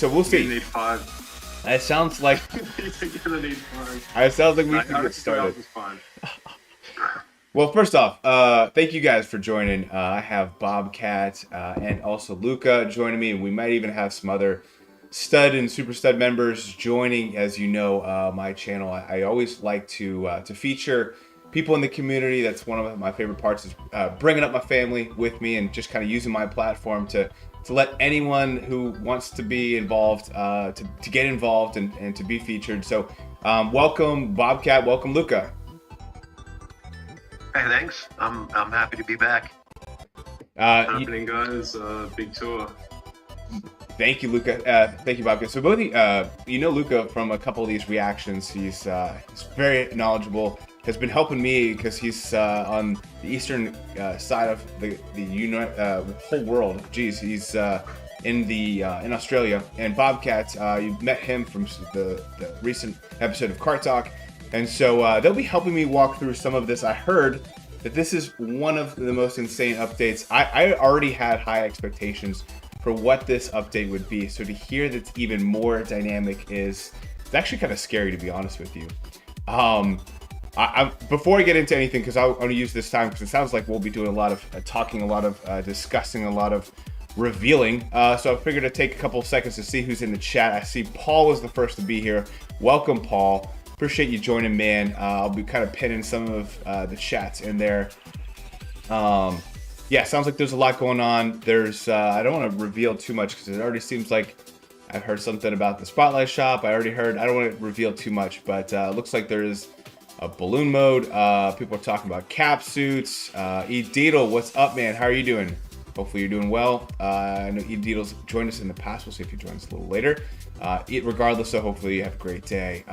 So we'll You see. need 5. It sounds like You're gonna need 5. it sounds like we I can get reckon started. is fine. Well, first off, thank you guys for joining. I have Bobcat and also Luca joining me, and we might even have some other stud and super stud members joining. As you know, my channel, I always like to feature people in the community. That's one of my favorite parts, is bringing up my family with me and just kind of using my platform to let anyone who wants to be involved to get involved and to be featured. So welcome Bobcat, welcome Luca. Hey, thanks. I'm happy to be back. Happening, guys. Big tour. Thank you, Luca. Thank you, Bobcat. So both you know Luca from a couple of these reactions. He's very knowledgeable. Has been helping me because he's on the eastern side of the whole world. Geez, he's in Australia. And Bobcat, you met him from the recent episode of Kart Talk. And so they'll be helping me walk through some of this. I heard that this is one of the most insane updates. I already had high expectations for what this update would be. So to hear that's even more dynamic it's actually kind of scary, to be honest with you. Before I get into anything, because I want to use this time, because it sounds like we'll be doing a lot of talking, a lot of discussing, a lot of revealing. So I figured I'd take a couple of seconds to see who's in the chat. I see Paul was the first to be here. Welcome, Paul. Appreciate you joining, man. I'll be kind of pinning some of the chats in there. Yeah, sounds like there's a lot going on. There's I don't want to reveal too much because it already seems like I've heard something about the Spotlight Shop. I don't want to reveal too much, but looks like there is a balloon mode. People are talking about cap suits. E Deedle, what's up, man? How are you doing? Hopefully you're doing well. I know E Deedle's joined us in the past. We'll see if he joins a little later. Regardless, so hopefully you have a great day.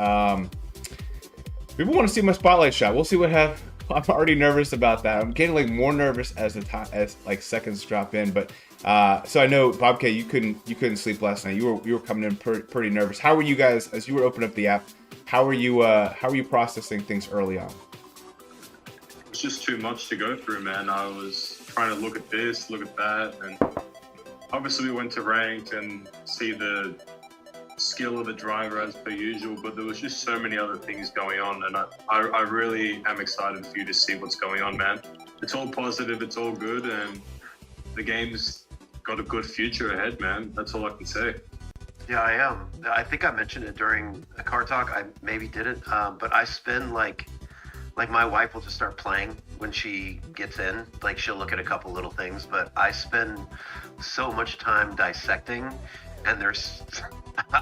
People want to see my Spotlight Shot. We'll see what happens. I'm already nervous about that. I'm getting like more nervous as like seconds drop in. But so I know, Bobcat, you couldn't sleep last night. You were coming in pretty nervous. How were you guys as you were opening up the app? How were you processing things early on? It's just too much to go through, man. I was trying to look at this, look at that, and obviously we went to ranked and see the skill of the driver as per usual, but there was just so many other things going on, and I really am excited for you to see what's going on, man. It's all positive, it's all good, and the game's got a good future ahead, man. That's all I can say. Yeah, I am. I think I mentioned it during a car talk. I maybe didn't, but I spend like my wife will just start playing when she gets in. Like she'll look at a couple little things, but I spend so much time dissecting, and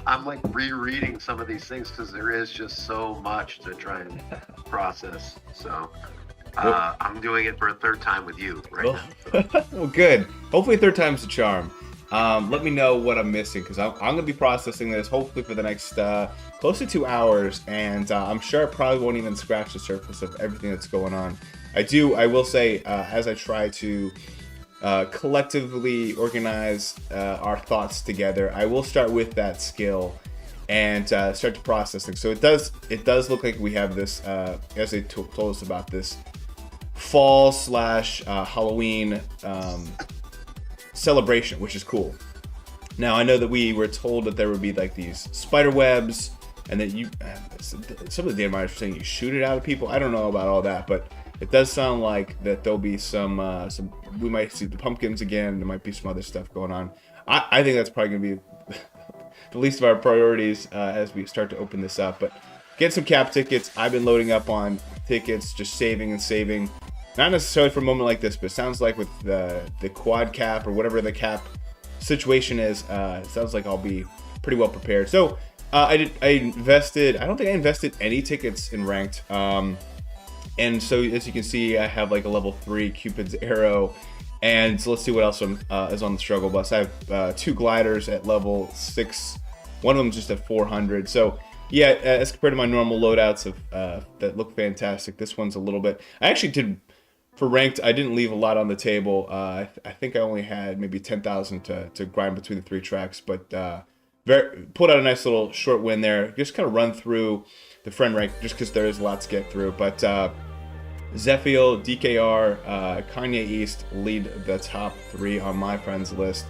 I'm like rereading some of these things because there is just so much to try and process. So I'm doing it for a third time with you right now. Well, good. Hopefully third time's the charm. Let me know what I'm missing, because I'm going to be processing this hopefully for the next close to 2 hours, and I'm sure I probably won't even scratch the surface of everything that's going on. I will say, as I try to collectively organize our thoughts together, I will start with that skill and start to process things. So it does look like we have this, as they told us about this fall / Halloween celebration, which is cool. Now I know that we were told that there would be like these spider webs, and that some of the DMIs are saying you shoot it out of people. I don't know about all that, but it does sound like that there'll be some we might see the pumpkins again. There might be some other stuff going on. I think that's probably going to be the least of our priorities as we start to open this up. But get some cap tickets. I've been loading up on tickets, just saving and saving. Not necessarily for a moment like this, but it sounds like with the quad cap or whatever the cap situation is, it sounds like I'll be pretty well prepared. So I invested. I don't think I invested any tickets in ranked. And so as you can see, I have like a level 3 Cupid's arrow, and so let's see what else is on the struggle bus. I have 2 gliders at level 6. One of them just at 400. So yeah, as compared to my normal loadouts of that look fantastic, this one's a little bit. I actually did. For ranked, I didn't leave a lot on the table. I think I only had maybe 10,000 to grind between the 3 tracks, but pulled out a nice little short win there. Just kind of run through the friend rank just because there is a lot to get through. But Zephiel, DKR, Kanye East lead the top 3 on my friends list.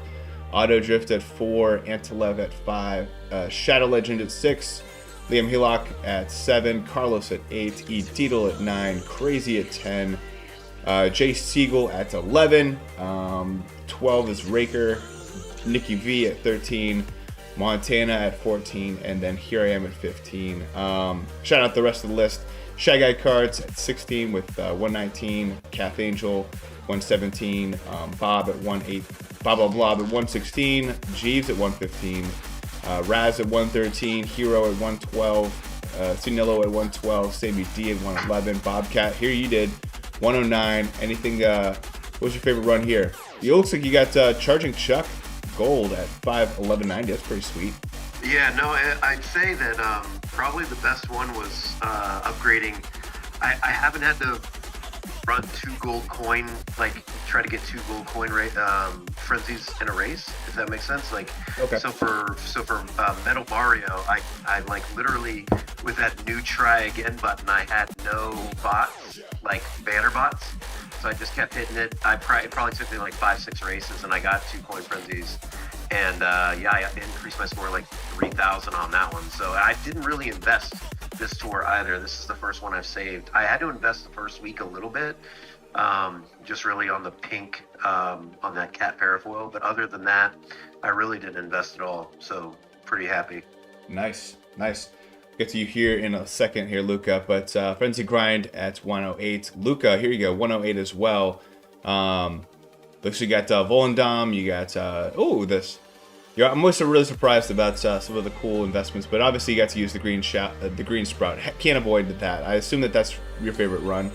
Auto Drift at 4, Antilev at 5, Shadow Legend at 6, Liam Hillock at 7, Carlos at 8, E. Deedle at 9, Crazy at 10, Jay Siegel at 11, 12 is Raker, Nikki V at 13, Montana at 14, and then Here I Am at 15. Shout out the rest of the list. Shy Guy Cards at 16 with 119, Cath Angel 117, Bob at 18, Bob Blob at 116, Jeeves at 115, Raz at 113, Hero at 112, Sunillo at 112, Sammy D at 111, Bobcat, here you did 109. Anything? What was your favorite run here? It looks like you got Charging Chuck Gold at 511.90. That's pretty sweet. Yeah, no, I'd say that probably the best one was upgrading. I haven't had to run 2 gold coin, like try to get 2 gold coin frenzies in a race, if that makes sense. Like, okay. So for Metal Mario, I like literally with that new try again button, I had no bots, like banner bots. So I just kept hitting it. It probably took me like 5-6 races, and I got 2 coin frenzies. And yeah, I increased my score like 3,000 on that one. So I didn't really invest this tour either. This is the first one I've saved. I had to invest the first week a little bit, just really on the pink, on that cat parafoil. But other than that, I really didn't invest at all. So pretty happy. Nice. Get to you here in a second here, Luca. But Frenzy Grind at 108. Luca, here you go, 108 as well. Looks like you got Volendam, you got, I'm always really surprised about some of the cool investments, but obviously you got to use the green sprout. Can't avoid that. I assume that's your favorite run.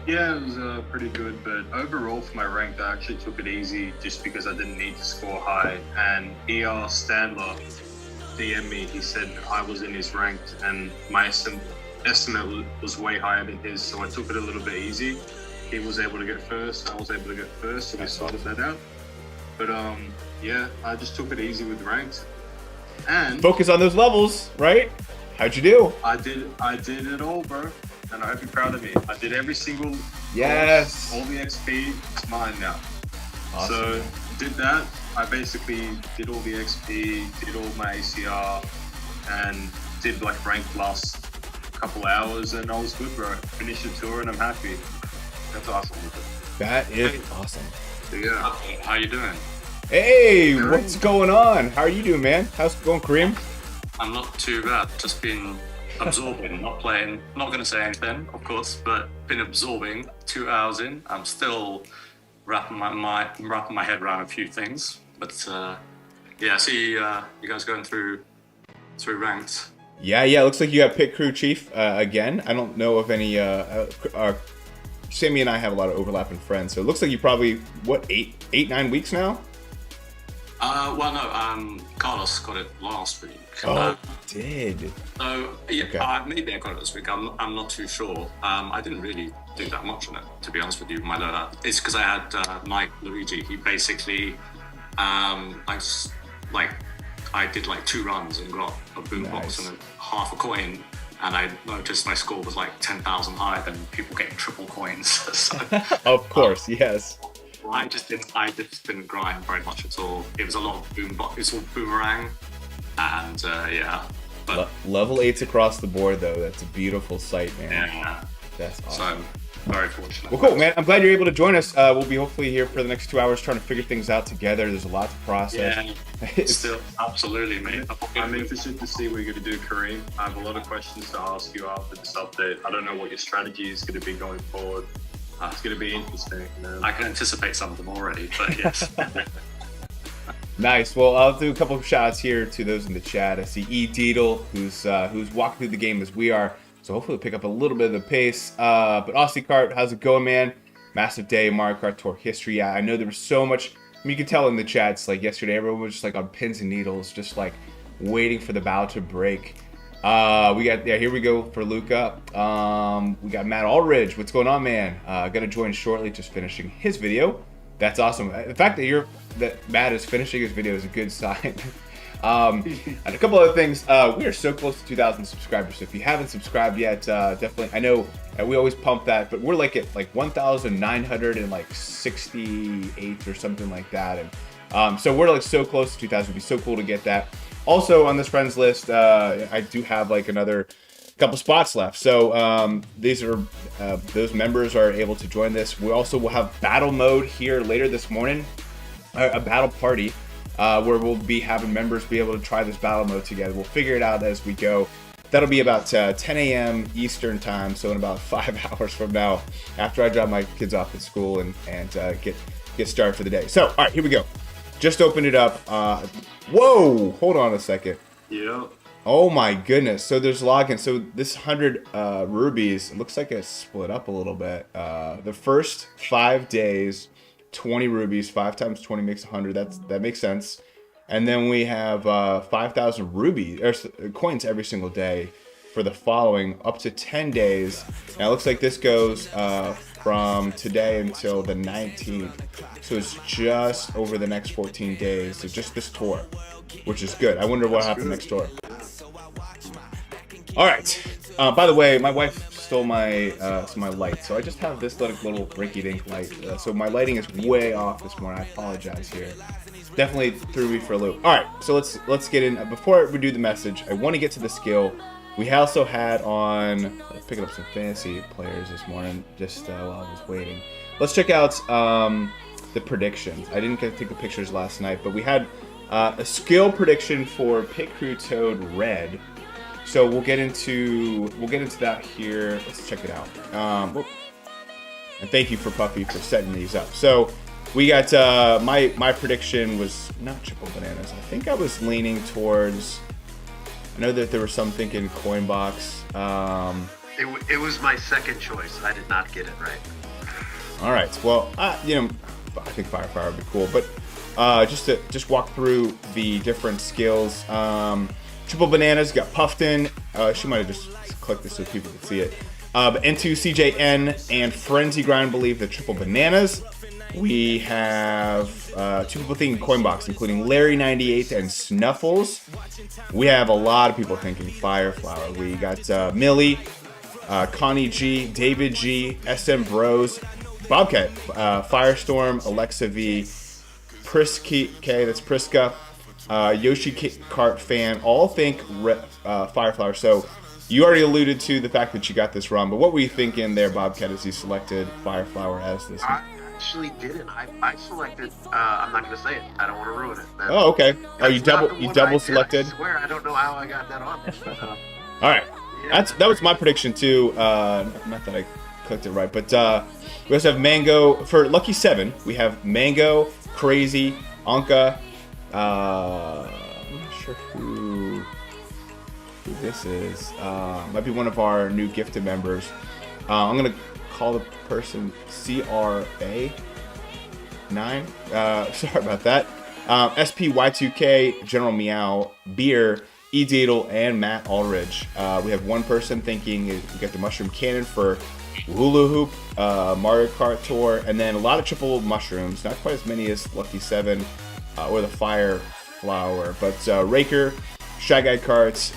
Yeah, it was pretty good, but overall for my rank, I actually took it easy just because I didn't need to score high. And ER Standler DM'd me, he said I was in his ranked, and my estimate was way higher than his, so I took it a little bit easy. He was able to get first, I was able to get first, so we sorted that out. But yeah, I just took it easy with ranked. And focus on those levels, right? How'd you do? I did it all, bro. And I hope you're proud of me. I did every single yes course, all the XP, it's mine now. Awesome. So did that. I basically did all the XP, did all my ACR, and did like ranked last couple hours, and I was good, bro. Finished the tour, and I'm happy. That's awesome. That is awesome. So, yeah. How you doing? Hey, what's going on? How are you doing, man? How's it going, Kareem? I'm not too bad. Just been absorbing, not playing. Not going to say anything, of course, but been absorbing. 2 hours in, I'm still wrapping my head around a few things. But yeah, I see you guys going through ranked. Yeah. Looks like you got Pit Crew Chief again. I don't know if any. Sammy and I have a lot of overlapping friends, so it looks like you probably 9 weeks now. Well, no. Carlos got it last week. Did. So yeah, okay. Maybe I got it this week. I'm not too sure. I didn't really do that much on it, to be honest with you. My loadout. It's because I had Mike Luigi. He basically, I did like 2 runs and got a boombox and half a coin, and I noticed my score was like 10,000 higher than people getting triple coins. So, of course, yes. I just didn't grind very much at all. It was a lot of boombox. It's all boomerang, and yeah. But level 8s across the board, though. That's a beautiful sight, man. Yeah. That's awesome. So, very fortunate. Well, cool, man. I'm glad you're able to join us. We'll be hopefully here for the next 2 hours trying to figure things out together. There's a lot to process. Yeah, still, absolutely, mate. I'm interested to see what you're going to do, Kareem. I have a lot of questions to ask you after this update. I don't know what your strategy is going to be going forward. It's going to be interesting, man. I can anticipate some of them already, but yes. Nice. Well, I'll do a couple of shout outs here to those in the chat. I see E. Deedle, who's walking through the game as we are. So hopefully we'll pick up a little bit of the pace. But Aussie Kart, how's it going, man? Massive day, Mario Kart Tour history. Yeah, I know there was so much. I mean, you could tell in the chats, like yesterday, everyone was just like on pins and needles, just like waiting for the bow to break. Here we go for Luca. We got Matt Allridge. What's going on, man? Gonna join shortly, just finishing his video. That's awesome. The fact that Matt is finishing his video is a good sign. And a couple other things. We are so close to 2,000 subscribers. So if you haven't subscribed yet, definitely. I know we always pump that, but we're like at like 1,968 or something like that. And So we're like so close to 2,000. It'd be so cool to get that. Also on this friends list, I do have like another couple spots left. So these are those members are able to join this. We also will have battle mode here later this morning, a battle party where we'll be having members be able to try this battle mode together. We'll figure it out as we go. That'll be about 10 a.m. Eastern time, so in about 5 hours from now, after I drop my kids off at school and get started for the day. So, all right, here we go. Just opened it up. Whoa, hold on a second. Yeah. Oh my goodness. So there's login. So this 100 rubies, it looks like it's split up a little bit. The first 5 days, 20 rubies, 5 times 20 makes 100. That makes sense. And then we have 5,000 rubies or coins every single day for the following up to 10 days. Now it looks like this goes from today until the 19th. So it's just over the next 14 days. So just this tour, which is good. I wonder what happened next tour. All right. By the way, my wife stole my light, so I just have this little rinky-dink light. So my lighting is way off this morning. I apologize here. Definitely threw me for a loop. All right, so let's get in. Before we do the message, I want to get to the skill. We also had on picking up some fantasy players this morning just while I was waiting. Let's check out the predictions. I didn't get to take the pictures last night, but we had a skill prediction for Pit Crew Toad Red. So we'll get into that here. Let's check it out. And thank you for Puffy for setting these up. So we got my prediction was not triple bananas. I think I was leaning towards. I know that there were some thinking coin box. It was my second choice. I did not get it right. All right. Well, I think Firefire would be cool, but just walk through the different skills. Triple bananas got Puffton. She might have just clicked this so people could see it. N2, CJN, and Frenzy Grind believe the triple bananas. We have 2 people thinking coin box, including Larry98 and Snuffles. We have a lot of people thinking Fireflower. We got Millie, Connie G, David G, SM Bros, Bobcat, Firestorm, Alexa V, Prisky K, that's Priska, Yoshi Kart fan, all think Fireflower. So you already alluded to the fact that you got this wrong, but what were you thinking there, Bobcat, as you selected Fireflower as this? I actually didn't. I selected. I'm not going to say it. I don't want to ruin it. Oh, okay. Oh, you double selected? I swear, I don't know how I got that on there. All right. Yeah. That was my prediction too. Not that I clicked it right, but we also have Mango for Lucky 7. We have Mango, Crazy, Anka. I'm not sure who this is. Might be one of our new gifted members. I'm gonna call the person CRA9. Sorry about that. SPY2K, General Meow, Beer, Edeedle, and Matt Aldridge. We have one person thinking we got the Mushroom Cannon for Hula Hoop, Mario Kart Tour, and then a lot of triple mushrooms. Not quite as many as Lucky 7 or the Fire Flower, but Raker, Shy Guy Karts,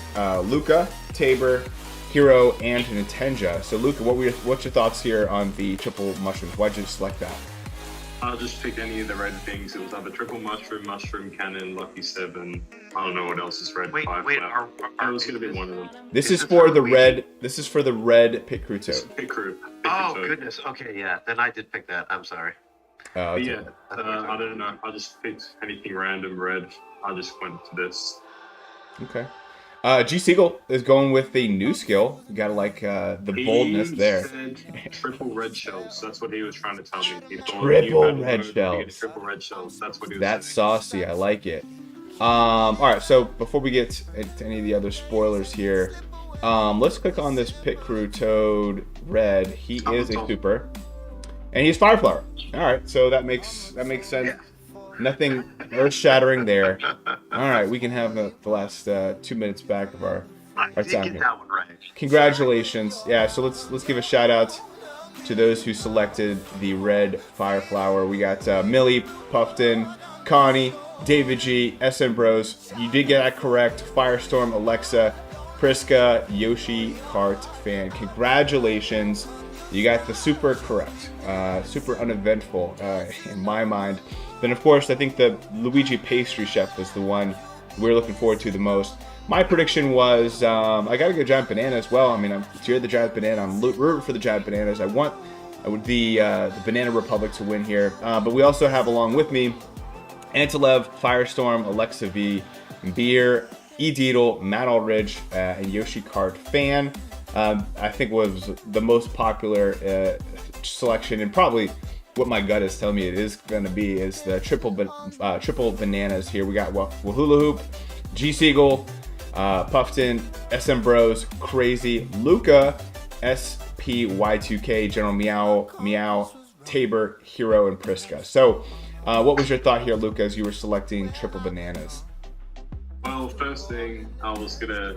Luca, Tabor, Hero, and Nintenja. So Luca, what's your thoughts here on the triple mushrooms? Why'd you select that? I'll just pick any of the red things. It was either triple mushroom, mushroom cannon, lucky 7. I don't know what else is red. Wait, it was going to be one of them. This is for the red. This is for the red Pit Crew Toad. Pit Crew. Oh goodness. Okay, yeah. Then I did pick that. I'm sorry. But yeah, I don't know. I just picked anything random red. I just went to this. Okay. G Siegel is going with the new skill. You gotta like the boldness there. Said triple red shells. That's what he was trying to tell me. Triple red shells. Triple red shells. That's what he was That's saying. saucy. I like it. All right. So before we get into any of the other spoilers here, let's click on this Pit Crew Toad Red. He is a super, and he's Fireflower. All right. So that makes sense. Yeah. Nothing earth-shattering there. All right, we can have the last 2 minutes back of our time here. That one right. Congratulations! Yeah, so let's give a shout out to those who selected the red Fireflower. We got Millie, Puffton, Connie, David G, SM Bros. You did get that correct. Firestorm, Alexa, Priska, Yoshi Kart fan. Congratulations! You got the super correct. Super uneventful in my mind. Then, of course, I think the Luigi Pastry Chef was the one we're looking forward to the most. My prediction was I got to go Giant Banana as well. I mean, I'm cheering the Giant Banana. I'm rooting for the Giant Bananas. I want the Banana Republic to win here. But we also have along with me Antilev, Firestorm, Alexa V, Beer, Deedle, Matt Aldridge, and Yoshi Kart Fan. I think was the most popular selection, and probably what my gut is telling me it is going to be, is the triple bananas here. We got Wahula Hoop, G Siegel, Puffton, SM Bros, Crazy, Luca, SPY2K, General Meow, Tabor, Hero, and Priska. So, what was your thought here, Luca, as you were selecting triple bananas? Well, first thing, I was gonna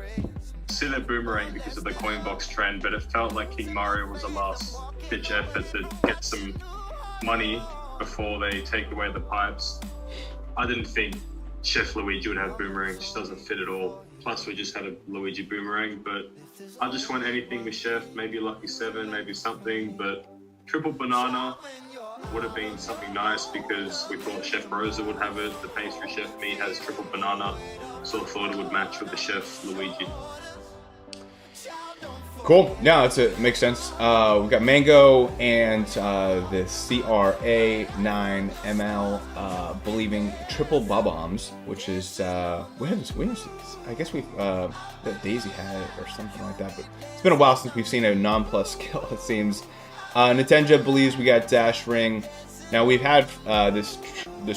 say that Boomerang because of the coin box trend, but it felt like King Mario was a last-ditch effort to get some money before they take away the pipes. I didn't think Chef Luigi would have Boomerang; it just doesn't fit at all. Plus, we just had a Luigi Boomerang, but I just want anything with Chef, maybe Lucky 7, maybe something, but triple banana would have been something nice because we thought Chef Rosa would have it. The pastry chef me has triple banana, so I thought it would match with the Chef Luigi. Cool. Yeah, it makes sense. We got Mango and the CRA9ML believing triple bob-ombs, which is we haven't I guess we've Daisy had it or something like that, but it's been a while since we've seen a non-plus skill, it seems. Nintendo believes we got Dash Ring. Now we've had this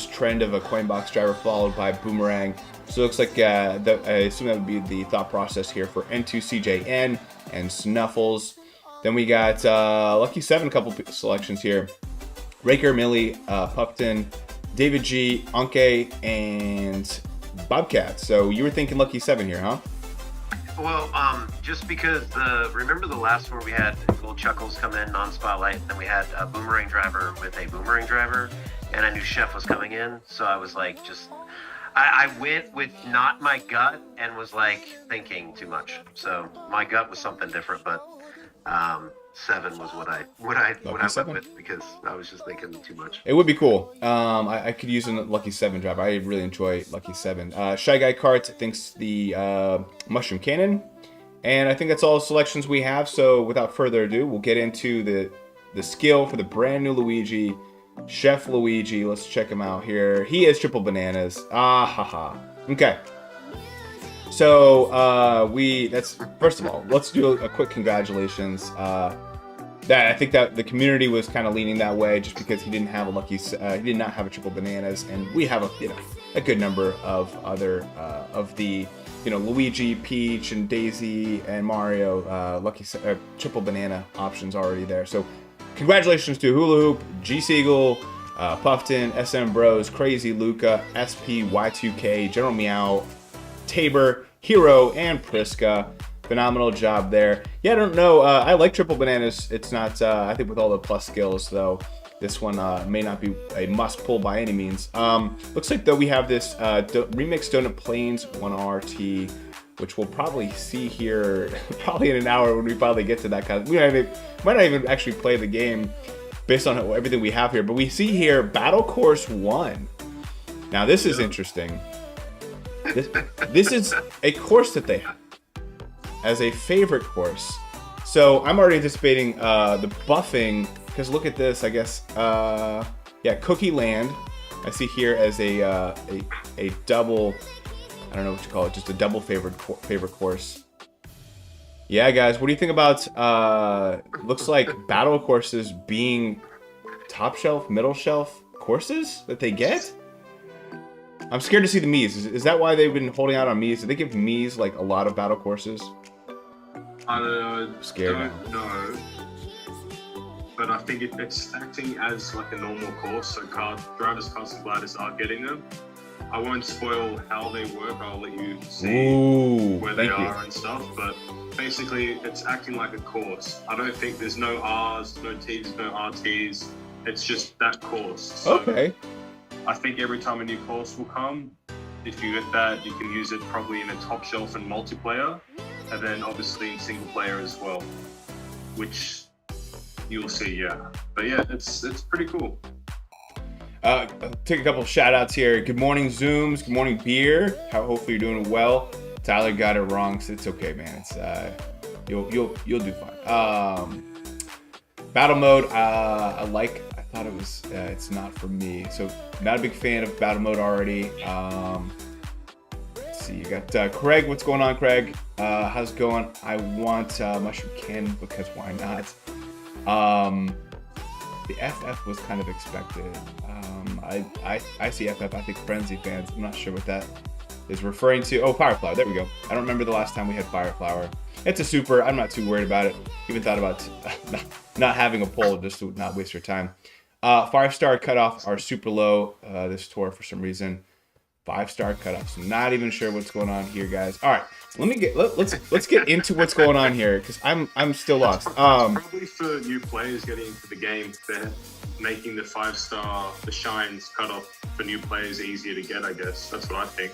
trend of a coin box driver followed by Boomerang. So it looks like I assume that would be the thought process here for N2CJN and Snuffles. Then we got Lucky 7, a couple selections here. Raker, Millie, Puffton, David G, Anke, and Bobcat. So you were thinking Lucky 7 here, huh? Well, just because remember the last one we had Gold Chuckles come in non-spotlight, and then we had a Boomerang driver with a Boomerang driver, and I knew Chef was coming in, so I was like, I went with not my gut and was like thinking too much. So my gut was something different, but 7 was what I went with because I was just thinking too much. It would be cool. I could use a Lucky 7 driver. I really enjoy Lucky 7. Shy Guy Kart thinks the Mushroom Cannon. And I think that's all the selections we have. So without further ado, we'll get into the skill for the brand new Luigi, Chef Luigi. Let's check him out here. He is triple bananas. Ah, haha. Okay. So first of all, let's do a quick congratulations. That I think that the community was kind of leaning that way just because he didn't have he did not have a triple bananas, and we have a good number of other of the Luigi, Peach, and Daisy and Mario triple banana options already there. So congratulations to Hula Hoop, G Siegel, Puffton, SM Bros, Crazy, Luca, SPY2K, General Meow, Tabor, Hero, and Priska. Phenomenal job there. Yeah, I don't know. I like triple bananas. It's not, I think with all the plus skills, though, this one may not be a must pull by any means. Looks like, though, we have this Remix Donut Plains 1RT, which we'll probably see here probably in an hour when we finally get to that. We might not even actually play the game based on everything we have here. But we see here Battle Course 1. Now, this is interesting. This is a course that they have as a favorite course. So I'm already anticipating the buffing, because look at this, I guess. Cookie Land, I see here as a double, I don't know what you call it, just a double favorite course. Yeah, guys, what do you think about, looks like battle courses being top shelf, middle shelf courses that they get? I'm scared to see the Mii's. Is that why they've been holding out on Mii's? Did they give Mii's like a lot of battle courses? I Scared don't know, but I think it's acting as like a normal course, so drivers, carts, and gliders are getting them. I won't spoil how they work, I'll let you see where they are and stuff, but basically it's acting like a course. I don't think there's no R's, no T's, no RT's, it's just that course. So okay. I think every time a new course will come, if you get that, you can use it probably in a top shelf and multiplayer, and then obviously in single player as well, which you'll see, yeah. But yeah, it's pretty cool. Take a couple of shout outs here. Good morning, Zooms. Good morning, Beer. Hopefully you're doing well. Tyler got it wrong, so it's okay, man. It's you'll do fine. Battle mode, I thought it was. It's not for me, so not a big fan of battle mode already. Let's see, you got Craig. What's going on, Craig? How's it going? I want mushroom cannon because why not? The FF was kind of expected. I see FF. I think Frenzy fans. I'm not sure what that is referring to. Oh, Fire Flower. There we go. I don't remember the last time we had Fire Flower. It's a super. I'm not too worried about it. Even thought about not having a poll just to not waste your time. 5-star cutoffs are super low this tour for some reason. 5-star cutoffs. Not even sure what's going on here, guys. All right, let's get into what's going on here because I'm still lost. Probably for new players getting into the game, they're making the 5-star, the shines cutoff for new players easier to get. I guess that's what I think.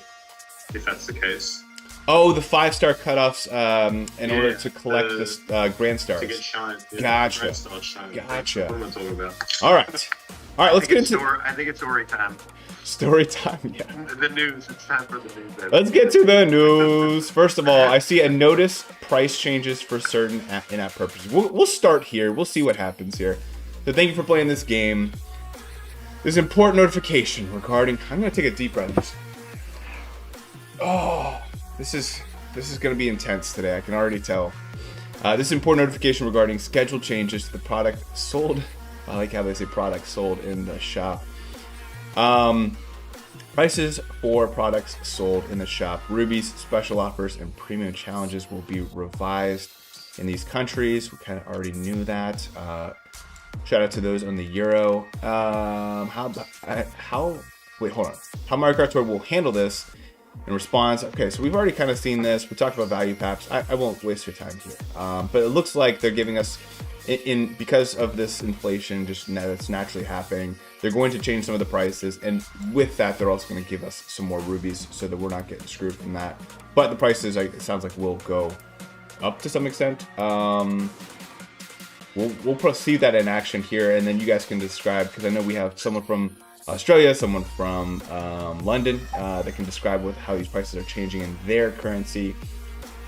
If that's the case. Oh, the 5-star cutoffs in order to collect the Grand Stars. To get shines. Yeah, Gotcha. Grand Star shines. Gotcha. What am I talking about? All right. Let's get into I think it's story time. story time. Yeah. The news. It's time for the news. Let's get to the news. First of all, I see a notice price changes for certain in-app purposes. We'll start here. We'll see what happens here. So thank you for playing this game. There's an important notification regarding. I'm gonna take a deep breath. Oh, this is gonna be intense today. I can already tell. This is important notification regarding scheduled changes to the product sold. I like how they say product sold in the shop. Prices for products sold in the shop. Rubies, special offers, and premium challenges will be revised in these countries. We kind of already knew that. Shout out to those on the Euro. Wait, hold on. How Mario Kart Tour will handle this in response. Okay, so we've already kind of seen this. We talked about value packs. I won't waste your time here. But it looks like they're giving us, because of this inflation that's naturally happening, they're going to change some of the prices, and with that, they're also going to give us some more rubies so that we're not getting screwed from that. But the prices, it sounds like, will go up to some extent. We'll proceed that in action here, and then you guys can describe, because I know we have someone from Australia, someone from London that can describe how these prices are changing in their currency.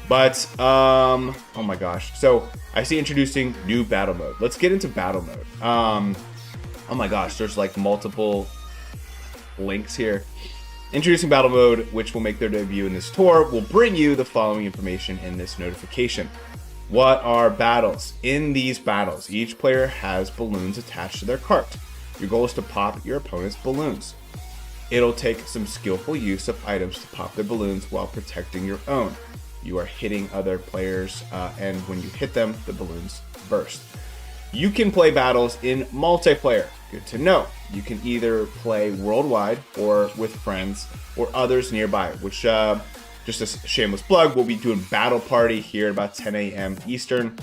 But, oh my gosh. So, I see introducing new battle mode. Let's get into battle mode. Oh my gosh, there's like multiple links here. Introducing battle mode, which will make their debut in this tour, will bring you the following information in this notification. What are battles? In these battles, each player has balloons attached to their cart. Your goal is to pop your opponent's balloons. It'll take some skillful use of items to pop their balloons while protecting your own. You are hitting other players, and when you hit them, the balloons burst. You can play battles in multiplayer. Good to know. You can either play worldwide or with friends or others nearby, which, just a shameless plug, we'll be doing Battle Party here at about 10 a.m. Eastern.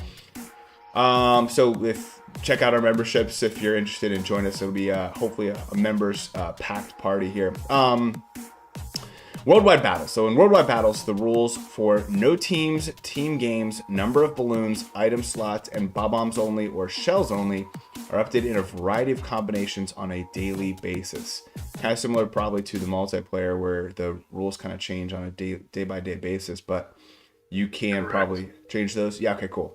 So check out our memberships if you're interested in joining us. It'll be hopefully a members packed party here. Worldwide battles. So in worldwide battles, the rules for no teams, team games, number of balloons, item slots, and bob-ombs only or shells only are updated in a variety of combinations on a daily basis. Kind of similar probably to the multiplayer where the rules kind of change on a day-by-day basis, but you can probably change those. Yeah, okay, cool.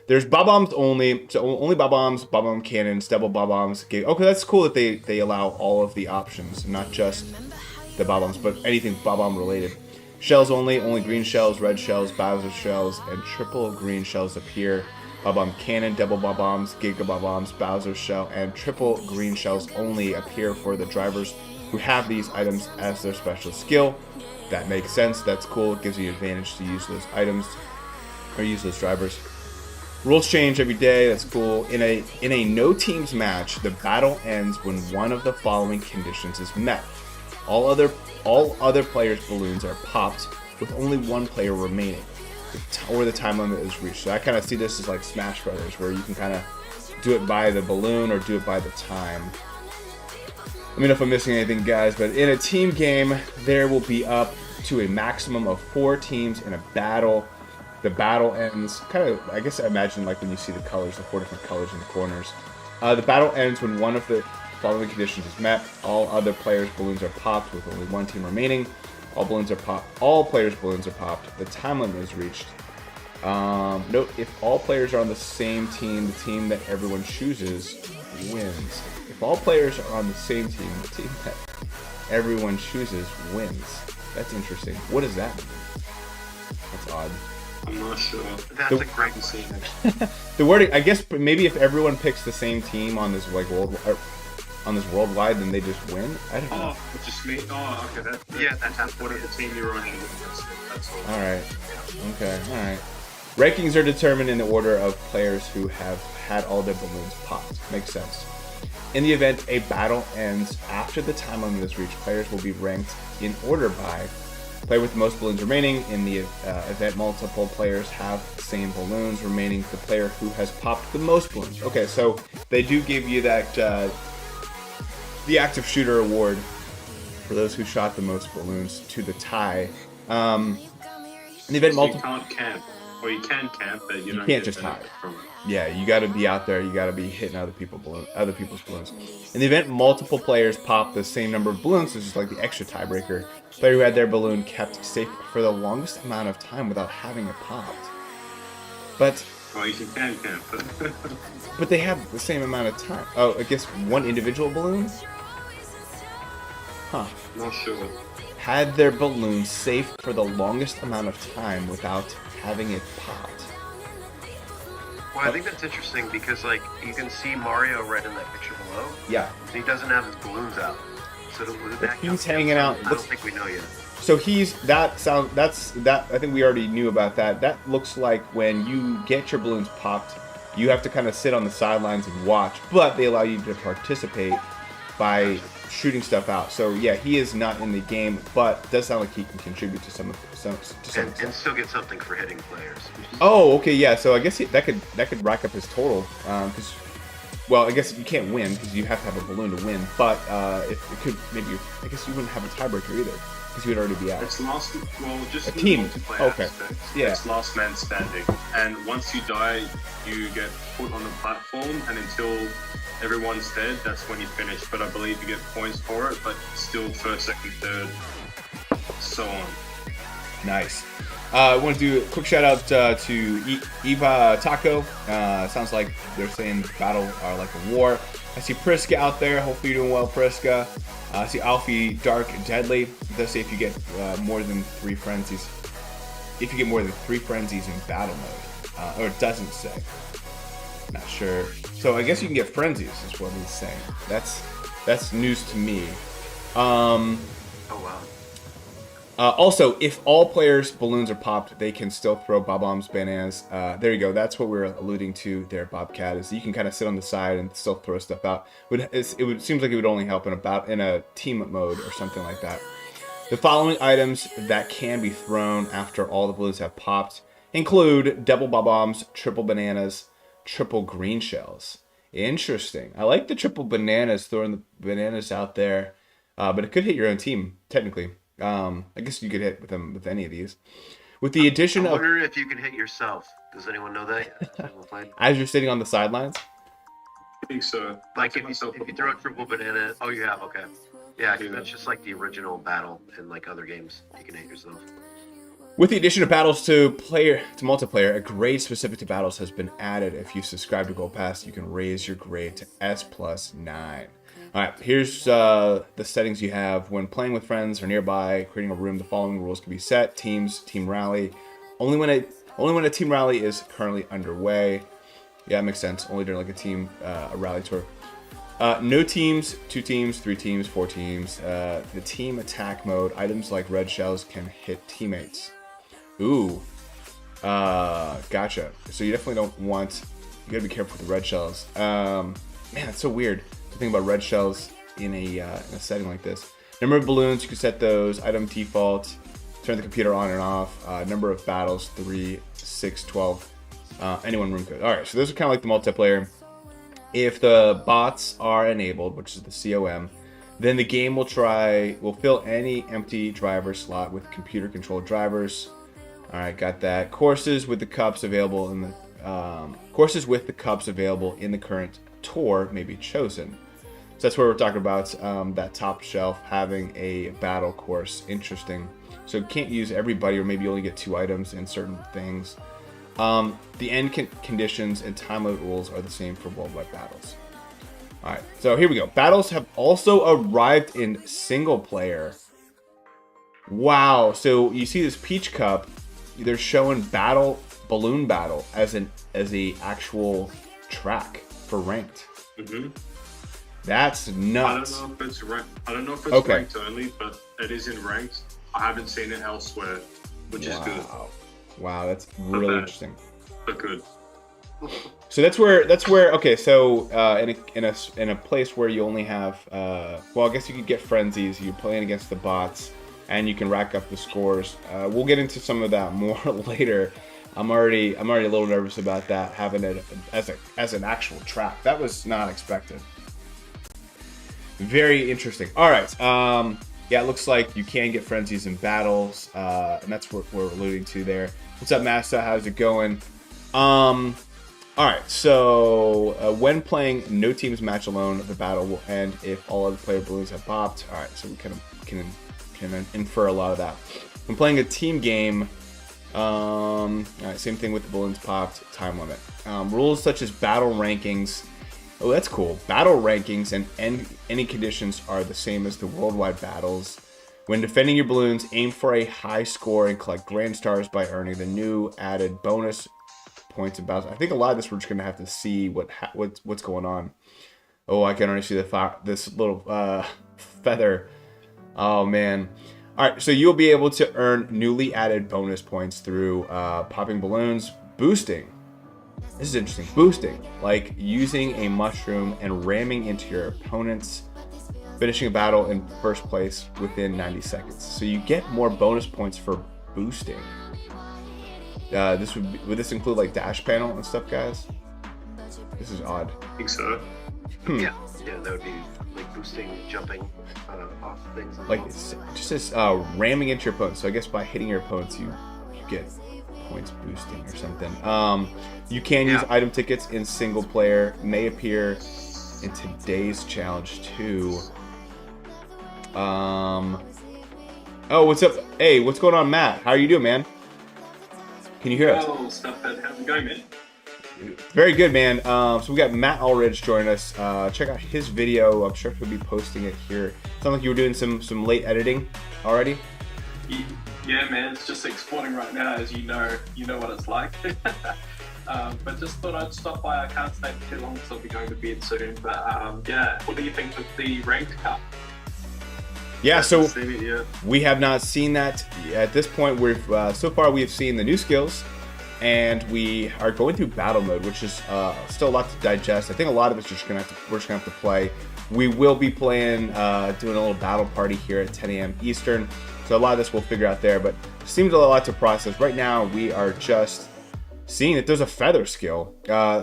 There's bob-ombs only, so only bob-ombs, bob-omb cannons, double bob-ombs. Okay, that's cool that they allow all of the options, not just the bob-ombs, but anything bob-omb related. Shells only green shells, red shells, Bowser shells, and triple green shells appear. Bob-omb cannon, double bob-ombs, giga bob-ombs, Bowser shell, and triple green shells only appear for the drivers who have these items as their special skill. That makes sense, that's cool, it gives you an advantage to use those items, or use those drivers. Rules change every day, that's cool. In a no teams match, the battle ends when one of the following conditions is met. All other players' balloons are popped with only one player remaining, or the time limit is reached. So I kind of see this as like Smash Brothers, where you can kind of do it by the balloon or do it by the time. Let me know if I'm missing anything, guys, but in a team game, there will be up to a maximum of 4 teams in a battle. The battle ends, kind of, I guess I imagine like when you see the colors, the 4 different colors in the corners. The battle ends when one of the following conditions is met. All other players' balloons are popped with only one team remaining. All players' balloons are popped. The time limit is reached. Note, if all players are on the same team, the team that everyone chooses wins. If all players are on the same team, the team that everyone chooses wins. That's interesting. What does that mean? That's odd. I'm not sure. That's a great scene. The wording, I guess, maybe if everyone picks the same team on this like worldwide, then they just win. I don't know. Oh, it just me. Oh, okay. That's whatever team you're on. That's all. All right. Okay. All right. Rankings are determined in the order of players who have had all their balloons popped. Makes sense. In the event a battle ends after the time limit is reached, players will be ranked in order by player with the most balloons remaining. In the event multiple players have the same balloons remaining, the player who has popped the most balloons. Okay, so they do give you that the active shooter award for those who shot the most balloons to the tie. In the event So you can't camp. Or you can camp, but you don't can't get just hide. benefit from it. Yeah, you got to be out there. You got to be hitting other people's balloons. In the event multiple players pop the same number of balloons, this is like the extra tiebreaker. Player who had their balloon kept safe for the longest amount of time without having it popped. But Well, you can camp. but they have the same amount of time. Oh, I guess one individual balloon. Huh? Not sure. Had their balloon safe for the longest amount of time without having it popped. Well, I think that's interesting because, like, you can see Mario right in that picture below. Yeah. He doesn't have his balloons out. So He's hanging out. I don't think we know yet. So I think we already knew about that. That looks like when you get your balloons popped, you have to kind of sit on the sidelines and watch, but they allow you to participate by shooting stuff out. So yeah, he is not in the game, but it does sound like he can contribute to some And still get something for hitting players. Oh, okay, yeah. So I guess that could rack up his total. Because, well, I guess you can't win because you have to have a balloon to win. But if it could, maybe I guess you wouldn't have a tiebreaker either because you would already be out. It's just a team. Multiplayer Okay. aspect. Yeah. It's last man standing, and once you die, you get put on the platform, and until everyone's dead, that's when you finish. But I believe you get points for it, but still first, second, third, so on. Nice. I want to do a quick shout out to Eva Taco. Sounds like they're saying battle are like a war. I see Priska out there. Hopefully you're doing well, Priska. I see Alfie Dark Deadly. It does say if you get more than 3 frenzies. If you get more than 3 frenzies in battle mode. Or it doesn't say. Not sure. So I guess you can get frenzies is what he's saying. That's news to me. Oh, wow. Also, if all players' balloons are popped, they can still throw bob-ombs, bananas. There you go. That's what we were alluding to there, Bobcat, is you can kind of sit on the side and still throw stuff out. Seems like it would only help in a team mode or something like that. The following items that can be thrown after all the balloons have popped include double bob-ombs, triple bananas, triple green shells. Interesting. I like the triple bananas, throwing the bananas out there, but it could hit your own team, technically. I guess you could hit with them with any of these. With the addition I of... wonder if you can hit yourself. Does anyone know that yet? As you're sitting on the sidelines? I think so. Like if you throw a triple banana... Oh, you have? Okay. Yeah, that's just like the original battle in like other games. You can hit yourself. With the addition of battles to multiplayer, a grade specific to battles has been added. If you subscribe to Gold Pass, you can raise your grade to S+9. Alright, here's the settings you have. When playing with friends or nearby, creating a room, the following rules can be set. Teams, team rally. Only when a team rally is currently underway. Yeah, that makes sense. Only during like a rally tour. No teams, 2 teams, 3 teams, 4 teams. The team attack mode. Items like red shells can hit teammates. Ooh. Gotcha. So you definitely don't want... You gotta be careful with the red shells. Man, that's so weird to think about red shells in a setting like this. Number of balloons, you can set those. Item default. Turn the computer on and off. Number of battles, 3, 6, 12. Anyone room code. Alright, so those are kind of like the multiplayer. If the bots are enabled, which is the COM, then the game will fill any empty driver slot with computer controlled drivers. Alright, got that. Courses with the cups available in the current tour may be chosen. that's where we're talking about that top shelf having a battle course. Interesting. So you can't use everybody, or maybe you only get 2 items in certain things. The end conditions and time limit rules are the same for worldwide battles. Alright, so here we go. Battles have also arrived in single player. Wow, so you see this Peach Cup, they're showing balloon battle as a actual track for ranked. Mm-hmm. That's nuts. I don't know if it's ranked only, but it is in ranked. I haven't seen it elsewhere, which is good. Wow, that's really interesting. But good. So that's where okay. So in a place where you only have well, I guess you could get frenzies. You're playing against the bots, and you can rack up the scores. We'll get into some of that more later. I'm already a little nervous about that, having it as an actual track. That was not expected. Very interesting. All right. Yeah, it looks like you can get frenzies in battles, and that's what we're alluding to there. What's up, Massa? How's it going? All right. So when playing, no teams match alone. The battle will end if all other player balloons have popped. All right. So we can infer a lot of that. When playing a team game, all right, same thing with the balloons popped. Time limit. Rules such as battle rankings. Oh, that's cool. Battle rankings and any conditions are the same as the worldwide battles. When defending your balloons, aim for a high score and collect grand stars by earning the new added bonus points and battles. I think a lot of this we're just gonna have to see what's going on. Oh, I can already see this little feather. Oh man. All right, so you'll be able to earn newly added bonus points through popping balloons, boosting. This is interesting. Boosting, like using a mushroom and ramming into your opponents, finishing a battle in first place within 90 seconds. So you get more bonus points for boosting. Would this include like dash panel and stuff, guys? This is odd. I think so. Yeah, that would be like boosting, jumping off things. Like it just says ramming into your opponents. So I guess by hitting your opponents, you get points boosting or something. You can use item tickets in single player. May appear in today's challenge too. Oh, what's up? Hey, what's going on, Matt? How are you doing, man? Can you hear us? Oh, StudFit. How's it going, man? Very good, man. So we got Matt Allridge joining us. Check out his video. I'm sure he'll be posting it here. Sounds like you were doing some late editing already. Yeah, man, it's just exporting right now, as you know what it's like. But just thought I'd stop by. I can't stay for too long, so I'll be going to bed soon. But yeah, what do you think of the ranked cup? Yeah, so Yeah. we have not seen that at this point. We've so far we have seen the new skills, and we are going through battle mode, which is still a lot to digest. I think a lot of it's we're just gonna have to play. We will be playing, doing a little battle party here at 10 a.m. Eastern. So a lot of this we'll figure out there, but it seems a lot to process. Right now, we are just seeing that there's a feather skill.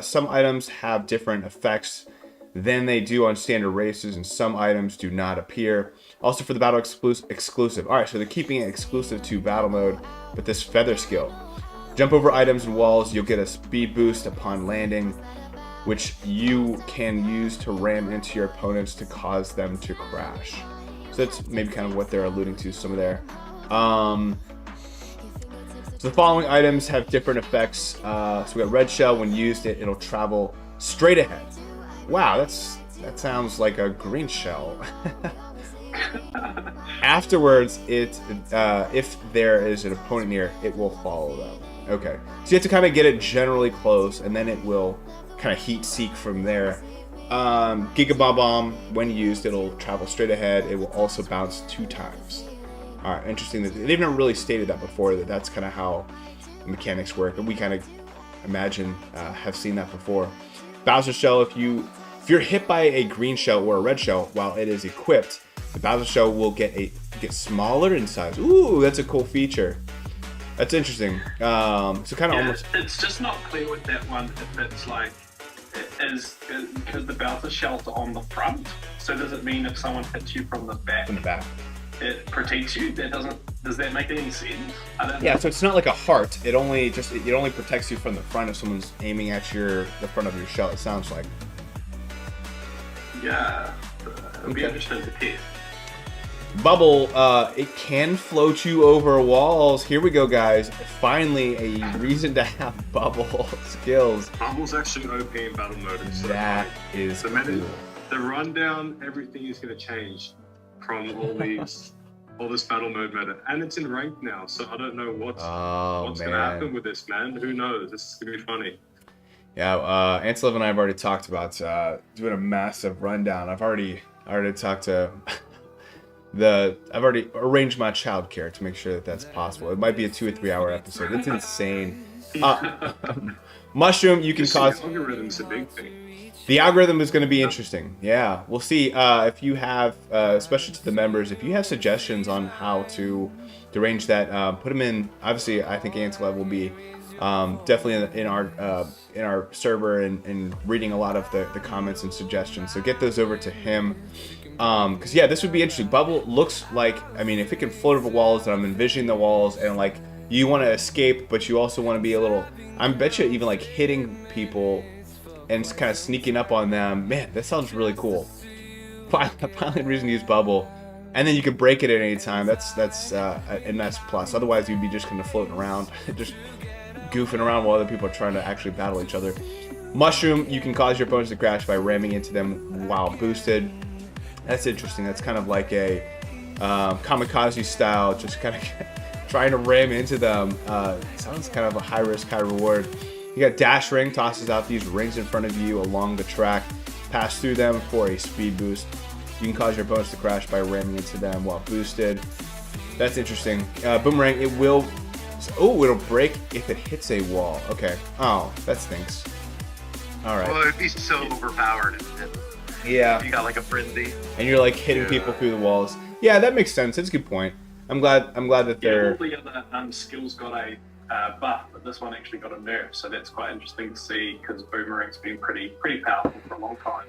Some items have different effects than they do on standard races, and some items do not appear. Also for the battle exclusive. All right, so they're keeping it exclusive to battle mode, but this feather skill. Jump over items and walls, you'll get a speed boost upon landing, which you can use to ram into your opponents to cause them to crash. So that's maybe kind of what they're alluding to, some of there. So the following items have different effects. So we got red shell. When used, it'll travel straight ahead. Wow, that sounds like a green shell. Afterwards, if there is an opponent near, it will follow them. Okay, so you have to kind of get it generally close, and then it will kind of heat seek from there. Giga Bomb, when used, it'll travel straight ahead. It will also bounce 2 times. All right, interesting. They've never really stated that before, that's kind of how the mechanics work, and we kind of imagine have seen that before. Bowser Shell, if you're hit by a green shell or a red shell while it is equipped, the Bowser Shell will get smaller in size. Ooh, that's a cool feature. That's interesting. So kind of almost. It's just not clear with that one if it's like is because the Bowser Shell's on the front. So does it mean if someone hits you from the back? From the back. It protects you. Does that make any sense? I don't know. Yeah, so it's not like a heart. It only protects you from the front if someone's aiming at the front of your shell. It sounds like. Yeah, it'll be interesting to test. Bubble, it can float you over walls. Here we go, guys. Finally, a reason to have bubble skills. Bubble's actually OP in battle mode. So That is cool. The rundown, everything is going to change from all this battle mode meta, and it's in ranked now. So I don't know what's going to happen with this, man. Who knows? This is going to be funny. Yeah, Anselov and I have already talked about doing a massive rundown. I've already talked to I've already arranged my childcare to make sure that that's possible. It might be a 2 or 3 hour episode. It's insane. Mushroom, you can cause. The algorithm's a big thing. The algorithm is going to be interesting. Yeah, we'll see if you have, especially to the members, if you have suggestions on how to arrange that, put them in. Obviously, I think Anselov will be definitely in our server and reading a lot of the comments and suggestions. So get those over to him. Because yeah, this would be interesting. Bubble looks like, I mean, if it can float over walls, then I'm envisioning the walls, and like you want to escape, but you also want to be a little. I bet you even like hitting people and kind of sneaking up on them. Man, that sounds really cool. Finally, a reason to use bubble, and then you can break it at any time. That's a nice plus. Otherwise, you'd be just kind of floating around, just goofing around while other people are trying to actually battle each other. Mushroom, you can cause your opponents to crash by ramming into them while boosted. That's interesting. That's kind of like a kamikaze style, just kind of trying to ram into them. Sounds kind of a high risk, high reward. You got dash ring, tosses out these rings in front of you along the track. Pass through them for a speed boost. You can cause your opponents to crash by ramming into them while boosted. That's interesting. Boomerang, it will. Oh, it'll break if it hits a wall. Okay. Oh, that stinks. All right. Well, it'd be so overpowered. Yeah. You got like a frenzy. And you're like hitting people through the walls. Yeah, that makes sense. That's a good point. I'm glad that they're. All the other skills got a buff, but this one actually got a nerf, so that's quite interesting to see because Boomerang's been pretty powerful for a long time.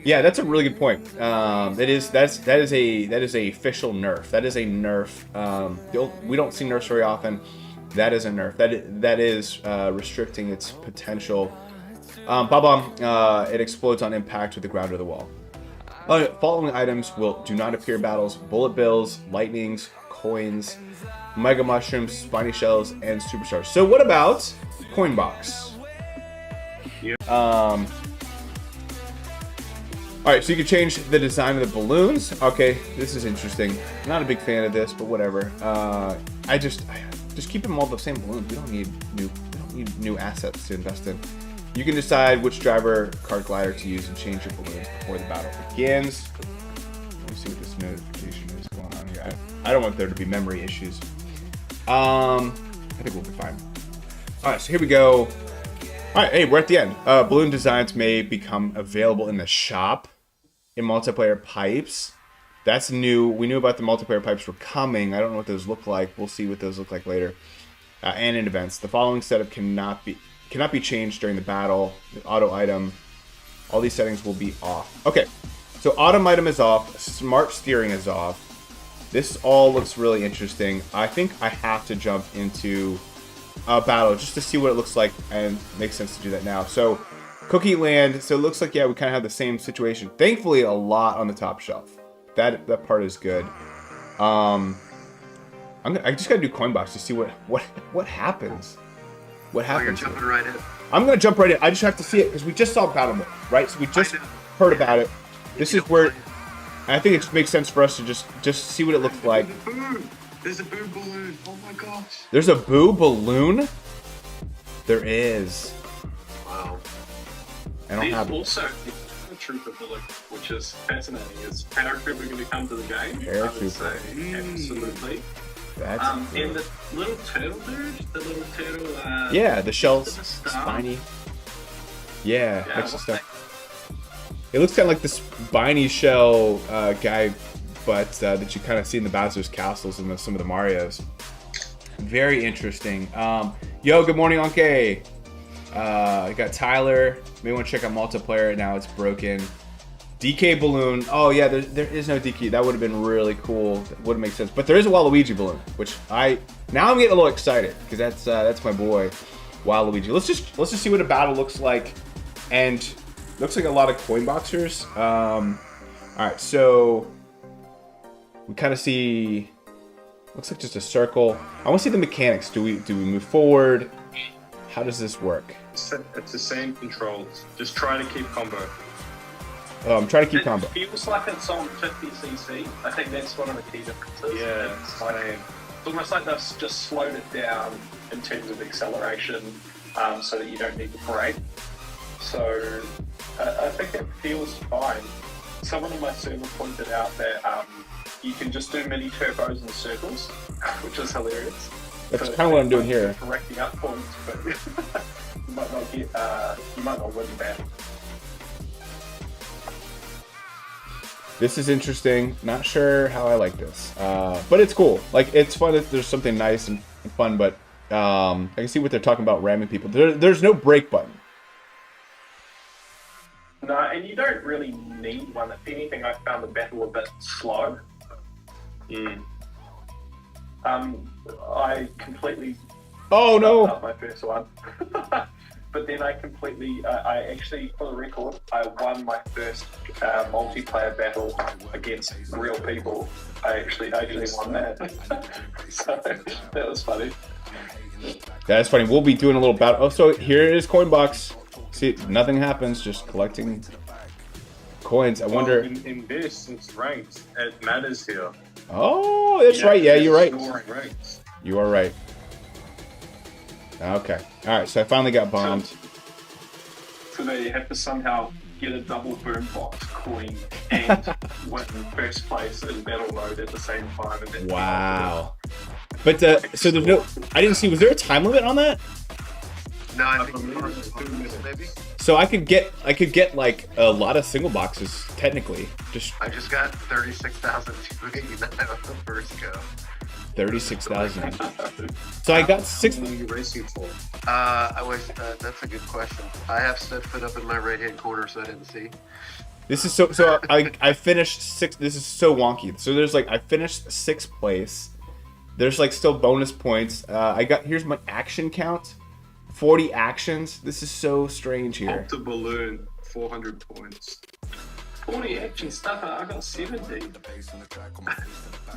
Yeah, that's a really good point. That is a official nerf. That is a nerf. We don't see nerfs very often. That is a nerf. That is restricting its potential. Bob-omb, it explodes on impact with the ground or the wall. Following items do not appear in battles: bullet bills, lightnings, coins, mega mushrooms, spiny shells, and superstars. So what about coin box? Yeah. Alright, so you can change the design of the balloons. Okay, this is interesting. Not a big fan of this, but whatever. I just keep them all the same balloons. We don't need new assets to invest in. You can decide which driver card glider to use and change your balloons before the battle begins. Let me see what this notification is going on here. I don't want there to be memory issues. I think we'll be fine. Alright, so here we go. Alright, hey, we're at the end. Balloon designs may become available in the shop in multiplayer pipes. That's new. We knew about the multiplayer pipes were coming. I don't know what those look like. We'll see what those look like later. And in events. The following setup cannot be changed during the battle. The auto item. All these settings will be off. Okay, so auto item is off. Smart steering is off. This all looks really interesting. I think I have to jump into a battle just to see what it looks like, and it makes sense to do that now. So Cookie Land, so it looks like, yeah, we kind of have the same situation. Thankfully, a lot on the top shelf. That part is good. I just gotta do coin box to see what happens. What happens? You're jumping right in. I'm gonna jump right in. I just have to see it because we just saw battle mode, right? So we just heard about it. This is where I think it just makes sense for us to just see what it looks like. There's a boo balloon. Oh my gosh. There's a boo balloon? There is. Wow. I don't have it. Also a trooper bullet, which is fascinating. Is paratrooper going to come to the game? Paratrooper. Absolutely. That's and the little turtle dude, the little turtle. yeah, the shells, the star? spiny. Yeah, extra what's stuff. It looks kind of like the spiny shell guy, but that you kind of see in the Bowser's castles and some of the Marios. Very interesting. Yo, good morning, Anke. I got Tyler. May want to check out multiplayer. Now it's broken. DK balloon. Oh yeah, there is no DK. That would have been really cool. That wouldn't make sense. But there is a Waluigi balloon, which now I'm getting a little excited because that's my boy, Waluigi. Let's just see what a battle looks like, and looks like a lot of coin boxers. All right, so we kind of see. Looks like just a circle. I want to see the mechanics. Do we move forward? How does this work? It's the same controls. Just try to keep combo. Oh, I'm trying to keep combo. It feels like it's on 50cc. I think that's one of the key differences. Yeah, it's almost like they've just slowed it down in terms of acceleration, so that you don't need to brake. So I think it feels fine. Someone in my server pointed out that you can just do mini turbos and circles, which is hilarious. That's kind of what I'm doing here. For racking up points, but you might not get, you might not win that. This is interesting. Not sure how I like this, but it's cool. Like, it's fun that there's something nice and fun, but I can see what they're talking about ramming people. There's no brake button. No, and you don't really need one. If anything, I found the battle a bit slow. I completely Oh no! up my first one. But then I actually, for the record, I won my first multiplayer battle against real people. I actually won that. So that was funny. That's funny. We'll be doing a little battle. Oh, so here it is, coin box. See, nothing happens. Just collecting coins. I wonder. In this, since ranked, it matters here. Oh, that's right. Yeah, you're right. Scoring ranks. You are right. Okay. All right. So I finally got bombed. So they have to somehow get a double boom box coin and win first place in battle mode at the same time. And then Wow. But so there's no. I didn't see. Was there a time limit on that? No, I think it's 2 minutes, maybe. So I could get like a lot of single boxes technically. I just got 36,289 on the first go. 36,000. So I got six. How long are you racing for? That's a good question. I have Studfit up in my right hand corner, so I didn't see. This is so I finished sixth. This is so wonky. So there's like I finished sixth place. There's like still bonus points. Here's my action count. 40 actions. This is so strange here. Pop the balloon, 400 points. 40 action stuff. I got 70.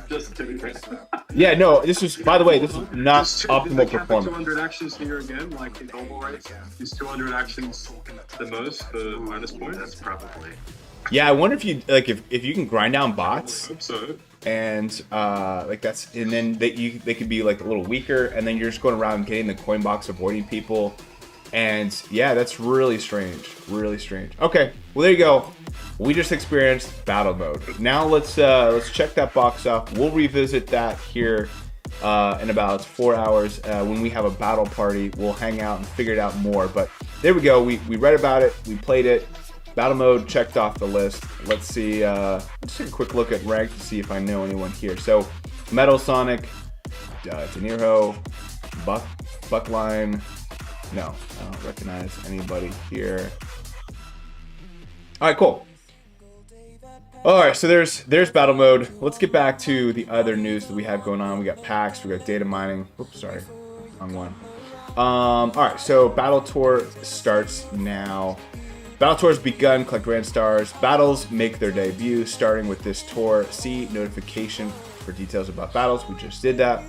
Just kidding. Yeah, no. This was, by the way, this is not Does optimal the cap at performance. 200 actions here again, like in normal race? Is 200 actions the most for minus points? That's probably. Yeah, I wonder if you like if you can grind down I bots hope so. and like that's and then they could be like a little weaker and then you're just going around getting the coin box, avoiding people, and yeah, that's really strange. Really strange. Okay, well there you go. We just experienced battle mode. Now let's check that box off. We'll revisit that here in about 4 hours when we have a battle party. We'll hang out and figure it out more. But there we go. We read about it. We played it. Battle mode checked off the list. Let's see. Let's take a quick look at rank to see if I know anyone here. So Metal Sonic, De Niro, Buckline. No, I don't recognize anybody here. All right, cool. All right, so there's battle mode. Let's get back to the other news that we have going on. We got packs, we got data mining. Oops, sorry, wrong one. All right, so battle tour starts now. Battle tour has begun. Collect grand stars. Battles make their debut, starting with this tour. See notification for details about battles. We just did that.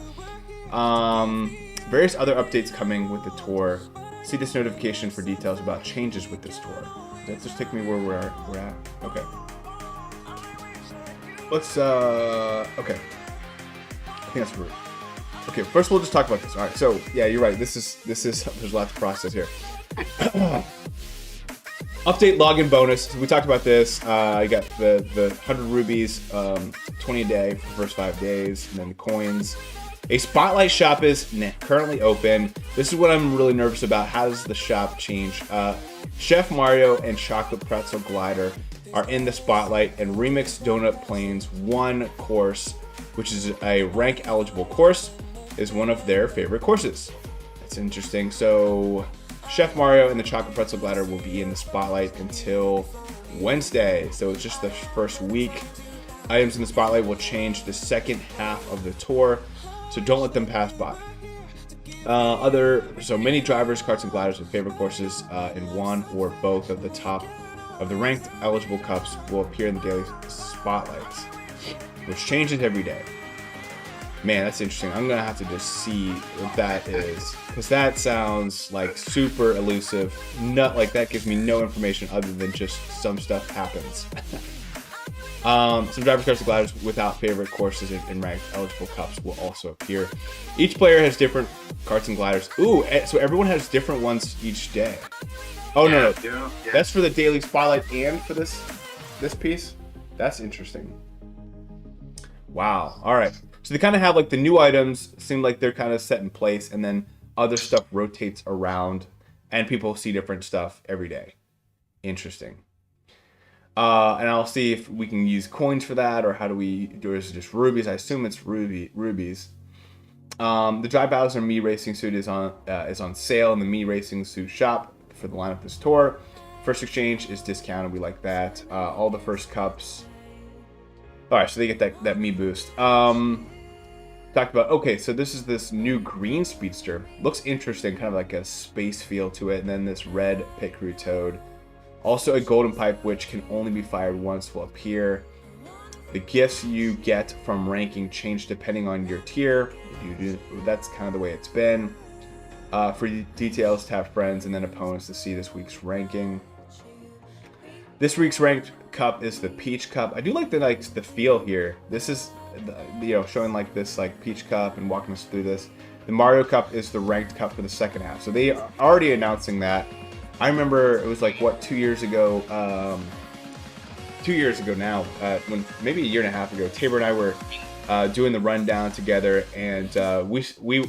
Various other updates coming with the tour. See this notification for details about changes with this tour. That just take me where we're at. Okay. Let's okay. I think that's rude. Okay, first we'll just talk about this. All right, so yeah, you're right. This is there's lots of process here. Update login bonus. So we talked about this. You got the 100 rubies, 20 a day for the first 5 days, and then the coins. A spotlight shop is currently open. This is what I'm really nervous about. How does the shop change? Chef Mario and Chocolate Pretzel Glider are in the spotlight, and Remix Donut Plains 1 course, which is a rank eligible course, is one of their favorite courses. That's interesting. So Chef Mario and the Chocolate Pretzel Glider will be in the spotlight until Wednesday. So it's just the first week. Items in the spotlight will change the second half of the tour, so don't let them pass by. So many drivers, karts, and gliders with favorite courses in one or both of the top of the ranked eligible cups will appear in the daily spotlights, which changes every day. Man, that's interesting. I'm gonna have to just see what that is, because that sounds like super elusive. Not like that gives me no information other than just some stuff happens. Some drivers, carts, and gliders without favorite courses in ranked eligible cups will also appear. Each player has different carts and gliders. Ooh, so everyone has different ones each day. Oh no, that's for the daily spotlight and for this piece. That's interesting. Wow. All right. So they kind of have like the new items seem like they're kind of set in place, and then other stuff rotates around, and people see different stuff every day. Interesting. And I'll see if we can use coins for that, or how do we do it? Is it just rubies? I assume it's rubies. The Dry Bowser Me Racing Suit is on sale in the Me Racing Suit shop for the lineup this tour. First exchange is discounted. We like that. All the first cups. All right, so they get that Me boost. Talked about, okay, so this new green speedster. Looks interesting, kind of like a space feel to it. And then this red pit crew toad. Also a golden pipe, which can only be fired once, will appear. The gifts you get from ranking change depending on your tier. That's kind of the way it's been. For details, tap friends and then opponents to see this week's ranking. This week's ranked cup is the Peach Cup. I do like the feel here. This is, showing like this like Peach Cup and walking us through this. The Mario Cup is the ranked cup for the second half. So they are already announcing that. I remember it was like, what, 2 years ago? 2 years ago now, when maybe a year and a half ago, Tabor and I were doing the rundown together, and we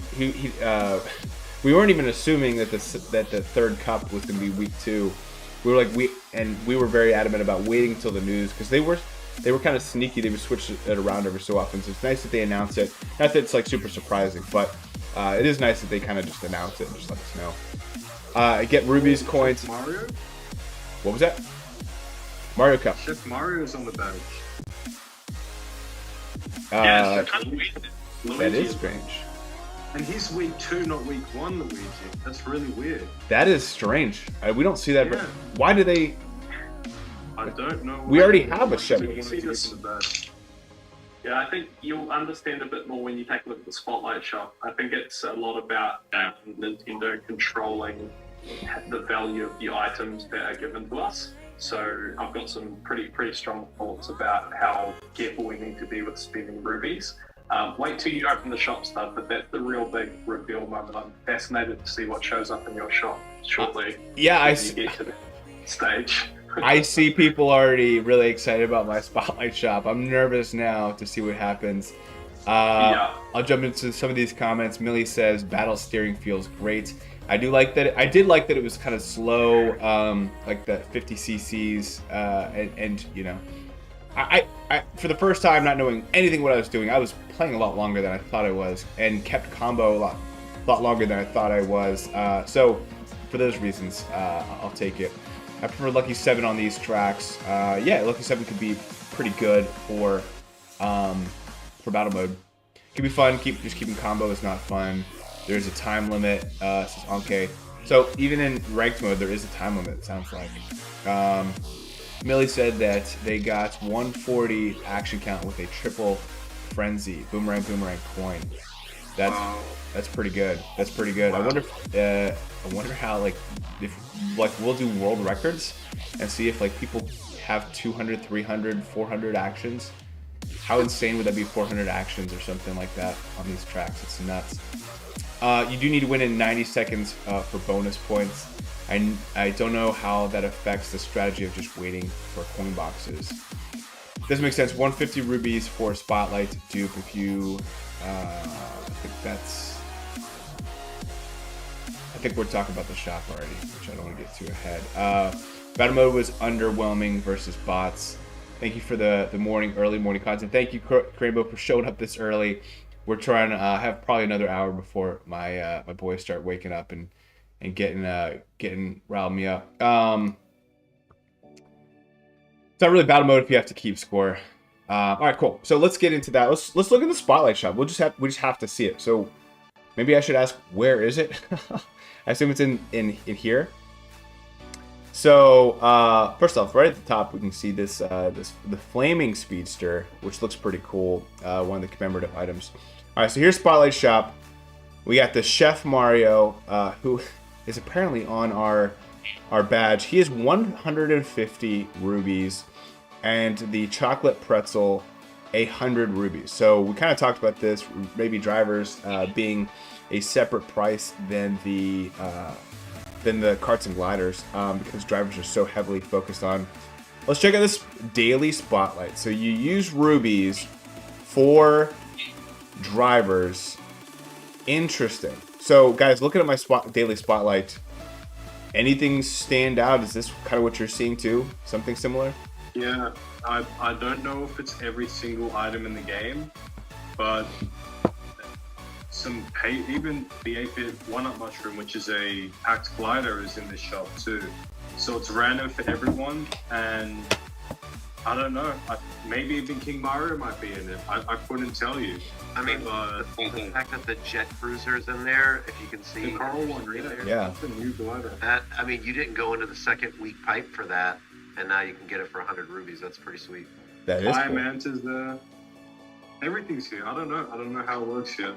weren't even assuming that the third cup was going to be week 2. We were very adamant about waiting till the news, because they were kind of sneaky. They would switch it around every so often. So it's nice that they announce it. Not that it's like super surprising, but it is nice that they kind of just announce it and just let us know. Get rubies, coins. Mario? What was that? Mario Cup. Chef Mario's on the badge. Yeah, it's kind of weird. That is strange. And he's week 2, not week 1, Luigi. That's really weird. That is strange. We don't see that. Yeah. Why do they? I don't know. We already have a chef. Yeah, I think you'll understand a bit more when you take a look at the Spotlight shop. I think it's a lot about Nintendo controlling the value of the items that are given to us. So I've got some pretty strong thoughts about how careful we need to be with spending rubies. Wait till you open the shop stuff, but that's the real big reveal moment. I'm fascinated to see what shows up in your shop shortly. Yeah, when you get to the stage. I see people already really excited about my Spotlight shop. I'm nervous now to see what happens. I'll jump into some of these comments. Millie says battle steering feels great. I did like that it was kind of slow, like the 50 cc's, and I for the first time, not knowing anything what I was doing, I was playing a lot longer than I thought I was, and kept combo a lot longer than I thought I was. So for those reasons, I'll take it. I prefer Lucky 7 on these tracks. Yeah, Lucky 7 could be pretty good for battle mode. Could be fun. Just keeping combo is not fun. There's a time limit. Says okay. So even in ranked mode, there is a time limit. It sounds like. Millie said that they got 140 action count with a triple frenzy boomerang coin. That's pretty good. That's pretty good. Wow. I wonder how if we'll do world records and see if people have 200, 300, 400 actions. How insane would that be? 400 actions or something like that on these tracks. It's nuts. You do need to win in 90 seconds for bonus points. I don't know how that affects the strategy of just waiting for coin boxes. Doesn't make sense. 150 rubies for Spotlight dupe if you. I think we're talking about the shop already, which I don't want to get too ahead. Battle mode was underwhelming versus bots. Thank you for the early morning content. Thank you, Rainbow, for showing up this early. We're trying to have probably another hour before my boys start waking up and getting riled me up. It's not really battle mode if you have to keep score. All right, cool. So let's get into that. Let's look at the Spotlight shop. We just have to see it. So maybe I should ask, where is it? I assume it's in here. So first off, right at the top, we can see the flaming speedster, which looks pretty cool. One of the commemorative items. All right, so here's Spotlight Shop. We got the Chef Mario, who is apparently on our badge. He has 150 rubies, and the chocolate pretzel, 100 rubies. So we kind of talked about this, maybe drivers being a separate price than the carts and gliders, because drivers are so heavily focused on. Let's check out this daily spotlight. So you use rubies for drivers. Interesting. So guys, looking at my daily spotlight, anything stand out? Is this kind of what you're seeing too? Something similar? Yeah, I don't know if it's every single item in the game, but even the 8-bit one-up mushroom, which is a packed glider, is in this shop too. So it's random for everyone, and I don't know. Maybe even King Mario might be in it. I couldn't tell you. I mean, the fact that the jet cruiser is in there, if you can see. The coral one, right there. Yeah. That's a new glider. I mean, you didn't go into the second weak pipe for that, and now you can get it for 100 rubies. That's pretty sweet. That is Fire cool. Manta's there. Everything's here. I don't know how it works yet.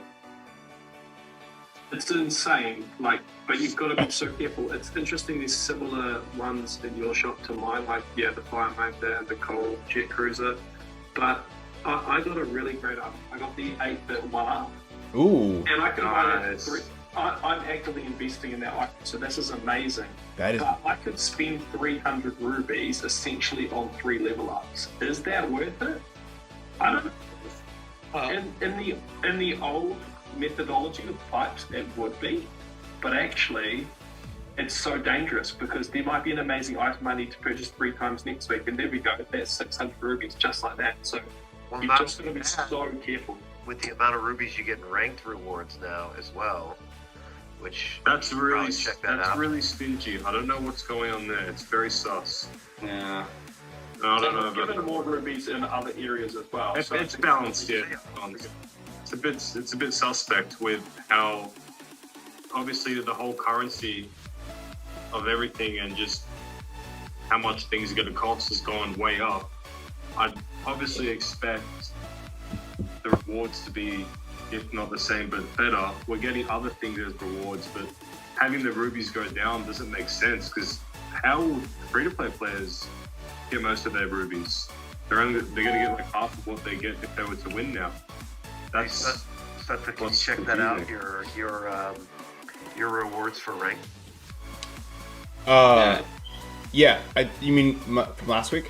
It's insane, but you've got to be so careful. It's interesting, there's similar ones in your shop to mine, the Fire Manta and the Coal Jet Cruiser, but I got a really great up. I got the 8-bit one-up, Ooh, and I can buy it Nice. for I'm actively investing in that item, so this is amazing. that is. But I could spend 300 rubies essentially on 3 level ups. Is that worth it? I don't know. In the old methodology of pipes, it would be, but actually it's so dangerous because there might be an amazing item I need to purchase 3 times next week, and there we go, that's 600 rubies just like that. So Well, you've not just got to be so careful. with the amount of rubies you get in ranked rewards now as well, which That's you should probably really check that out. really stingy. I don't know what's going on there. It's very sus. Yeah. I don't know about Given that. more rubies in other areas as well. It's so balanced, yeah. It's a bit suspect with how obviously the whole currency of everything and just how much things are going to cost has gone way up. I'd obviously expect the rewards to be, if not the same, but better. We're getting other things as rewards, but having the rubies go down doesn't make sense because how would free-to-play players get most of their rubies? They're going to get like half of what they get if they were to win now. That's Can you what's check that out? confusing. Your rewards for rank. Yeah. You mean from last week?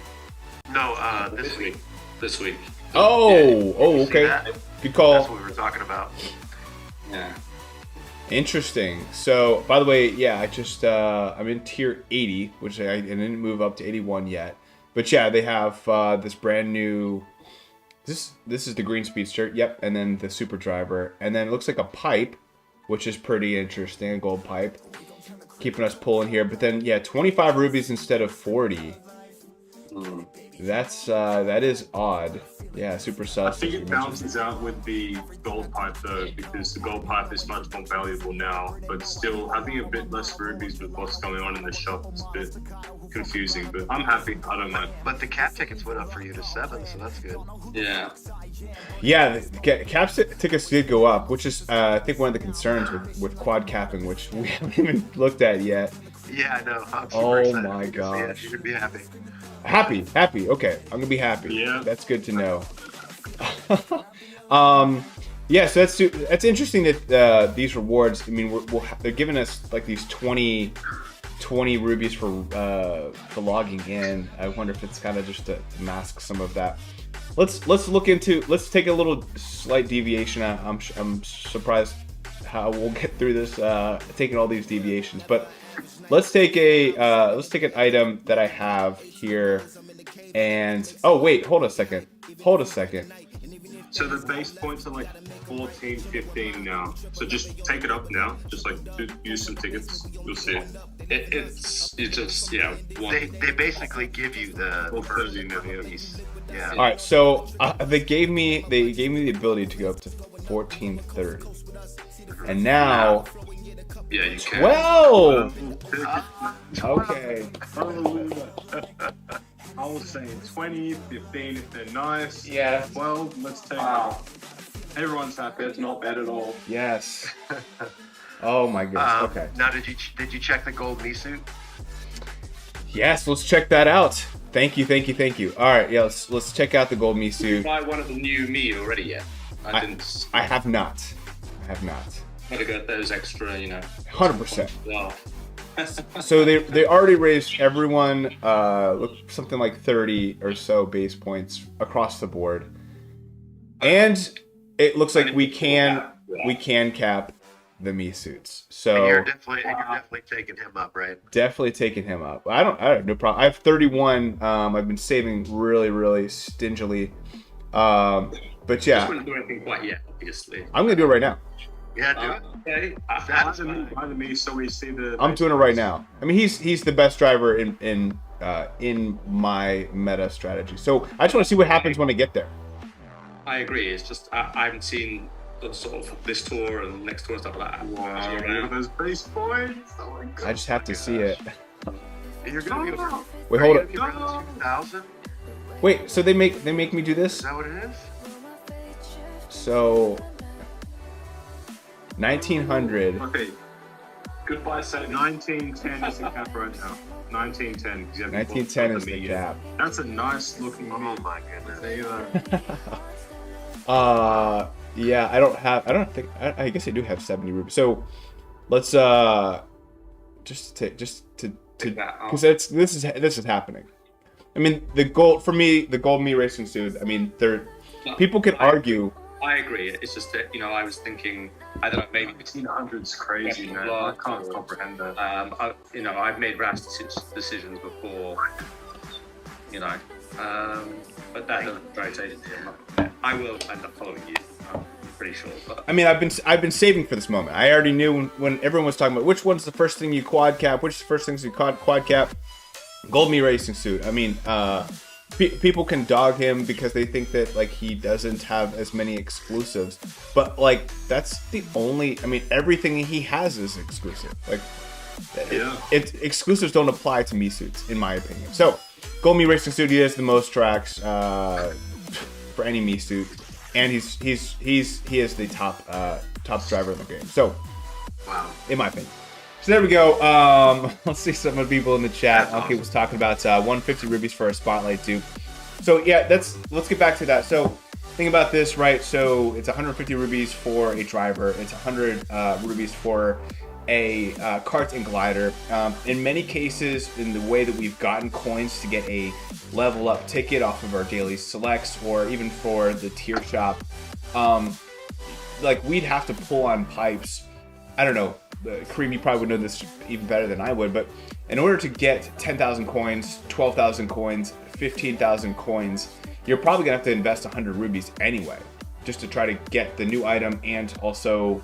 No, this week. This week. Oh, You see okay. that? Good call. That's what we were talking about. Yeah. Interesting. So, by the way, yeah, I just I'm in tier 80, which I didn't move up to 81 yet. But yeah, they have this brand new. This is the green speedster. Yep, and then the super driver, and then it looks like a pipe, which is pretty interesting. A gold pipe, keeping us pulling here. But then yeah, 25 rubies instead of 40. That is odd. Yeah, super sus. I think it balances out with the gold pipe though, because the gold pipe is much more valuable now, but still having a bit less rubies with what's going on in the shop is a bit confusing, but I'm happy. I don't mind. But the cap tickets went up for you to 7, so that's good. Yeah. Yeah, the cap tickets did go up, which is I think one of the concerns with quad capping, which we haven't even looked at yet. Yeah, I know. I'm super Oh excited my to see it. gosh. You should be happy. Happy. Okay, I'm gonna be happy. Yeah. That's good to know. Yeah, so that's interesting that these rewards. I mean, they're giving us like these 20 rubies for logging in. I wonder if it's kind of just to mask some of that. Let's take a little slight deviation. I'm surprised how we'll get through this, taking all these deviations, but. Let's take an item that I have here, and oh wait, hold a second. So the base points are like 14, 15 now. So just take it up now. Just like use some tickets. You'll see. It's just one. They basically give you the Well, first 30 now, yeah. piece. Yeah. All right, so they gave me the ability to go up to 1430, and now Yeah, you can. 12. Okay. I was saying 20, 15 if they're nice. Yeah. 12, let's take Wow. Everyone's happy. That's not bad at all. Yes. Oh my goodness. Okay. Now, did you check the gold me suit? Yes, let's check that out. Thank you. All right, yeah, let's check out the gold me Did you suit. buy one of the new me already yet? I didn't. I have not. Gotta get those extra, 100%. Well, So they already raised everyone something like 30 or so base points across the board, and it looks like we can cap the me suits. So And you're definitely taking him up, right? definitely taking him up. I don't no problem. I have 31. I've been saving really stingily. But just yeah, wouldn't do anything quite yet, obviously. I'm gonna do it right now. Yeah, do it. Okay. That's By the me, so we see the. I'm doing it right now. I mean, he's the best driver in my meta strategy. So I just want to see what happens when I get there. I agree. It's just I haven't seen the sort of this tour and next tour and stuff like that. Wow, look at those base points. Oh my God. I just have to see it. And you're gonna be. Wait, hold it. Be around 2,000? Wait, so they make me do Is this? that what it is? So 1900. Okay, Goodbye, saving. 1910 is the cap right now. 1910. 1910 is the cap. That's a nice looking Oh me. my goodness. There you go. Yeah, I guess I do have 70 rupees. So let's just to because this is happening. I mean, the gold me racing suit. I mean, people can argue. I agree. It's just that I was thinking, I don't know, maybe 1900's crazy, man. I can't comprehend that. I've made rash decisions before, but that doesn't very agency. I will end up following you. I'm pretty sure. But I mean, I've been saving for this moment. I already knew when everyone was talking about which one's the first thing you quad cap, which is the first things you quad cap. Gold me racing suit. I mean, people can dog him because they think that like he doesn't have as many exclusives, but like that's the only. I mean, everything he has is exclusive. Like, exclusives don't apply to me suits, in my opinion. So, gold me racing suit. He has the most tracks for any me suit, and he is the top driver in the game. So, Wow. in my opinion. So there we go. Let's see some of the people in the chat. That's Okay, was talking about 150 rubies for a spotlight dupe. So yeah, let's get back to that. So think about this, right? So it's 150 rubies for a driver. It's 100 rubies for a kart and glider. In many cases, in the way that we've gotten coins to get a level up ticket off of our daily selects, or even for the tier shop, like we'd have to pull on pipes. I don't know. Kareem, you probably would know this even better than I would, but in order to get 10,000 coins, 12,000 coins, 15,000 coins, you're probably gonna have to invest 100 rubies anyway, just to try to get the new item. And also,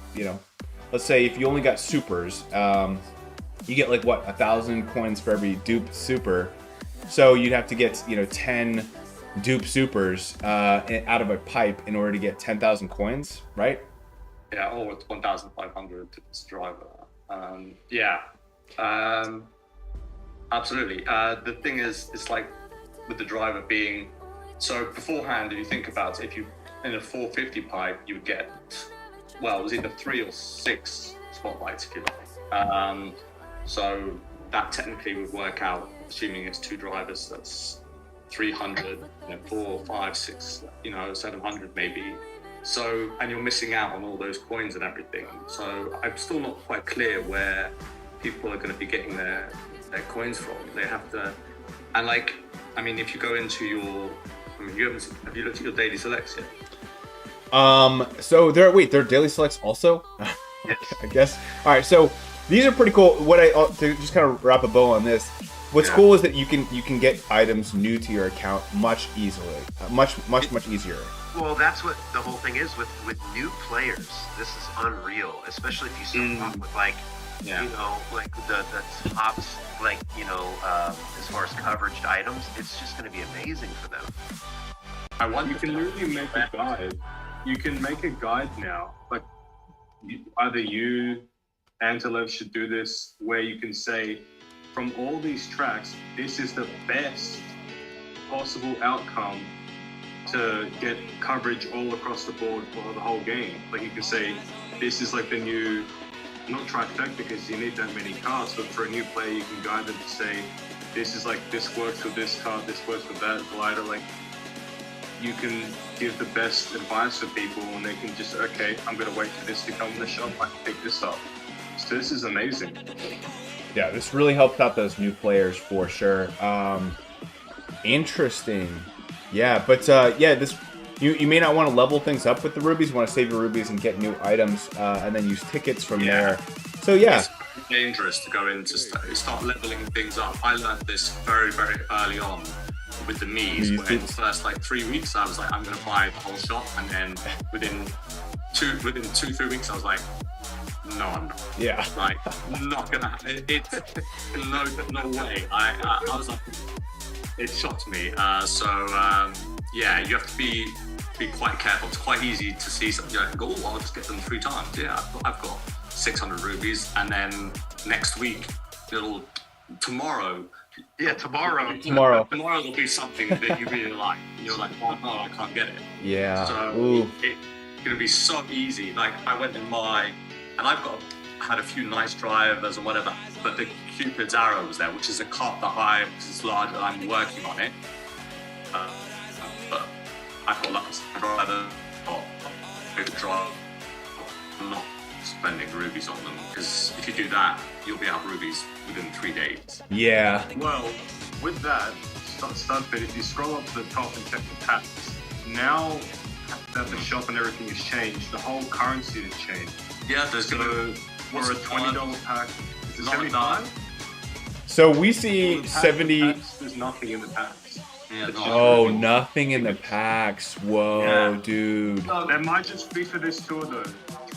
let's say if you only got supers, you get like what, 1,000 coins for every dupe super. So you'd have to get 10 dupe supers out of a pipe in order to get 10,000 coins, right? Yeah, or with 1,500 to this driver. Absolutely. The thing is, it's like with the driver being so beforehand. If you think about it, if you in a 450 pipe, you would get it was either 3 or 6 spotlights, if you like. So that technically would work out, assuming it's 2 drivers. That's 300, 4, 5, 6, 700 maybe. So, and you're missing out on all those coins and everything. So I'm still not quite clear where people are going to be getting their coins from. They have to, and if you go into your, have you looked at your daily selects yet? So there are daily selects also? Yes. I guess. All right, so these are pretty cool. To just kind of wrap a bow on this, what's cool is that you can get items new to your account much easily, much easier. Well, that's what the whole thing is with new players. This is unreal, especially if you start off with the tops, as far as coverage items. It's just going to be amazing for them. You can literally make a guide. You can make a guide now. Like either you Antelope should do this, where you can say, from all these tracks, this is the best possible outcome to get coverage all across the board for the whole game. Like you can say, this is like the new, not trifecta because you need that many cards, but for a new player, you can guide them to say, this is like, this works with this card, this works with that glider. Like, you can give the best advice for people and they can just, okay, I'm gonna wait for this to come in the shop, I can pick this up. So this is amazing. Yeah, this really helped out those new players for sure. Interesting. Yeah, but yeah, this you may not want to level things up with the rubies. You want to save your rubies and get new items, and then use tickets from there. So yeah, it's dangerous to go into start leveling things up. I learned this very, very early on with the Mii's. Where in the first like 3 weeks, I was like, I'm going to buy the whole shop, and then within 2-3 weeks, I was like, no, I'm not. Yeah. Like, not gonna happen. No way. I was like, it shocked me. Yeah, you have to be quite careful. It's quite easy to see something and go, oh, I'll just get them 3 times. Yeah, I've got 600 rubies, and then next week, tomorrow. Yeah, tomorrow there'll be something that you really like. You're like, oh no, I can't get it. Yeah. So it's gonna be so easy. Like I went in and had a few nice drivers and whatever, but the Cupid's arrow was there, which is a cart that it's large and I'm working on it. But I got lucky driver I'm not spending rubies on them, because if you do that, you'll be out of rubies within 3 days. Yeah. Well, with that, Studfit, if you scroll up to the top and check the packs, now that the shop and everything has changed, the whole currency has changed. Yeah, there's So for a $20 pack, is it 75? So we see 70. There's nothing in the packs. Yeah, Oh, nothing in the packs. Whoa, Yeah. dude. That might just be for this tour, though.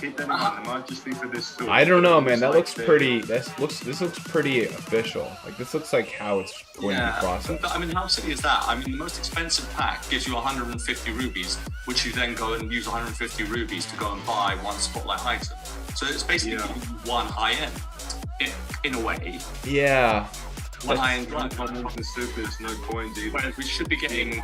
Keep that in mind. It might just be for this tour. I don't know, man. That Looks looks like pretty. This looks pretty official. Like this looks like how it's going to be processed. I mean, how silly is that? I mean, the most expensive pack gives you 150 rubies, which you then go and use 150 rubies to go and buy one spotlight item. So it's basically one high end, in a way. Yeah. One high end. No commons and supers, no coins either. Whereas we should be getting,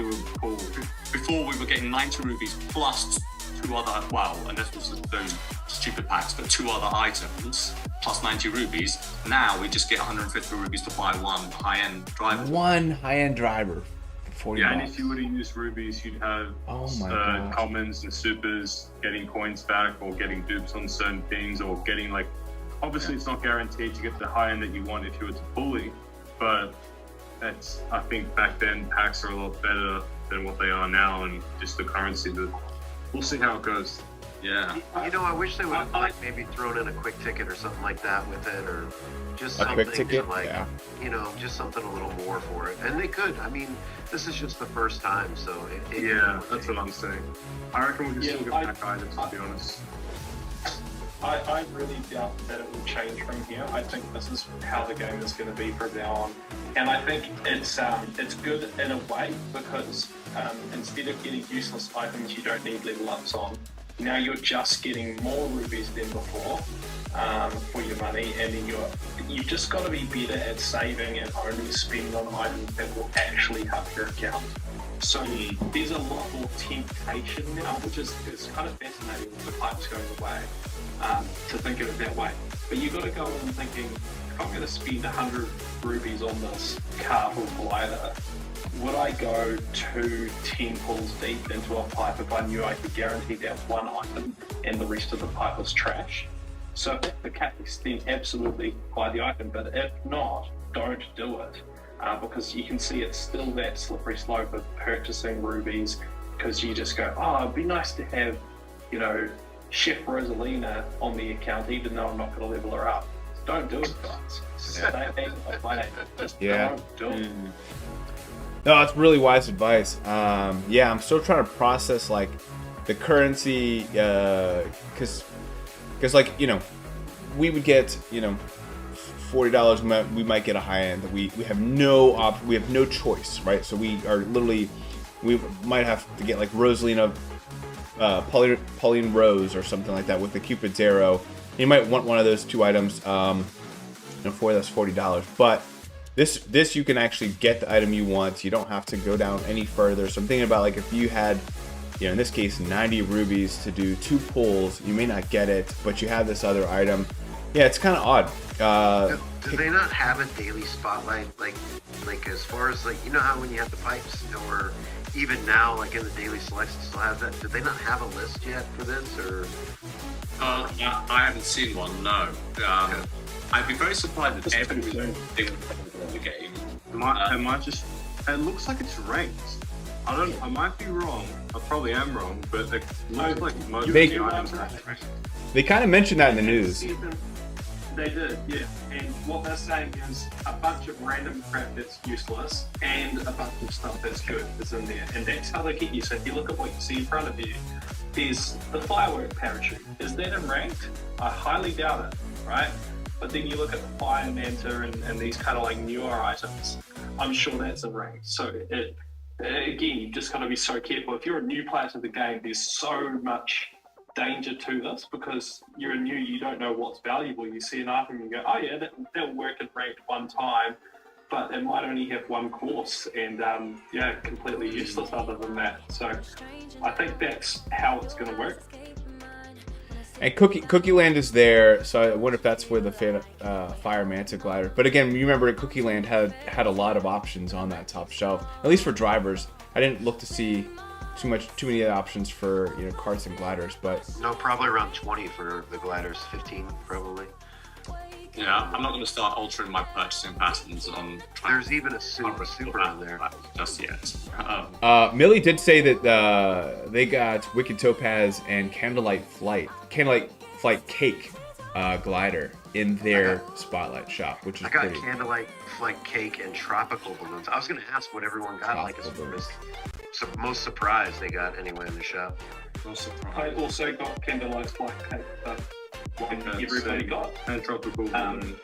before we were getting 90 rubies plus 2 other, and this was those stupid packs, but 2 other items plus 90 rubies. Now we just get 150 rubies to buy one high-end driver. One high-end driver for $40. Yeah, and if you were to use rubies, you'd have commons and supers, getting coins back, or getting dupes on certain things, or getting like, obviously it's not guaranteed to get the high end that you want if you were to bully, but I think back then packs are a lot better than what they are now, and just the currency, but we'll see how it goes. Yeah. You know, I wish they would have like maybe thrown in a quick ticket or something like that with it, or just something quick ticket, to like, you know, just something a little more for it. And they could. I mean, this is just the first time, so that's what I'm saying. I reckon we can still get back items, to be honest. I really doubt that it will change from here. I think this is how the game is going to be from now on, and I think it's good in a way because instead of getting useless items you don't need level ups on, now you're just getting more rubies than before for your money, and then you've just got to be better at saving and only spending on items that will actually help your account. So there's a lot more temptation now, which is kind of fascinating with the pipes going away, to think of it that way. But you've got to go in thinking, if I'm going to spend 100 rubies on this cart or glider, would I go 2-10 pulls deep into a pipe if I knew I could guarantee that one item and the rest of the pipe was trash? So if the case, then absolutely buy the item, but if not, don't do it. Because you can see it's still that slippery slope of purchasing rubies, because you just go, it'd be nice to have, you know, Chef Rosalina on the account, even though I'm not going to level her up. Don't do it, guys. Just don't do it. No, that's really wise advice. I'm still trying to process like the currency, because like, you know, we would get, you know, $40, we might get a high end. We have we have no choice, right? So we might have to get like Rosalina, Pauline Rose or something like that with the Cupid's arrow, You might want one of those 2 items. For that's $40. But this you can actually get the item you want. You don't have to go down any further. So I'm thinking about like if you had, in this case, 90 rubies to do 2 pulls, you may not get it, but you have this other item. Yeah, it's kind of odd. Do they not have a daily spotlight? Like as far as like, you know how when you have the pipes, or even now, like in the daily selects, still have that. Do they not have a list yet for this, or? I haven't seen one. No. I'd be very surprised if everything in the game. It looks like it's ranked. I might be wrong. I probably am wrong, but it looks like most of the items are ranked. They kind of mentioned that in the news. They did, yeah. And what they're saying is a bunch of random crap that's useless and a bunch of stuff that's good is in there. And that's how they get you. So if you look at what you see in front of you, there's the firework parachute. Is that in ranked? I highly doubt it, right? But then you look at the fire manta and these kind of like newer items. I'm sure that's in ranked. So again, you just got to be so careful. If you're a new player to the game, there's so much danger to this because you're new, you don't know what's valuable. You see an item and you go, oh yeah, that'll work in ranked one time, but it might only have one course and completely useless other than that. So I think that's how it's going to work. And Cookie Land is there, so I wonder if that's where the Fire Manta glider. But again, you remember Cookie Land had a lot of options on that top shelf, at least for drivers. I didn't look to see too many options for karts and gliders, but no, probably around 20 for the gliders, 15 probably. Yeah, I'm not going to start altering my purchasing patterns on. There's even a super on there just yet. Millie did say that they got Wicked Topaz and Candlelight Flight Cake glider in their Spotlight shop, which is pretty. I got pretty. Candlelight Flight Cake and Tropical Balloons. I was going to ask what everyone got. Most surprised they got anyway in the shop. I also got Candlelight Flight Cake. Everybody got. And Tropical Balloons.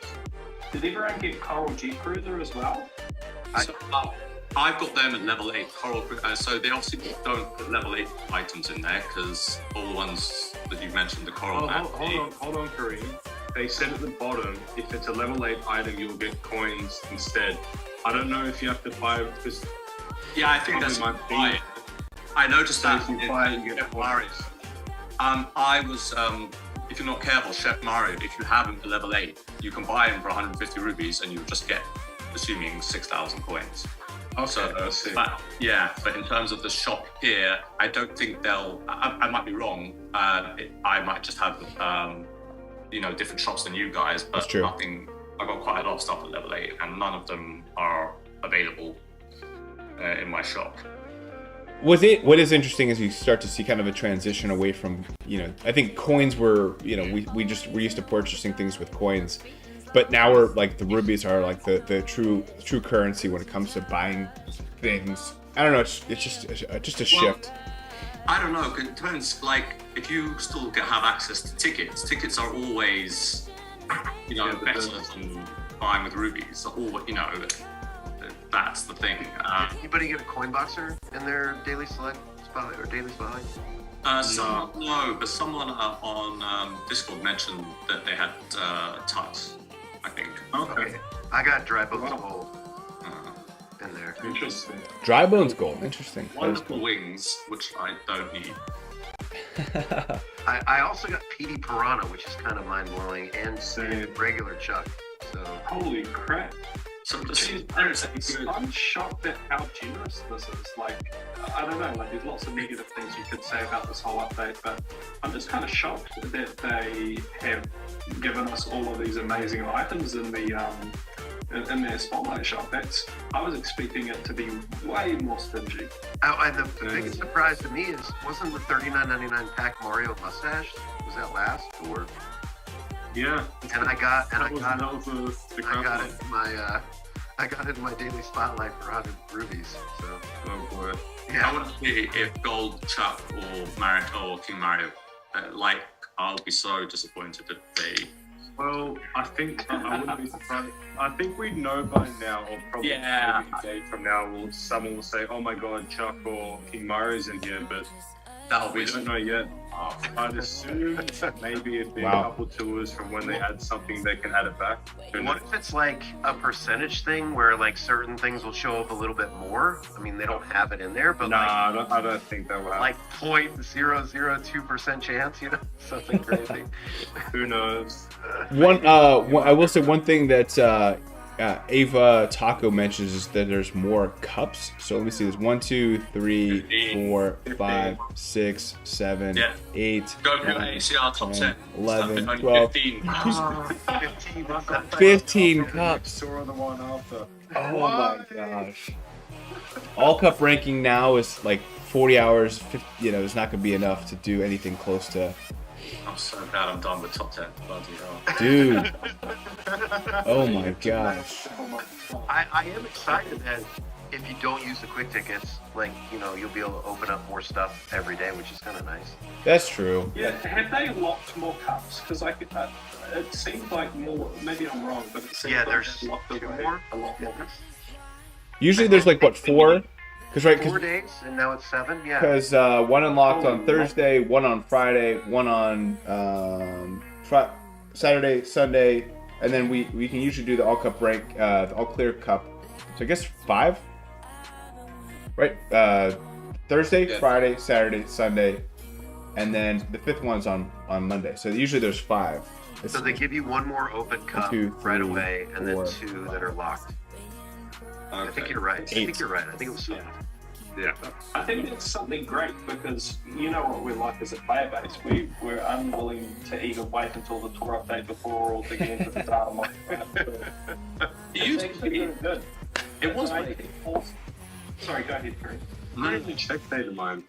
Did everyone get Coral Jet Cruiser as well? I've got them at level 8 Coral. So they obviously don't put level 8 items in there because all the ones that you mentioned, the Coral. Hold on, Kareem. They said at the bottom, if it's a level 8 item, you'll get coins instead. I don't know if you have to buy it because. Yeah, I think that's my buy. I noticed that you buy it, you get Mario. I was, if you're not careful, Chef Mario, if you have him to level 8, you can buy him for 150 rubies and you just get, assuming 6,000 coins. Also, but in terms of the shop here, I don't think they'll. I might be wrong. I might just have, different shops than you guys. But that's true. Nothing. I've got quite a lot of stuff at level 8, and none of them are available in my shop. What is interesting is you start to see kind of a transition away from, I think coins were, we're used to purchasing things with coins, but now we're like the rubies are like the true currency when it comes to buying things. I don't know. It's just a shift. I don't know. It depends. Like if you still have access to tickets. Tickets are always, better than buying with rubies. That's the thing. Anybody get a coin boxer in their daily select spotlight or daily spotlight? No, but someone on Discord mentioned that they had tucks, I think. Okay. I got Dry Bones Gold in there. Interesting. Dry Bones Gold. Interesting. Wonderful wings, which I don't need. I also got PD Piranha, which is kind of mind-blowing, and regular Chuck. So holy crap. I'm shocked at how generous this is. Like, I don't know, there's lots of negative things you could say about this whole update, but I'm just kind of shocked that they have given us all of these amazing items in in their Spotlight shop. I was expecting it to be way more stingy. And the biggest surprise to me wasn't the $39.99 pack Mario mustache? Was that last or? Yeah. And I got it in my daily spotlight for 100 rubies. So. Oh boy. Yeah. I want to see if Gold Chuck or King Mario. I'll be so disappointed if they. Well, I think I wouldn't be surprised. I think we'd know by now, or probably maybe a day from now, someone will say, "Oh my God, Chuck or King Mario's in here," but that'll be. We don't know yet. I'd assume maybe it'd be a couple tours from when they add something, they can add it back. What if it's like a percentage thing where like certain things will show up a little bit more? I mean, they don't have it in there, but Nah, I don't think that will happen. like 0.002% chance, you know, something crazy. Who knows? I will say one thing that Ava Taco mentions is that there's more cups. So let me see. There's 1, 2, 3, 4, 5, 6, 7, 8, Go for 9, ACR top 10. 11, Only 12, 15. 15 cups. Saw the one after. Oh my gosh. All cup ranking now is like 40 hours. 50, you know, it's not going to be enough to do anything close to. I'm so glad I'm done with top 10. Bloody hell. Dude. Oh my gosh. I am excited that if you don't use the quick tickets, like, you know, you'll be able to open up more stuff every day, which is kind of nice. That's true. Yeah, have they locked more cups? Because it seems like more. Maybe I'm wrong, but it seems like there's they've locked two away more. a lot more. Usually there's like, what, 4? 4 days, and now it's 7. Yeah. Because one unlocked on Thursday, one on Friday, one on Saturday, Sunday, and then we can usually do the all cup rank, the all clear cup. So I guess 5, right? Thursday, Friday, Saturday, Sunday, and then the 5th one's on Monday. So usually there's 5. So they give you one more open cup 2, 3, right away, and 4, then 2 that are locked. Okay. I think you're right. 8. I think you're right. I think it was 5. Yeah. I think that's something great because you know what we're like as a player base. We're unwilling to even wait until the tour update before we're all digging into the data mining. It used It's to actually be. really good. It was. I think also- Sorry, go ahead, Chris. I didn't check data mine.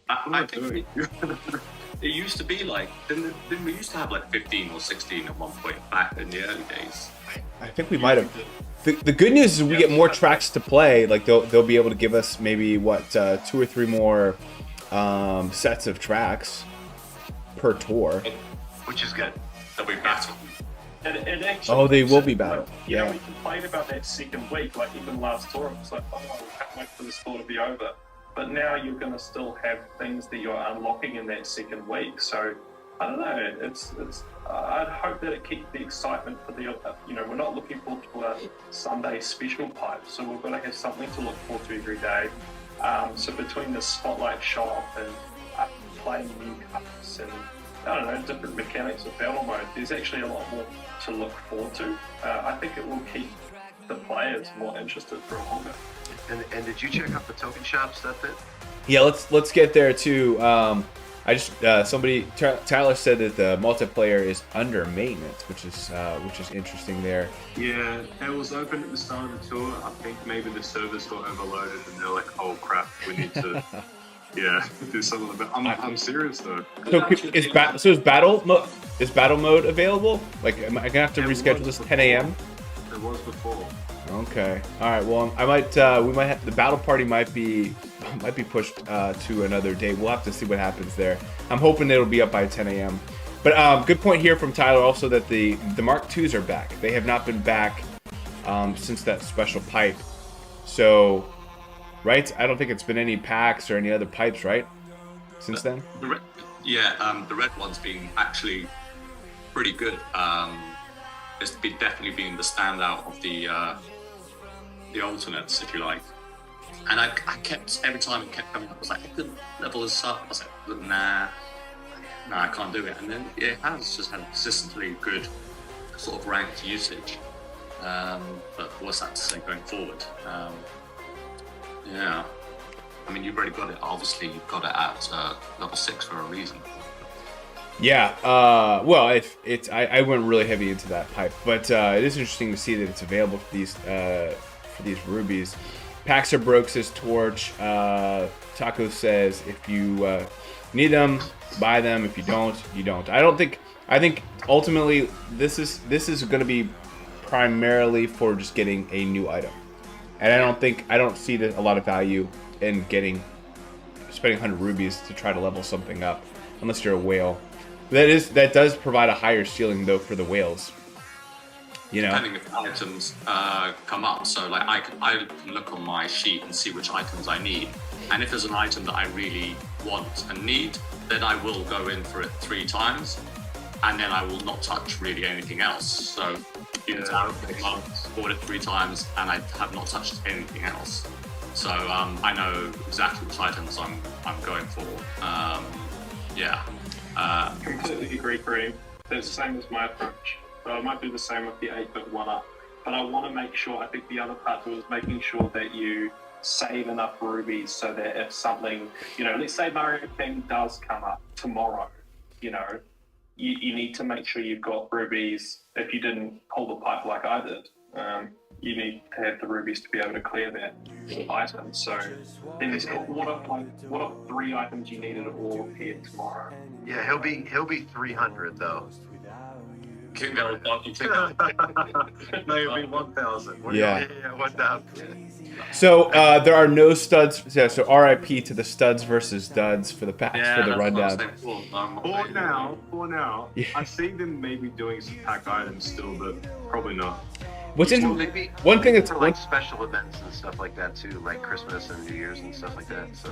I think it used to be like, then we used to have like 15 or 16 at one point back in the early days. I think we might have. The good news is we get more tracks to play. Like they'll be able to give us maybe 2 or 3 more sets of tracks per tour. Which is good. That we battle. And it actually They will makes be it, battle. like, you know, Yeah. we complained about that second week, like even last tour, it was like, oh, we can't wait for this tour to be over. But now you're going to still have things that you're unlocking in that second week. So I don't know. It's. I'd hope that it keeps the excitement for the. You know, we're not looking forward to a Sunday special pipe, so we've got to have something to look forward to every day. So between the spotlight shop and playing new cups and I don't know, different mechanics of battle mode, there's actually a lot more to look forward to. I think it will keep the players more interested for longer. And did you check out the token shop stuff? Yeah, let's get there too. I just Tyler said that the multiplayer is under maintenance, which is interesting there. Yeah, it was open at the start of the tour. I think maybe the servers got overloaded and they're like, oh crap, we need to do something about it. I'm serious though. So is battle mode available? Like, am I gonna have to reschedule this 10 a.m.? It was before. Okay. All right. Well, we might have the battle party might be pushed to another day. We'll have to see what happens there. I'm hoping it'll be up by 10 a.m. But good point here from Tyler also that the Mark IIs are back. They have not been back since that special pipe. So, right? I don't think it's been any packs or any other pipes, right? Since then. The red one's been actually pretty good. It's definitely been the standout of the alternates, if you like. And I kept, every time it kept coming up, I was like, I could level this up. I was like, nah, I can't do it. And then it has just had consistently good sort of ranked usage. But what's that to say going forward? Yeah. I mean, you've already got it. Obviously, you've got it at level 6 for a reason. Yeah, well, I went really heavy into that pipe, but it is interesting to see that it's available for these rubies. Packs are broke, says Torch. Taco says if you need them, buy them. If you don't, you don't. I think ultimately this is going to be primarily for just getting a new item, and I don't see a lot of value in spending 100 rubies to try to level something up, unless you're a whale. That does provide a higher ceiling though for the whales. You know, depending if items come up, so like I can look on my sheet and see which items I need, and if there's an item that I really want and need, then I will go in for it 3 times, and then I will not touch really anything else. So even I've bought it 3 times and I have not touched anything else. So I know exactly which items I'm going for. Completely agree, Kareem. It's the same as my approach. So I might do the same with the 8-bit 1-up. But I want to make sure, I think the other part was making sure that you save enough rubies so that if something, let's say Mario King does come up tomorrow, you need to make sure you've got rubies. If you didn't pull the pipe like I did, you need to have the rubies to be able to clear that item. So then what are 3 items you needed all cleared tomorrow? Yeah, he'll be 300 though. No, you'll be 1,000. Yeah. 1,000. So there are no studs. Yeah, so RIP to the studs versus duds for the packs for the rundown. For now. Yeah. I see them maybe doing some pack items still, but probably not. What's in Maybe one thing that's for like special events and stuff like that too, like Christmas and New Year's and stuff like that. So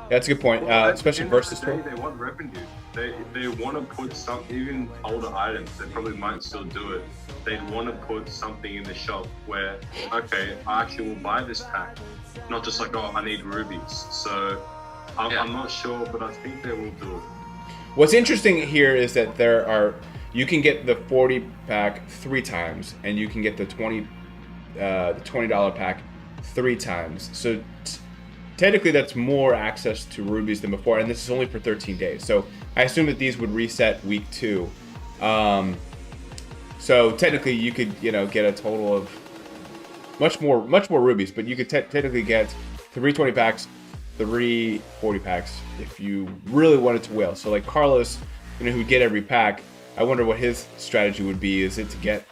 that's a good point, especially At the end of versus the day, they want revenue. They want to put some, even older items. They probably might still do it. They'd want to put something in the shop where, okay, I actually will buy this pack, not just like, oh, I need rubies. So I'm not sure, but I think they will do it. What's interesting here is that you can get the 40 pack 3 times, and you can get the $20 pack 3 times. So technically, that's more access to rubies than before, and this is only for 13 days. So I assume that these would reset week 2. So technically, you could get a total of much more rubies, but you could technically get 3 20 packs, 3 40 packs if you really wanted to whale. So like Carlos, who'd get every pack. I wonder what his strategy would be. Is it to get,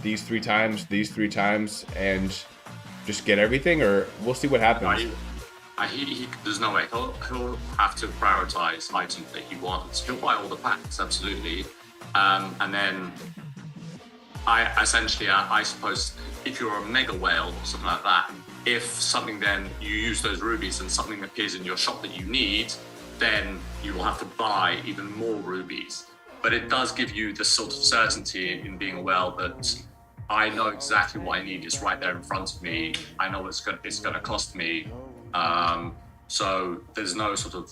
these 3 times, and just get everything, or we'll see what happens. There's no way. He'll have to prioritize items that he wants. He'll buy all the packs, absolutely. And then I suppose, if you're a mega whale or something like that, if something then you use those rubies and something appears in your shop that you need, then you will have to buy even more rubies. But it does give you the sort of certainty in being a whale that I know exactly what I need. It's right there in front of me. I know it's going to cost me. So there's no sort of,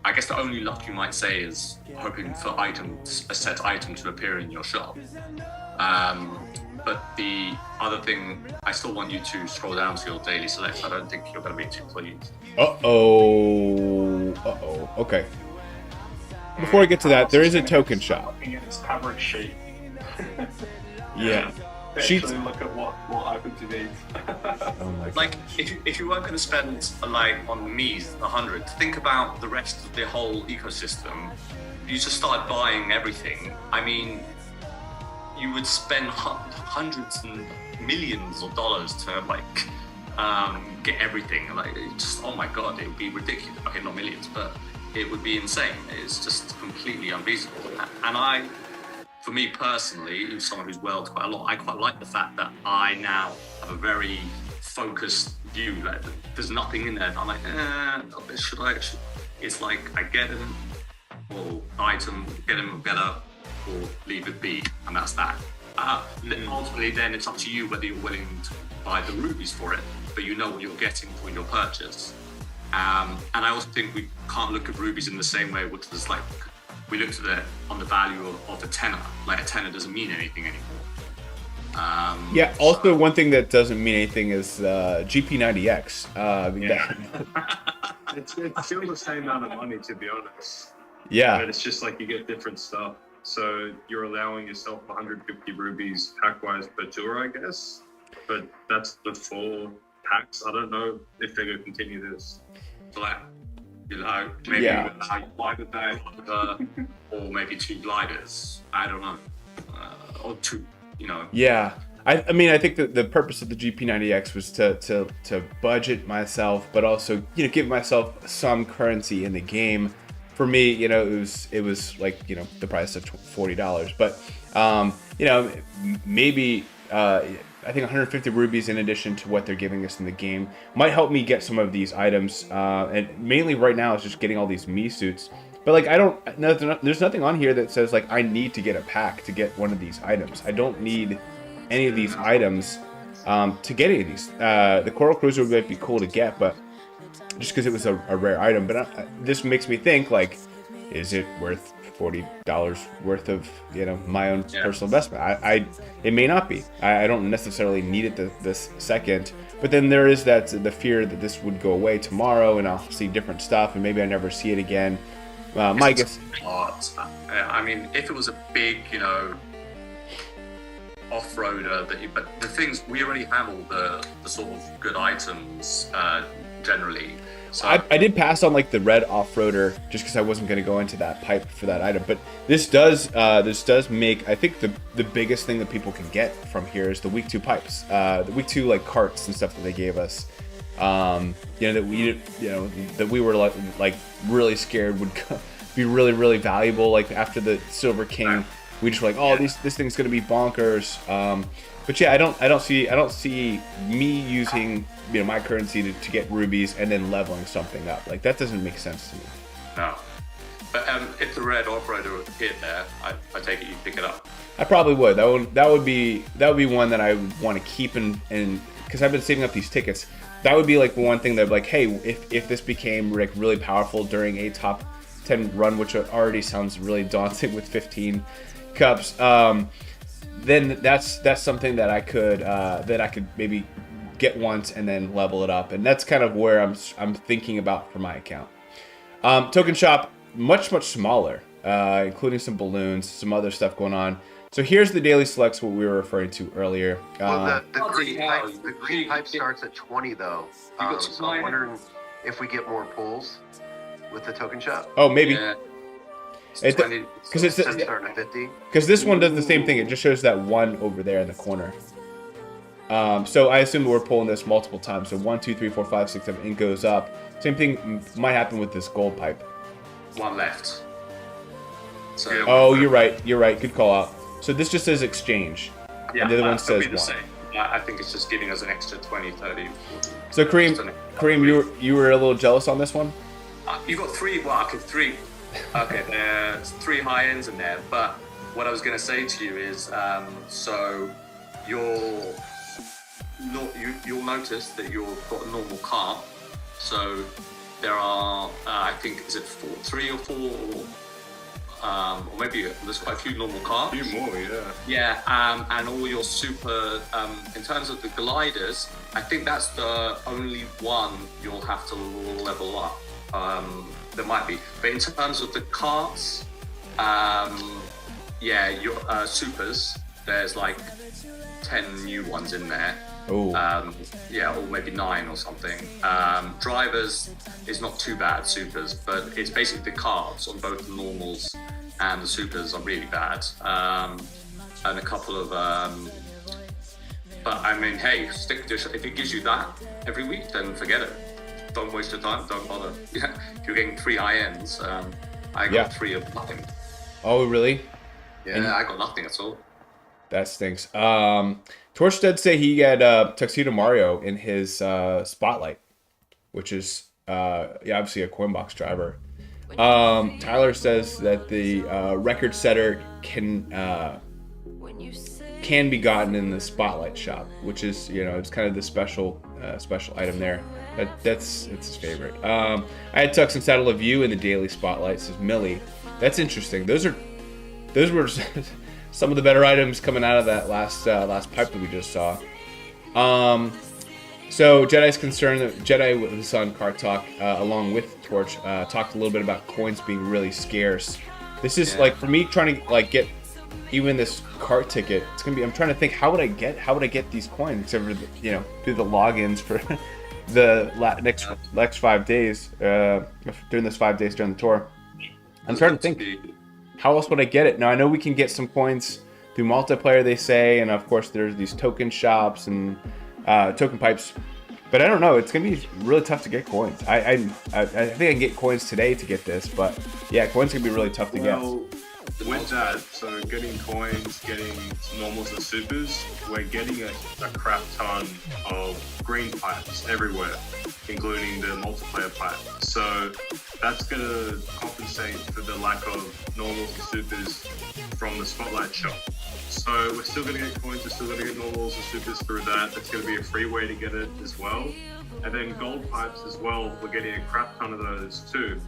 I guess the only luck you might say is hoping for a set item to appear in your shop. But the other thing, I still want you to scroll down to your daily select. I don't think you're going to be too pleased. Uh-oh. Okay. Before I get to that, there is a token shop. Looking at his coverage sheet. Yeah. Actually look at what items you need. Oh my Like, gosh. if you weren't going to spend on me 100, think about the rest of the whole ecosystem. You just started buying everything. I mean, you would spend hundreds and millions of dollars to get everything. Like, just, oh my god, it would be ridiculous. Okay, not millions, but it would be insane. It's just completely unfeasible. And for me personally, who's someone who's whaled quite a lot, I quite like the fact that I now have a very focused view. Like, there's nothing in there. I'm like, should I? It's like I get him, or item, get him better, or leave it be, and that's that. Ultimately, then it's up to you whether you're willing to buy the rubies for it, but you know what you're getting for your purchase. And I also think we can't look at rubies in the same way, which is like, we looked at it on the value of a tenner. Like, a tenner doesn't mean anything anymore. Yeah, also one thing that doesn't mean anything is GP90X. It's still the same amount of money, to be honest. Yeah. But it's just like you get different stuff. So you're allowing yourself 150 rubies pack-wise per tour, I guess. But that's the 4 packs. I don't know if they're going to continue this. So like, maybe Yeah. like a day, or maybe 2 gliders. I don't know, or 2. Yeah. I mean, I think that the purpose of the GP90X was to budget myself, but also give myself some currency in the game. For me, it was like the price of $40, but maybe I I think 150 rubies in addition to what they're giving us in the game might help me get some of these items. And mainly right now is just getting all these Mii suits. But like there's nothing on here that says like I need to get a pack to get one of these items. I don't need any of these items to get any of these. The Coral Cruiser would be cool to get, but just because it was a rare item. But this makes me think like, is it worth $40 worth of my own personal investment? It may not be. I don't necessarily need it this second. But then there is the fear that this would go away tomorrow and I'll see different stuff and maybe I never see it again. My guess. I mean, if it was a big, off-roader, but the things we already have all the sort of good items generally. So I did pass on like the red off-roader just because I wasn't going to go into that pipe for that item. But this does make, I think the biggest thing that people can get from here is the week 2 pipes, the week 2 like carts and stuff that they gave us. That we were like really scared would be really valuable. Like after the Silver King, we just were like, oh, this thing's gonna be bonkers. But yeah, I don't see me using my currency to get rubies and then leveling something up. Like that doesn't make sense to me. No. But if the red operator appeared there, I take it you pick it up. I probably would. That would be one that I would want to keep and because I've been saving up these tickets. That would be like one thing that would be like, hey, if this became like really powerful during a top 10 run, which already sounds really daunting with 15 cups, then that's something that I could maybe get once and then level it up, and that's kind of where I'm thinking about for my account. Token shop, much smaller, including some balloons, some other stuff going on. So here's the daily selects, what we were referring to earlier. Well, the green pipe starts at 20 though. So I'm wondering if we get more pulls with the token shop. Oh, maybe. Yeah. Because it's starting at 50. Because this one does the same thing. It just shows that one over there in the corner. So I assume we're pulling this multiple times. So 1, 2, 3, 4, 5, 6, 7, it goes up. Same thing might happen with this gold pipe. One left. So oh, you're right. Good call out. So this just says exchange. Yeah, and the other one says the 1. same. I think it's just giving us an extra 20, 30. 40. So Kareem, you were a little jealous on this one? You got 3. Well, okay, 3. Okay, there's 3 high ends in there. But what I was going to say to you is, so you'll notice that you've got a normal car. So there are, I think, is it 3 or 4? Or maybe there's quite a few normal cars. A few more, yeah. Yeah, and all your super, in terms of the gliders, I think that's the only one you'll have to level up. There might be. But in terms of the carts, your supers, there's like 10 new ones in there. Oh. Or maybe 9 or something. Drivers is not too bad, supers, but it's basically the cards on both the normals and the supers are really bad. And a couple of, but I mean, hey, stick to if it gives you that every week, then forget it. Don't waste your time, don't bother. Yeah, if you're getting 3 high ends, I got 3 of nothing. Oh, really? Yeah, I got nothing at all. That stinks. Torch did say he had Tuxedo Mario in his spotlight, which is obviously a Coinbox driver. Tyler says that the record setter can be gotten in the spotlight shop, which is it's kind of the special item there. It's his favorite. I had Tux and Saddle of You in the daily spotlight, says Millie. That's interesting. Those were some of the better items coming out of that last pipe that we just saw. So Jedi's concerned that Jedi with his son Kart Talk, along with Torch, talked a little bit about coins being really scarce. This is like for me trying to like get even this cart ticket. It's gonna be. I'm trying to think how would I get these coins except for through the logins for the next 5 days during this 5 days during the tour. I'm trying to think. How else would I get it? Now, I know we can get some coins through multiplayer, they say, and of course there's these token shops and token pipes, but I don't know. It's going to be really tough to get coins. I think I can get coins today to get this, but yeah, coins can be really tough to get. with that, so getting coins, getting normals and supers, we're getting a crap ton of green pipes everywhere, including the multiplayer pipe. So that's going to compensate for the lack of normals and supers from the Spotlight shop. So we're still going to get coins, we're still going to get normals and supers through that. That's going to be a free way to get it as well. And then gold pipes as well, we're getting a crap ton of those too.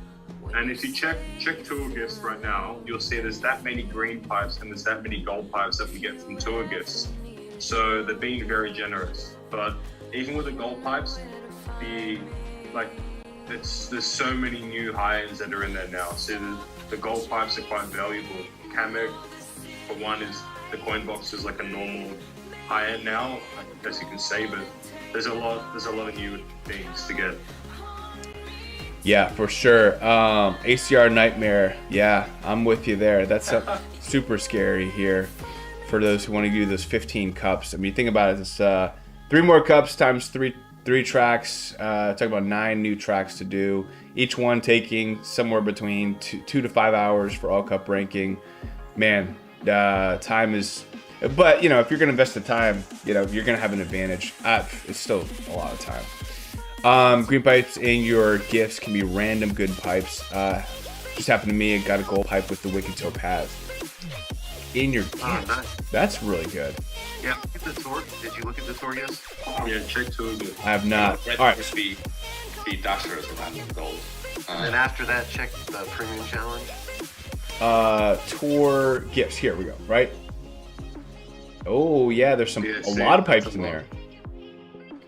And if you check tour gifts right now, you'll see there's that many green pipes and there's that many gold pipes that we get from tour gifts. So they're being very generous. But even with the gold pipes, there's so many new high-ends that are in there now. So the gold pipes are quite valuable. Kamek, for one, is the coin box is like a normal high-end now, I guess you can say, but there's a lot of new things to get. Yeah, for sure. ACR Nightmare. Yeah, I'm with you there. That's super scary here for those who want to do those 15 cups. I mean, think about it. It's 3 more cups times three tracks. Talk about 9 new tracks to do. Each one taking somewhere between 2 to 5 hours for all cup ranking. Man, time is... But, if you're going to invest the time, you're going to have an advantage. It's still a lot of time. Green pipes in your gifts can be random good pipes. Just happened to me, I got a gold pipe with the Wicked Topaz. In your gifts. Nice. That's really good. Yeah, look at the tour. Did you look at the tour yet? Yeah, check tour gift. I have not. Red All right. Crispy Dasher as a random gold. And then after that, check the premium challenge. Tour gifts. Here we go, right? Oh, yeah, there's a lot of pipes in there.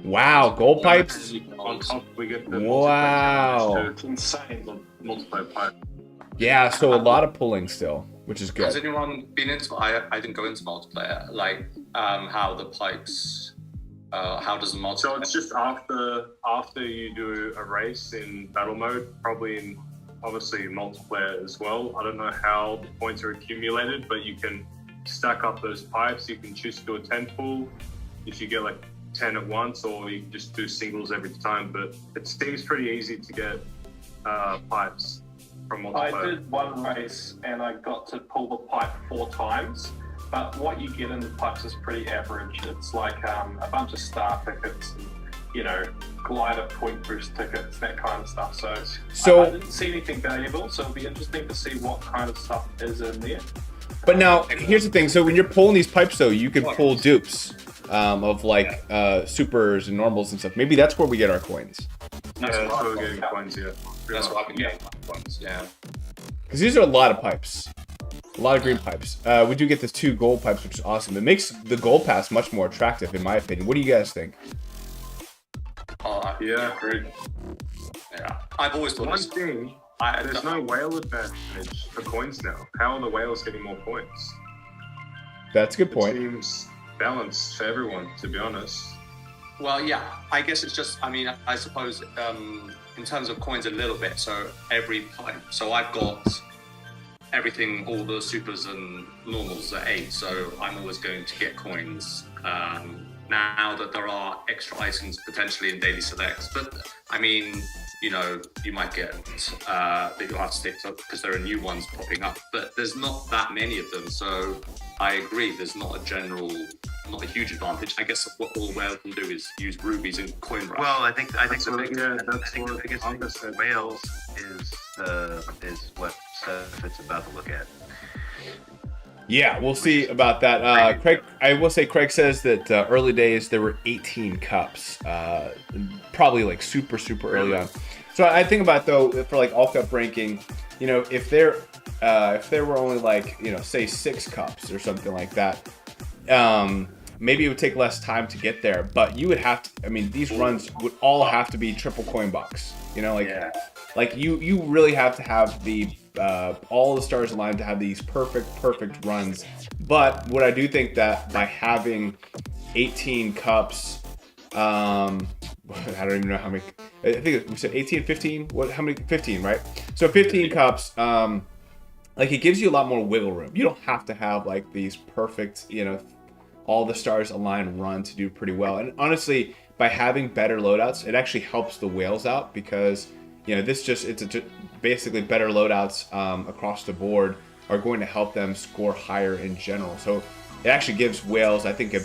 Wow, gold pipes? On top, we get the Wow. It's insane, the multiplayer pipe. Yeah, so a lot of pulling still, which is Has good. anyone been into? I didn't go into multiplayer. Like how the pipes. How does the multiplayer? So it's just after you do a race in battle mode, probably in obviously multiplayer as well. I don't know how the points are accumulated, but you can stack up those pipes. You can choose to do a 10 pull if you get like 10 at once, or you can just do singles every time. But it seems pretty easy to get pipes from multiplayer. I did one race and I got to pull the pipe 4 times, but what you get in the pipes is pretty average. It's like a bunch of star tickets and, glider point boost tickets, that kind of stuff. So I didn't see anything valuable, so it'll be interesting to see what kind of stuff is in there. But now, here's the thing. So when you're pulling these pipes, though, you can pull dupes of like supers and normals and stuff. Maybe that's where we get our coins. That's where we're getting coins, yeah. That's what I've been getting ones. Yeah. Because these are a lot of pipes. A lot of green pipes. We do get the 2 gold pipes, which is awesome. It makes the gold pass much more attractive, in my opinion. What do you guys think? Yeah, great. Yeah. I've always thought One thing, there's no whale advantage for coins now. How are the whales getting more points? That's a good It point. seems balanced for everyone, to be honest. Well, yeah, I guess it's just, I suppose in terms of coins a little bit, so every pipe, so I've got everything, all the supers and normals at 8, so I'm always going to get coins. Now that there are extra items potentially in daily selects, but you might get that you'll have to stick to because there are new ones popping up, but there's not that many of them. So I agree, there's not a huge advantage. I guess what all whale can do is use rubies and coin rush. Well, I think the biggest thing Angus said. with whales is what Studfit's about to look at. Yeah, we'll see about that. Craig, I will say, Craig says that early days there were 18 cups, probably like super early on. So I think about though for like all cup ranking, if there were only like say 6 cups or something like that, maybe it would take less time to get there. But you would have to. These runs would all have to be triple coin box. Like you really have to have the all the stars aligned to have these perfect runs. But what I do think that by having 18 cups, I don't even know how many. I think we said 18, 15. How many? 15, right? So 15 cups. Like it gives you a lot more wiggle room. You don't have to have like these perfect, all the stars aligned run to do pretty well. And honestly, by having better loadouts, it actually helps the whales out because basically better loadouts across the board are going to help them score higher in general. So it actually gives whales, I think, a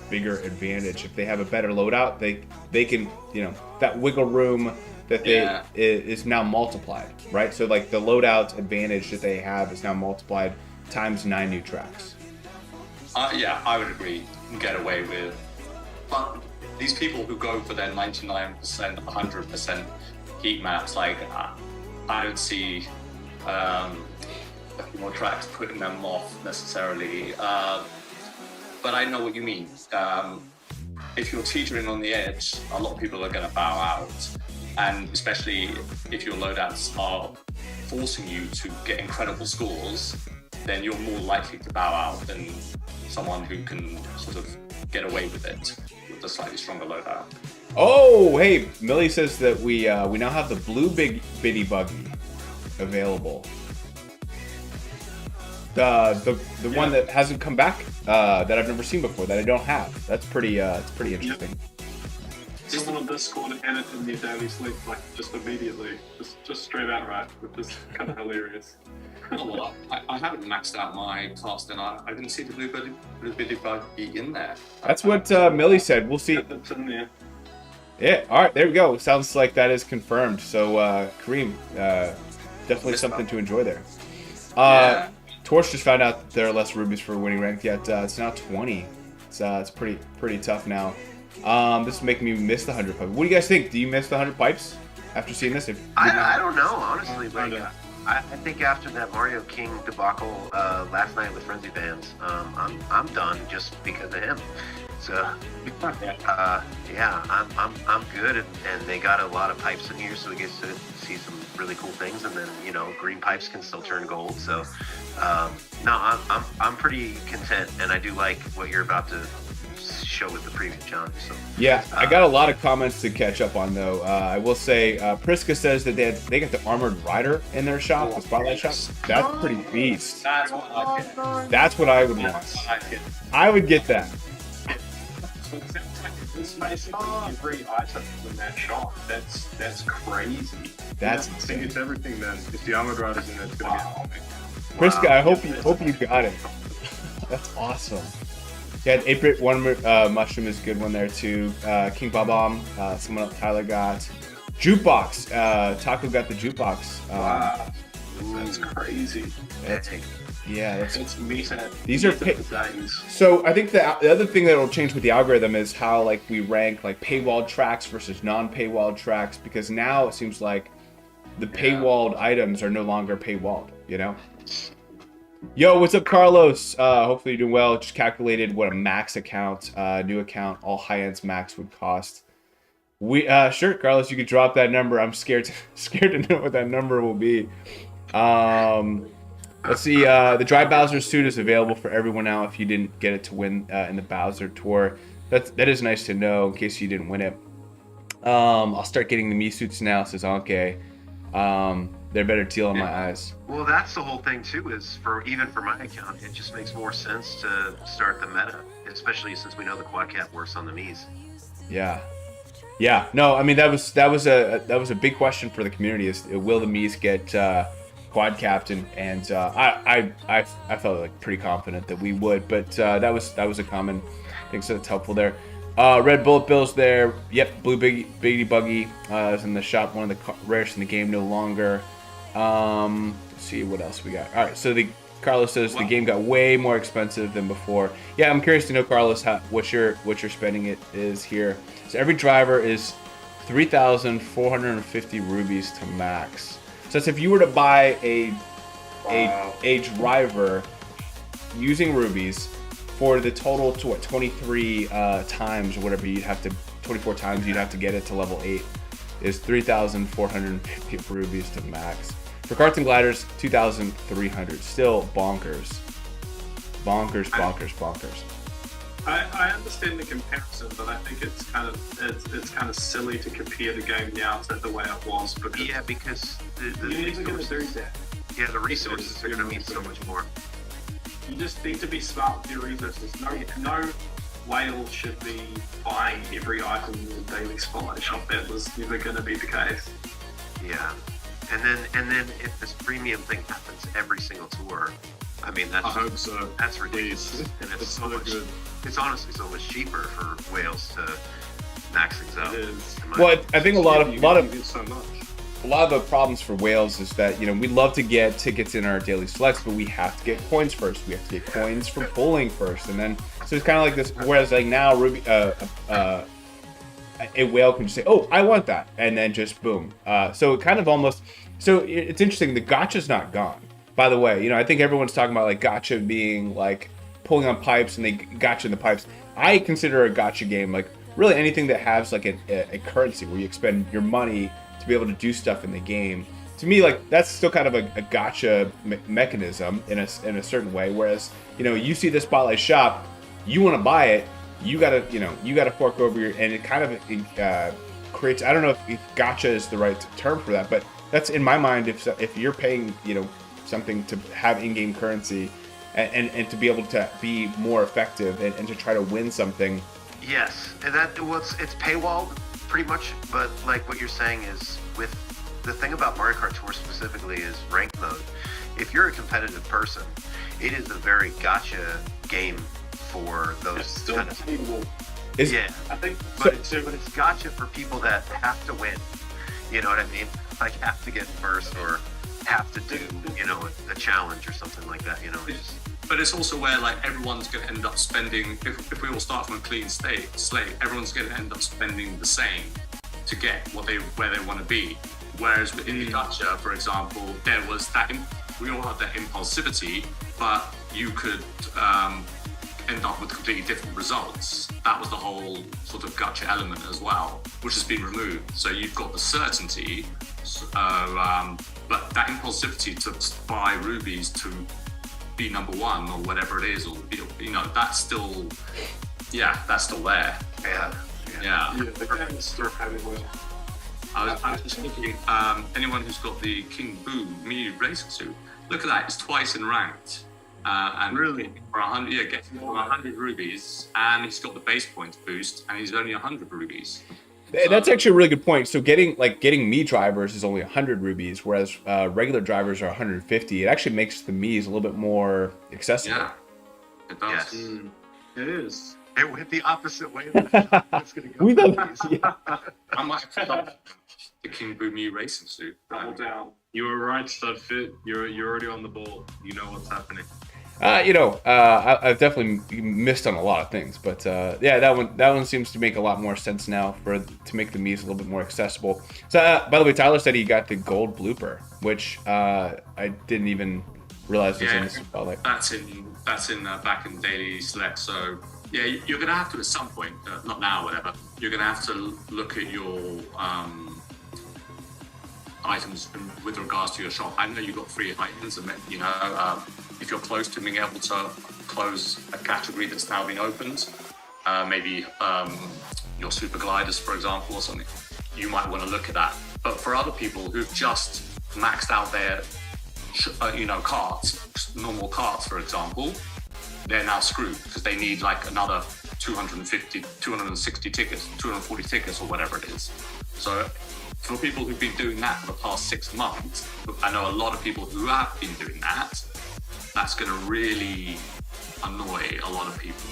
bigger advantage. If they have a better loadout, they can, that wiggle room that is now multiplied, right? So like the loadout advantage that they have is now multiplied times 9 new tracks. Yeah, I would agree. Get away with, but these people who go for their 99%, 100% heat maps, like I don't see a few more tracks putting them off necessarily. But I know what you mean. If you're teetering on the edge, a lot of people are going to bow out, and especially if your loadouts are forcing you to get incredible scores, then you're more likely to bow out than someone who can sort of get away with it with a slightly stronger loadout. Oh, hey, Millie says that we now have the blue big bitty buggy available. The one that hasn't come back, that I've never seen before, that I don't have. That's pretty interesting. Someone on Discord added in their daily sleep, like just immediately, just straight out, right? Which is kind of hilarious. Oh, well, I haven't maxed out my cast, and I didn't see the blue bitty buggy in there. That's what Millie said. We'll see. It's in there. Yeah, all right, there we go. Sounds like that is confirmed. So, Kareem, definitely something to enjoy there. Yeah. Torch just found out that there are less rubies for winning ranked, yet it's now 20. It's pretty tough now. This is making me miss the 100 pipes. What do you guys think? Do you miss the 100 pipes after seeing this? I don't know, honestly. Like, I think after that Mario King debacle last night with Frenzy Fans, I'm done just because of him. So yeah, I'm good, and they got a lot of pipes in here, so we get to see some really cool things, and then green pipes can still turn gold. So no, I'm pretty content, and I do like what you're about to show with the previous challenge. So yeah, I got a lot of comments to catch up on though. I will say Priska says that they got the armored rider in their shop, the spotlight shop. That's pretty beast. That's what I get. That's what I would want. I would get that. It's basically every item in that shop. That's crazy. That's I think it's everything then. If the armored rider's in there, it's gonna be Priska, I hope you got it. That's awesome. Yeah, 8-bit one mushroom is a good one there too. King Bob-omb, someone else, Tyler got. Jukebox, Taco got the jukebox. Wow, that's crazy. That's meta. These are so I think the other thing that will change with the algorithm is how like we rank like paywalled tracks versus non-paywalled tracks, because now it seems like the paywalled items are no longer paywalled, Yo, what's up, Carlos? Hopefully you're doing well. Just calculated what a max account, new account, all high-ends max would cost. We sure, Carlos, you could drop that number. I'm scared to know what that number will be. Let's see. The Dry Bowser suit is available for everyone now. If you didn't get it to win in the Bowser tour, that is nice to know in case you didn't win it. I'll start getting the Mii suits now, says Anke. They're better teal in my eyes. Well, that's the whole thing too. Is even for my account, it just makes more sense to start the meta, especially since we know the quad cap works on the Miis. Yeah. No, I mean that was a big question for the community. Is will the Miis get quad capped? And I felt like pretty confident that we would, but that was a common thing, so that's helpful there. Red Bullet Bill's there. Yep, Blue Bitty Buggy is in the shop. One of the rarest in the game, no longer. Let's see what else we got. All right, so Carlos says the game got way more expensive than before. Yeah, I'm curious to know, Carlos, what your spending it is here. So every driver is 3,450 rubies to max. So that's if you were to buy a driver using rubies for the total to 23 times or whatever 24 times you'd have to get it to level 8 is 3,450 rubies to max. For Karts and Gliders, 2,300. Still bonkers. Bonkers. I understand the comparison, but I think it's kind of silly to compare the game now to the way it was, because you need to do that. Yeah, the resources are going to mean so much more. You just need to be smart with your resources. No whale should be buying every item in the daily spotlight shop. That was never going to be the case. Yeah. And then if this premium thing happens every single tour, I mean I hope so. that's ridiculous. Please. And it's so good. it's honestly so much cheaper for whales to max things out. It is. in my Well, opinion. I think a lot of the problems for whales is that, you know, we love to get tickets in our daily selects, but we have to get coins first. We have to get coins for pulling first, and then so it's kind of like this. Whereas like now, Ruby, a whale can just say, "Oh, I want that," and then just boom. So it kind of almost. So it's interesting. The gotcha's not gone. By the way, you know, I think everyone's talking about like gotcha being like pulling on pipes and they gotcha in the pipes. I consider a gotcha game like really anything that has like a currency where you expend your money to be able to do stuff in the game. To me, like that's still kind of a gotcha mechanism in a certain way. Whereas, you know, you see the Spotlight shop, you want to buy it, you gotta fork over your, and it kind of creates. I don't know if gotcha is the right term for that, but that's in my mind. If you're paying, you know, something to have in-game currency, and to be able to be more effective and to try to win something. Yes, and it's paywalled pretty much, but like what you're saying is with the thing about Mario Kart Tour specifically is ranked mode. If you're a competitive person, it is a very gotcha game for those It's still kind of playable. yeah. I think But it's gotcha for people that have to win. You know what I mean? Like have to get first or have to do, you know, a challenge or something like that. You know, it's just, But it's also where like everyone's going to end up spending. If we all start from a clean slate, everyone's going to end up spending the same to get where they want to be. Whereas within the gacha, for example, there was that we all had that impulsivity, but you could end up with completely different results. That was the whole sort of gacha element as well, which has been removed. So you've got the certainty, but that impulsivity to buy rubies to be number one or whatever it is, or you know, that's still there. yeah. Yeah. the game is still playable. I was just thinking, anyone who's got the King Boo mini racing suit, look at that, it's twice in ranked. And Really? for 100, yeah, getting for 100 rubies, and he's got the base points boost, and he's only 100 rubies. That's actually a really good point. So getting me drivers is only 100 rubies, whereas regular drivers are 150. It actually makes the Mii's a little bit more accessible. Yeah, it does. Yes. It is. It went the opposite way. It's gonna go. We know this, yeah. I might have got the King Boo Mii racing suit. Double down. You were right, StudFit. You're already on the ball. You know what's happening. I've definitely missed on a lot of things, but yeah, that one seems to make a lot more sense now to make the Mii's a little bit more accessible. So, by the way, Tyler said he got the gold blooper, which I didn't even realize was in the spotlight. That's in back in daily select. So yeah, you're gonna have to at some point, not now, whatever. You're gonna have to look at your items with regards to your shop. I know you've got free items, and you know, if you're close to being able to close a category that's now been opened, maybe your super gliders, for example, or something, you might want to look at that. But for other people who've just maxed out their, carts, normal carts, for example, they're now screwed because they need like another 260 tickets, 240 tickets, or whatever it is. So for people who've been doing that for the past 6 months, I know a lot of people who have been doing that. That's going to really annoy a lot of people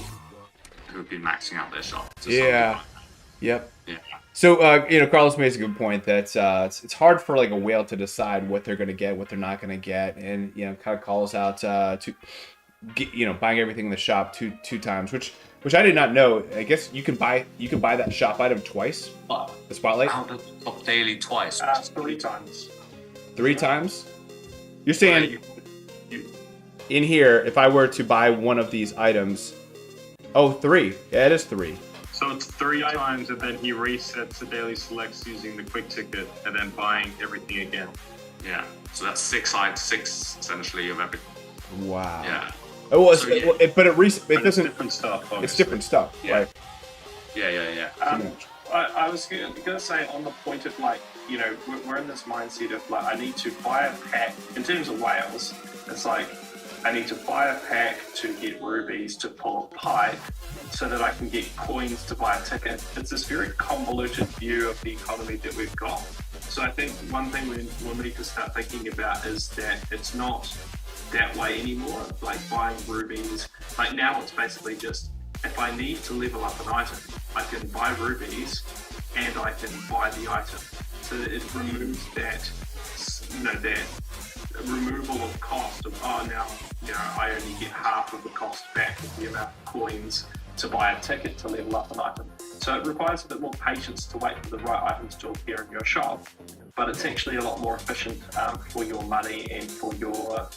who've been maxing out their shop. Yeah. Yep. Yeah. So, Carlos makes a good point that it's hard for like a whale to decide what they're going to get, what they're not going to get, and kind of calls out to buying everything in the shop two times, which I did not know. I guess you can buy that shop item twice. The spotlight. Out of the top daily twice. 3 times. 3 times. You're saying in here, if I were to buy one of these items, 3. Yeah, it is 3. So it's 3 times, and then he resets the daily selects using the quick ticket, and then buying everything again. Yeah. So that's 6 essentially of everything. Wow. Yeah. Oh, well, So, yeah. but it But doesn't. it's different stuff. Obviously. It's different stuff, Yeah. right? Yeah. I was gonna say on the point of like, we're in this mindset of like, I need to buy a pack. In terms of whales, it's like, I need to buy a pack to get rubies to pull a pipe so that I can get coins to buy a ticket. It's this very convoluted view of the economy that we've got. So I think one thing we'll need to start thinking about is that it's not that way anymore. Like buying rubies, like now it's basically just, if I need to level up an item, I can buy rubies and I can buy the item. So it removes that, that removal of cost of, now, I only get half of the cost back of the amount of coins to buy a ticket to level up an item. So it requires a bit more patience to wait for the right items to appear in your shop, but it's actually a lot more efficient for your money and for your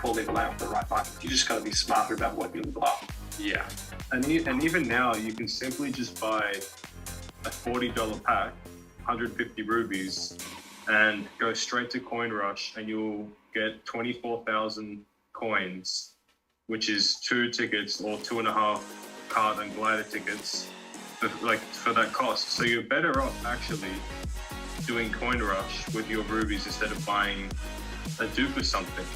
for leveling up the right items. You just got to be smarter about what you level up. Yeah, and even now you can simply just buy a $40 pack, 150 rubies, and go straight to Coin Rush, and you'll get 24,000 coins, which is 2 tickets or 2.5 Kart and glider tickets for that cost. So you're better off actually doing Coin Rush with your rubies instead of buying a dupe or something,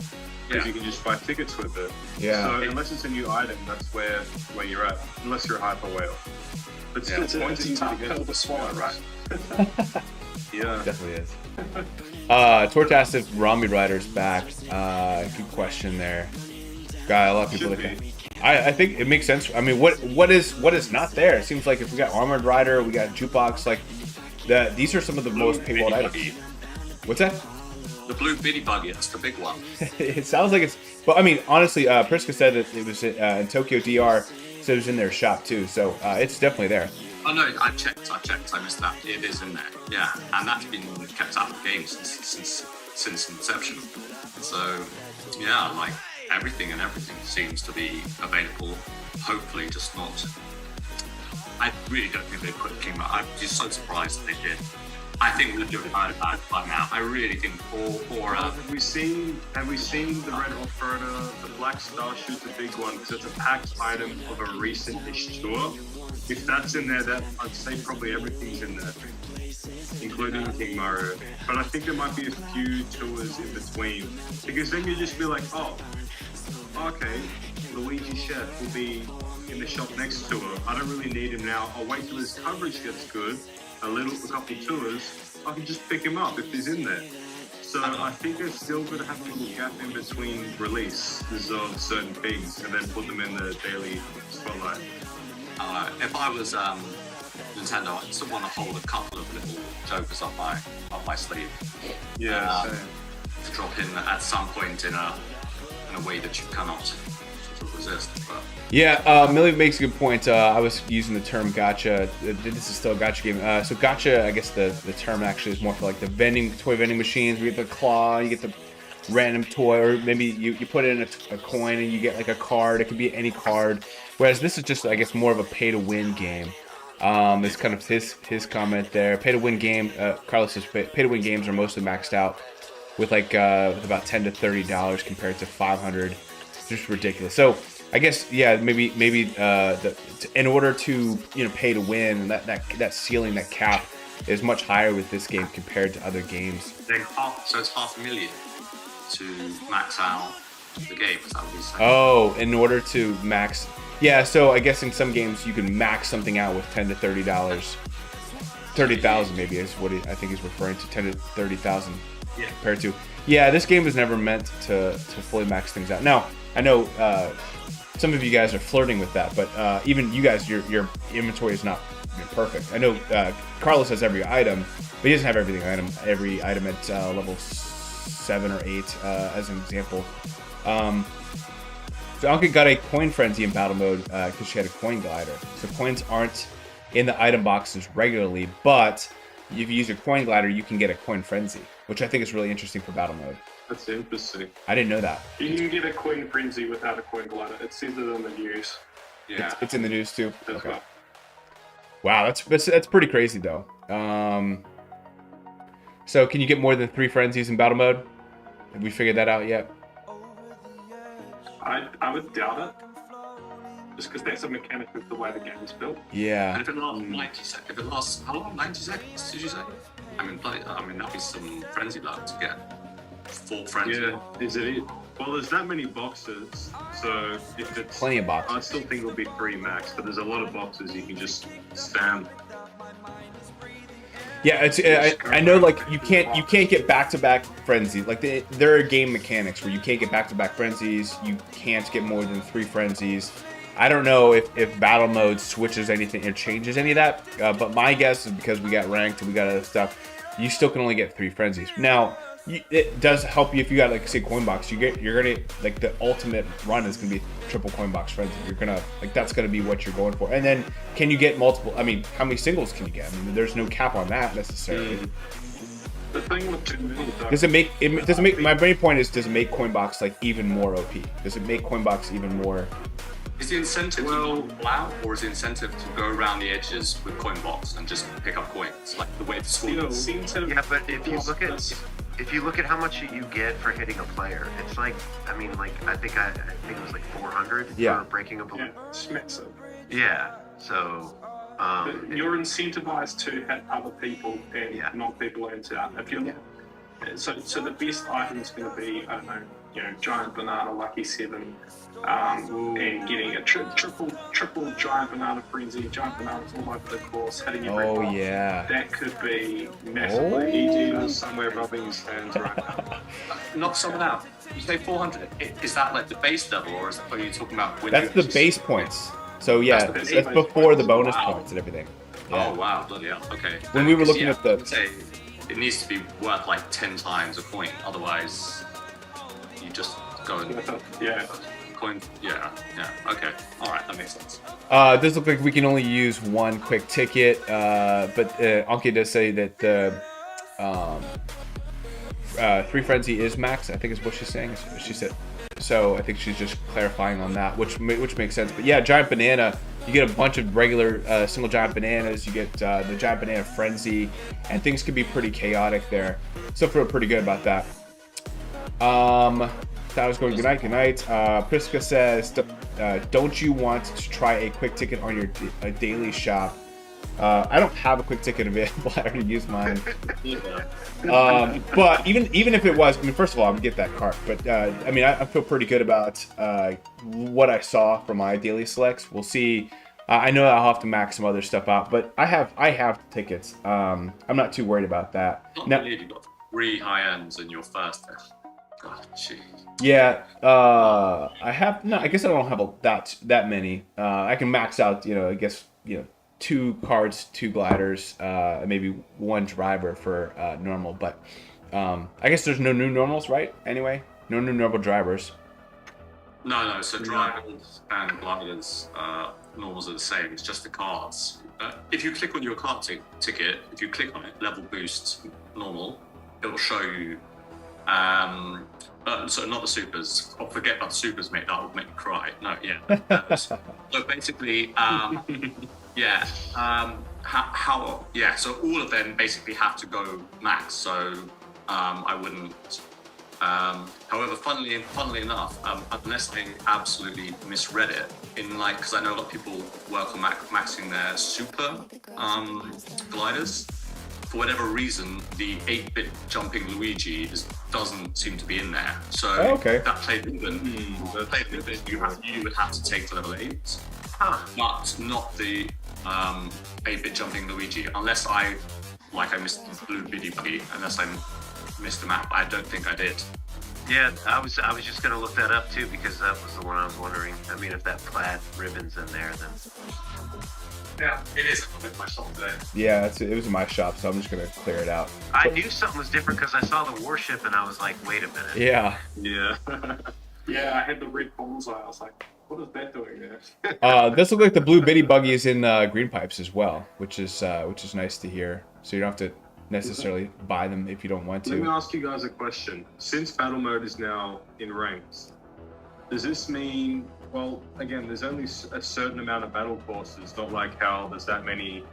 because you can just buy tickets with it. Yeah. So unless it's a new item, that's where you're at. Unless you're a hyper whale. But still, It's a tough pill to swallow, right? Yeah, Definitely is. Tortastic Rambi Rider's back. Good question there. Got a lot of people Should looking. I think it makes sense. I mean, what is not there? It seems like if we got Armored Rider, we got Jukebox, like these are some of the most paywall items. What's that? The blue bitty buggy, that's the big one. It sounds like it's. But I mean, honestly, Priska said that it was in Tokyo DR, so it was in their shop too. So it's definitely there. Oh no, I checked, I missed that. It is in there, yeah. And that's been kept out of the game since inception. So, yeah, like everything seems to be available. Hopefully just not... I really don't think they put it king. I'm just so surprised that they did. I think we'll do it by now. I really think for have we seen the red off-roader, the black starshoot's a big one because it's a packed item of a recent-ish tour. If that's in there, that I'd say probably everything's in there, including King Mario. But I think there might be a few tours in between, because then you just be like, oh, okay, Luigi Chef will be in the shop next tour. I don't really need him now. I'll wait till his coverage gets good. A couple tours, I can just pick him up if he's in there. So I think they're still going to have a little gap in between releases of certain things and then put them in the daily spotlight. If I was Nintendo, I'd still want to hold a couple of little jokers up my sleeve. Yeah, same. To drop in at some point in a way that you cannot sort of resist. But Yeah, Millie makes a good point. I was using the term gotcha. This is still a gotcha game. So gotcha, I guess the term actually is more for like the toy vending machines. We get the claw, you get the random toy, or maybe you put in a coin and you get like a card. It could be any card. Whereas this is just, I guess, more of a pay-to-win game. It's kind of his comment there. Pay-to-win game. Carlos says pay-to-win games are mostly maxed out with like with about $10 to $30 compared to $500. Just ridiculous. So I guess maybe in order to pay to win, that ceiling, that cap is much higher with this game compared to other games. so it's $500,000 to max out the game. Is that what you're saying? Oh, in order to max. Yeah, so I guess in some games you can max something out with $10 to $30. 30,000 maybe is what I think he's referring to. 10 to 30,000 compared to. Yeah, this game was never meant to fully max things out. Now I know some of you guys are flirting with that, but even you guys, your inventory is not perfect. I know Carlos has every item, but he doesn't have every item at level 7 or 8 as an example. So Anka got a coin frenzy in battle mode because she had a coin glider. So coins aren't in the item boxes regularly, but if you use your coin glider, you can get a coin frenzy, which I think is really interesting for battle mode. That's interesting. I didn't know that. You can get a coin frenzy without a coin glider. It says it in the news. Yeah. It's in the news too. As Okay. well. Wow, that's pretty crazy though. So can you get more than 3 frenzies in battle mode? Have we figured that out yet? I would doubt it. Just because that's a mechanic of the way the game is built. Yeah. And if it lasts 90 seconds, if it lasts, how long? 90 seconds, did you say? I mean, that'd be some frenzy luck to get 4 frenzy. Yeah, is it? Well, there's that many boxes, so if it's... Plenty of boxes. I still think it'll be 3 max, but there's a lot of boxes you can just spam. Yeah, I know like you can't get back-to-back frenzies. Like there are game mechanics where you can't get back-to-back frenzies. You can't get more than 3 frenzies. I don't know if battle mode switches anything or changes any of that, but my guess is because we got ranked and we got other stuff, you still can only get 3 frenzies. Now, it does help you if you got like say coin box. You're gonna like the ultimate run is gonna be triple coin box frenzy. You're gonna like that's gonna be what you're going for. And then can you get multiple? I mean, how many singles can you get? I mean, there's no cap on that necessarily. The thing with too many though, Does it make my main point is does it make coin box like even more OP? Does it make coin box even more? Is the incentive to not allow, or is the incentive to go around the edges with coin box and just pick up coins, like the way the score you know, is? Yeah, but if you look at how much you get for hitting a player, it's like I think it was like 400 Yeah. for breaking a balloon. yeah, it's massive. Yeah. So But you're incentivized to hit other people and Yeah. knock people into it. If you're so the best item is going to be I don't know, giant banana, lucky 7, and getting a triple giant banana frenzy, giant bananas all over the course, hitting every Oh box. yeah. That could be massively. EG is somewhere rubbing his hands right now. Knock someone out. You say 400. Is that like the base level, or are you talking about when That's you the base points. So yeah, That's the that's base before the points. bonus Wow. points and everything. Oh Yeah. wow, bloody hell. Okay. When we were Because, looking at the- I would say it needs to be worth like 10 times a coin. Otherwise, you just go and Yeah. coin. Yeah. Okay. All right, that makes sense. It does look like we can only use 1 quick ticket, but Anki does say that the 3 frenzy is max. I think is what she's saying. She said. So I think she's just clarifying on that, which makes sense. But yeah, giant banana. You get a bunch of regular single giant bananas. You get the giant banana frenzy, and things can be pretty chaotic there. So I feel pretty good about that. That was going good night. Priska says, don't you want to try a quick ticket on your daily shop? I don't have a quick ticket available. I already used mine. But even if it was, I mean, first of all, I'm gonna get that cart. But I mean, I feel pretty good about what I saw from my daily selects. We'll see. I know I'll have to max some other stuff out, but I have tickets. I'm not too worried about that. I can't Now, believe you got 3 high ends in your first test. God, jeez. yeah, I have no. I guess I don't have that many. I can max out. I guess 2 cards, 2 gliders, maybe 1 driver for normal. But I guess there's no new normals, right? Anyway, no new normal drivers. No. So drivers and gliders, normals are the same. It's just the cards. If you click on your card ticket, if you click on it, level boost normal, it will show you. So not the supers. Oh, forget about the supers, mate. That would make me cry. No, yeah. So basically, yeah. So all of them basically have to go max. So I wouldn't. However, funnily enough, unless I absolutely misread it, because I know a lot of people work on maxing their super gliders. For whatever reason, the 8-bit jumping Luigi doesn't seem to be in there. So okay. that played ribbon. You would have to take to level 8, but not the 8-bit jumping Luigi, unless I missed the blue biddy buggy, unless I missed the map. I don't think I did. Yeah, I was just gonna look that up too because that was the one I was wondering. I mean, if that plaid ribbon's in there, then Yeah, it is in my shop today. Yeah, it was in my shop, so I'm just gonna clear it out. I knew something was different because I saw the warship and I was like, wait a minute. Yeah. Yeah. Yeah, I had the red bullseye. I was like, what is that doing there? This looks like the blue biddy buggy is in green pipes as well, which is nice to hear. So you don't have to necessarily buy them if you don't want Let me to. ask you guys a question. Since battle mode is now in ranks, does this mean, well, again, there's only a certain amount of battle courses, not like how there's that many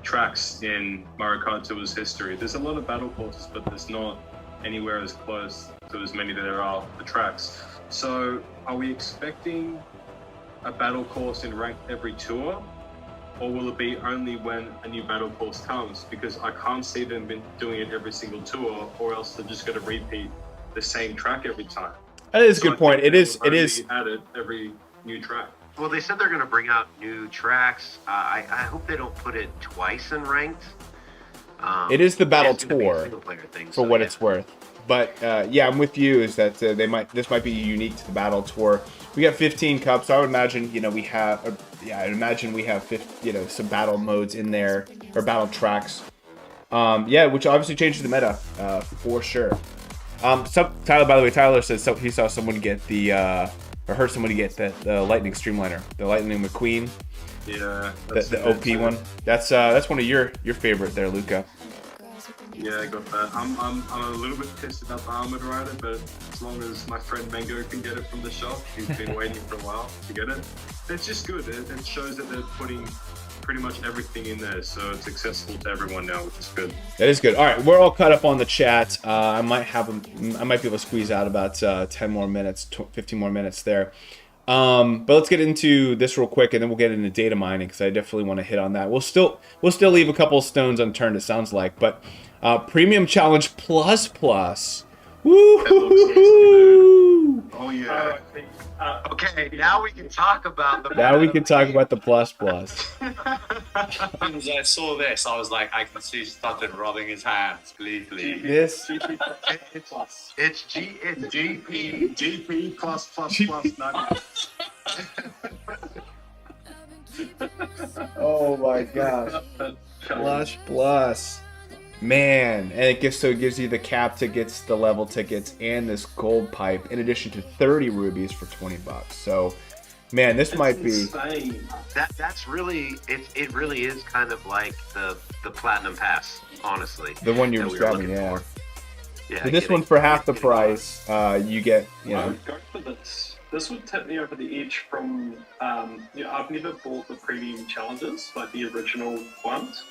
tracks in Mario Kart Tour's history. There's a lot of battle courses, but there's not anywhere as close to as many that there are the tracks. So are we expecting a battle course in rank every tour? Or will it be only when a new battle course comes? Because I can't see them doing it every single tour, or else they're just going to repeat the same track every time. That is a So good I point. think It is only added every new track. Well, they said they're going to bring out new tracks. I hope they don't put it twice in ranked. It is the battle it's gonna be a tour single-player thing, for so what yeah. it's worth. But yeah, I'm with you. Is that this might be unique to the battle tour? We got 15 cups. I would imagine we have I'd imagine we have some battle modes in there or battle tracks. Yeah, which obviously changes the meta for sure. Tyler, by the way, Tyler says he saw someone get the or heard somebody get the Lightning Streamliner, the Lightning McQueen. Yeah, The OP one. That's one of your favorite there, Luca. Yeah, I got that. I'm a little bit pissed about the Armored Rider, but as long as my friend Mango can get it from the shop, he's been waiting for a while to get it. It's just good. It shows that they're putting pretty much everything in there, so it's accessible to everyone now, which is good. That is good. All right, we're all caught up on the chat. I might be able to squeeze out about 10 more minutes, 15 more minutes there. But let's get into this real quick, and then we'll get into data mining because I definitely want to hit on that. We'll still leave a couple of stones unturned. It sounds like, but Premium Challenge Plus. Woo! Oh yeah. Okay, now we can talk about the. Now we can talk about the Plus. As I saw this, I was like, I can see he started rubbing his hands gleefully. This It's GP plus. oh my gosh. Plus. Man, and it gives you the cap tickets, the level tickets, and this gold pipe, in addition to 30 rubies for $20. So, man, this might be insane. That's really it. Really is kind of like the platinum pass, honestly. the one you that were we describing, looking yeah. for. Yeah. So this one for half the price, you get, I would go for this. This would tip me over the edge from. I've never bought the premium challenges, like the original ones.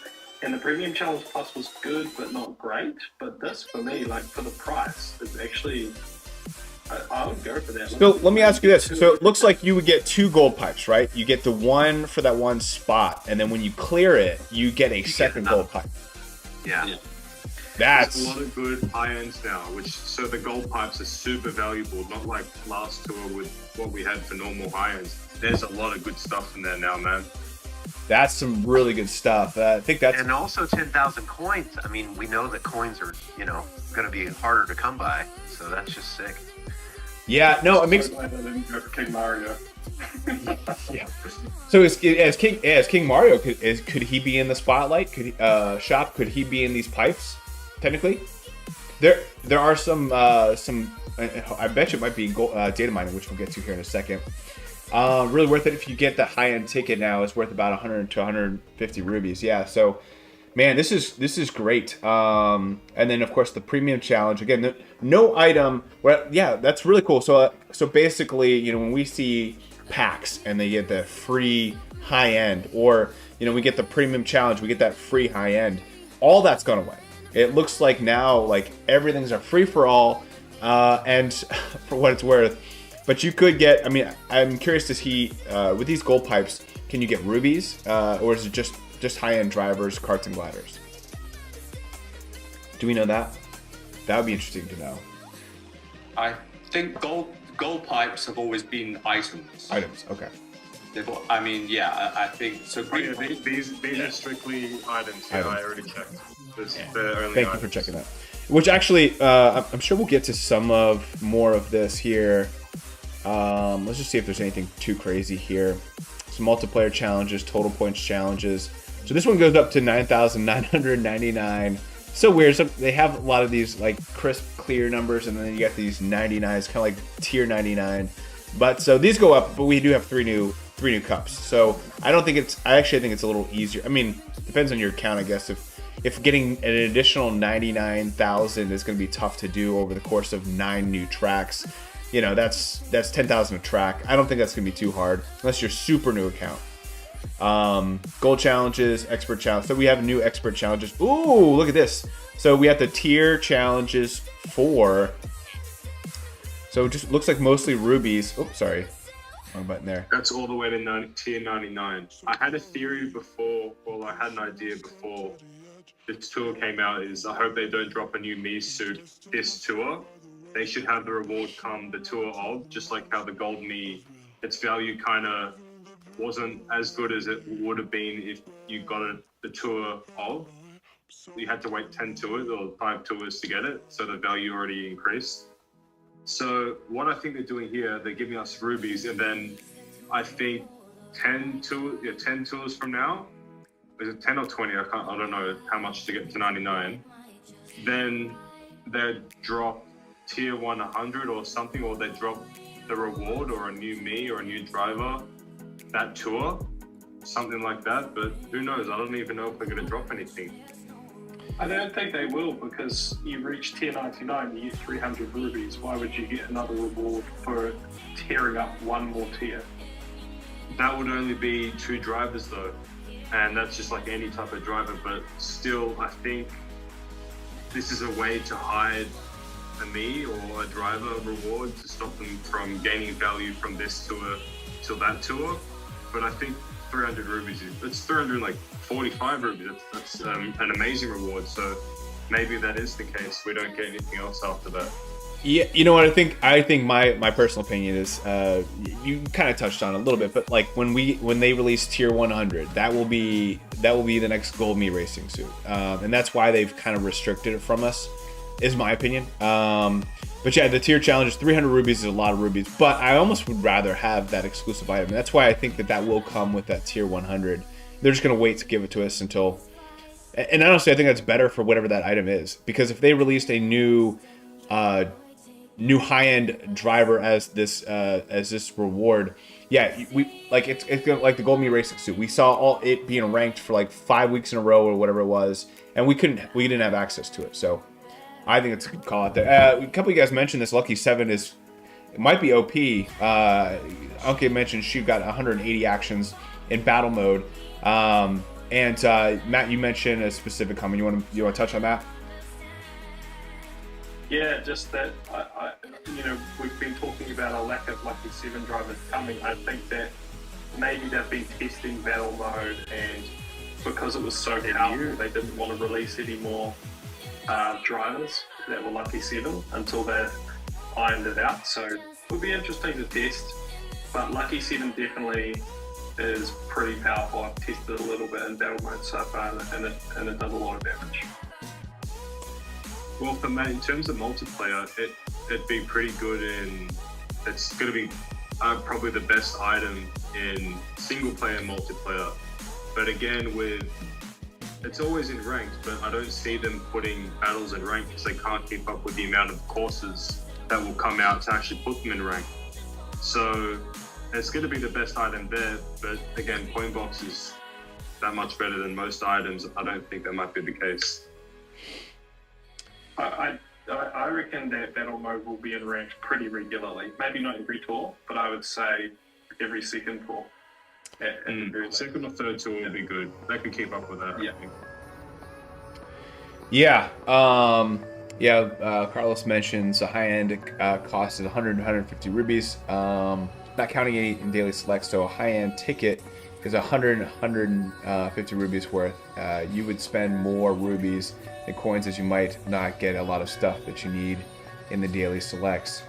And the Premium Challenge Plus was good, but not great. But this, for me, like for the price, is actually, I would go for that. So let me ask you this. So it looks like you would get 2 gold pipes, right? You get the one for that one spot, and then when you clear it, you get a second gold pipe. Yeah. There's That's a lot of good high ends now, so the gold pipes are super valuable, not like last tour with what we had for normal high ends. There's a lot of good stuff in there now, man. That's some really good stuff. I think that's And also 10,000 coins. I mean, we know that coins are, going to be harder to come by. So that's just sick. yeah. No, it makes So glad I didn't go for King Mario. yeah. So as King Mario, could he be in the spotlight? Could he, shop? Could he be in these pipes? Technically, there are some. I bet you it might be data mining, which we'll get to here in a second. Really worth it if you get the high-end ticket now. It's worth about 100 to 150 rubies. Yeah, so man, this is great. And then of course the premium challenge again. No item. Well, yeah, that's really cool. So basically, when we see packs and they get the free high-end, or we get the premium challenge, we get that free high-end. All that's gone away. It looks like now like everything's a free for all, and for what it's worth. But you could get, I'm curious to see, with these gold pipes, can you get rubies? Or is it just high-end drivers, karts, and gliders? Do we know that? That would be interesting to know. I think gold pipes have always been items. Items, okay. I think so. Oh, yeah, these are strictly items. Yeah, I already checked. They're only Thank you items. for checking that. Which actually, I'm sure we'll get to more of this here. Let's just see if there's anything too crazy here. Some multiplayer challenges, total points challenges. So this one goes up to 9,999. So weird. So they have a lot of these like crisp, clear numbers, and then you got these 99s, kind of like tier 99. But so these go up, but we do have three new cups. So I actually think it's a little easier. Depends on your account, I guess. If getting an additional 99,000 is going to be tough to do over the course of 9 new tracks. That's 10,000 a track. I don't think that's gonna be too hard unless you're super new account. Gold challenges, expert challenge. So we have new expert challenges. Ooh, look at this. So we have the tier challenges 4. So it just looks like mostly rubies. Oops, sorry, wrong button there. That's all the way to tier 99. I had a theory before, I had an idea before this tour came out. Is I hope they don't drop a new Mii suit this tour. They should have the reward come the tour of, just like how the gold Mii, its value kind of wasn't as good as it would have been if you got it the tour of. you had to wait 10 tours or 5 tours to get it, so the value already increased. So what I think they're doing here, they're giving us rubies, and then I think 10 tours from now, is it 10 or 20? I don't know how much to get to 99. Then they drop tier 100 or something, or they drop the reward or a new me or a new driver that tour, something like that. But who knows? I don't even know if they're going to drop anything. I don't think they will, because you reach tier 99, you get 300 rubies. Why would you get another reward for tearing up one more tier? That would only be 2 drivers though, and that's just like any type of driver. But still, I think this is a way to hide a me or a driver reward to stop them from gaining value from this tour till that tour. But I think 300 rubies, it's 345 rubies. That's an amazing reward. So maybe that is the case. We don't get anything else after that. Yeah, you know what I think? I think my personal opinion is you kind of touched on it a little bit, but like when they release tier 100, that will be the next Gold Me racing suit, and that's why they've kind of restricted it from us, is my opinion. But yeah, the tier challenge is 300 rubies is a lot of rubies, but I almost would rather have that exclusive item. And that's why I think that will come with that tier 100. They're just gonna wait to give it to us until, and honestly, I think that's better for whatever that item is, because if they released a new high-end driver as this reward, yeah, we like it's like the Gold Me racing suit. We saw all it being ranked for like 5 weeks in a row or whatever it was, and we didn't have access to it. So I think it's a good call out there. A couple of you guys mentioned this. Lucky 7 it might be OP. Uncle mentioned she got 180 actions in battle mode. And Matt, you mentioned a specific comment. You want to touch on that? Yeah, just that, we've been talking about a lack of Lucky 7 drivers coming. I think that maybe they've been testing battle mode, and because it was so new, they didn't want to release any more drivers that were Lucky 7 until they ironed it out. So it would be interesting to test, but Lucky 7 definitely is pretty powerful. I've tested it a little bit in battle mode so far, and it does a lot of damage. Well, for me, in terms of multiplayer, it'd be pretty good it's going to be probably the best item in single player multiplayer. But again, it's always in ranked, but I don't see them putting battles in ranked because they can't keep up with the amount of courses that will come out to actually put them in ranked. So it's going to be the best item there, but again, Coinbox is that much better than most items. I don't think that might be the case. I reckon that battle mode will be in ranked pretty regularly. Maybe not every tour, but I would say every second tour. Second or third tour will be good. They can keep up with that. Yeah. I think. Carlos mentions a high-end cost is 150 rubies. Not counting any in daily select, so a high-end ticket is 150 rubies worth. You would spend more rubies and coins as you might not get a lot of stuff that you need in the daily selects.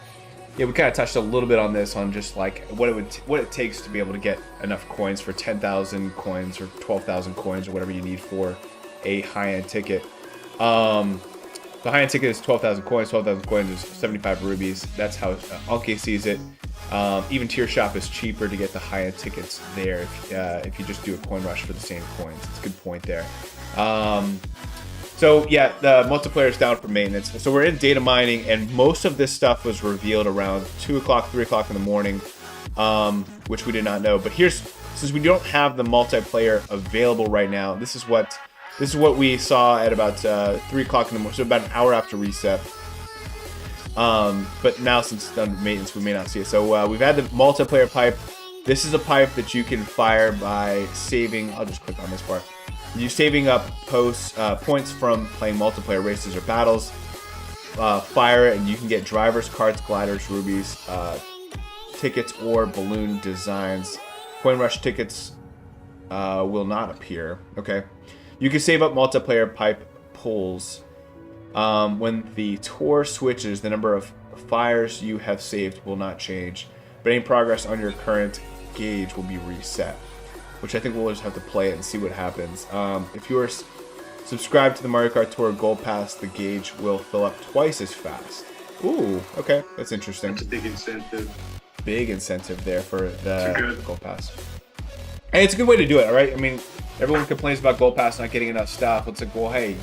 Yeah, we kind of touched a little bit on this, on just like what it takes to be able to get enough coins for 10,000 coins or 12,000 coins or whatever you need for a high-end ticket. The high-end ticket is 12,000 coins. 12,000 coins is 75 rubies. That's how Anke sees it. Even Tier Shop is cheaper to get the high-end tickets there if you just do a coin rush for the same coins. It's a good point there. So yeah, the multiplayer is down for maintenance. So we're in data mining, and most of this stuff was revealed around 2 o'clock, 3 o'clock in the morning, which we did not know. But since we don't have the multiplayer available right now, this is what we saw at about 3 o'clock in the morning, so about an hour after reset. But now since it's done maintenance, we may not see it. So we've had the multiplayer pipe. This is a pipe that you can fire by saving. I'll just click on this part. You're saving up points from playing multiplayer races or battles. Fire it, and you can get drivers, carts, gliders, rubies, tickets, or balloon designs. Coin rush tickets will not appear. Okay. You can save up multiplayer pipe pulls. When the tour switches, the number of fires you have saved will not change, but any progress on your current gauge will be reset, which I think we'll just have to play it and see what happens. If Subscribe to the Mario Kart Tour Gold Pass. The gauge will fill up twice as fast. Ooh, okay, that's interesting. That's a big incentive. Big incentive there for the good. Gold Pass. Hey, it's a good way to do it, all right? I mean, everyone complains about Gold Pass not getting enough stuff. It's like, well, hey,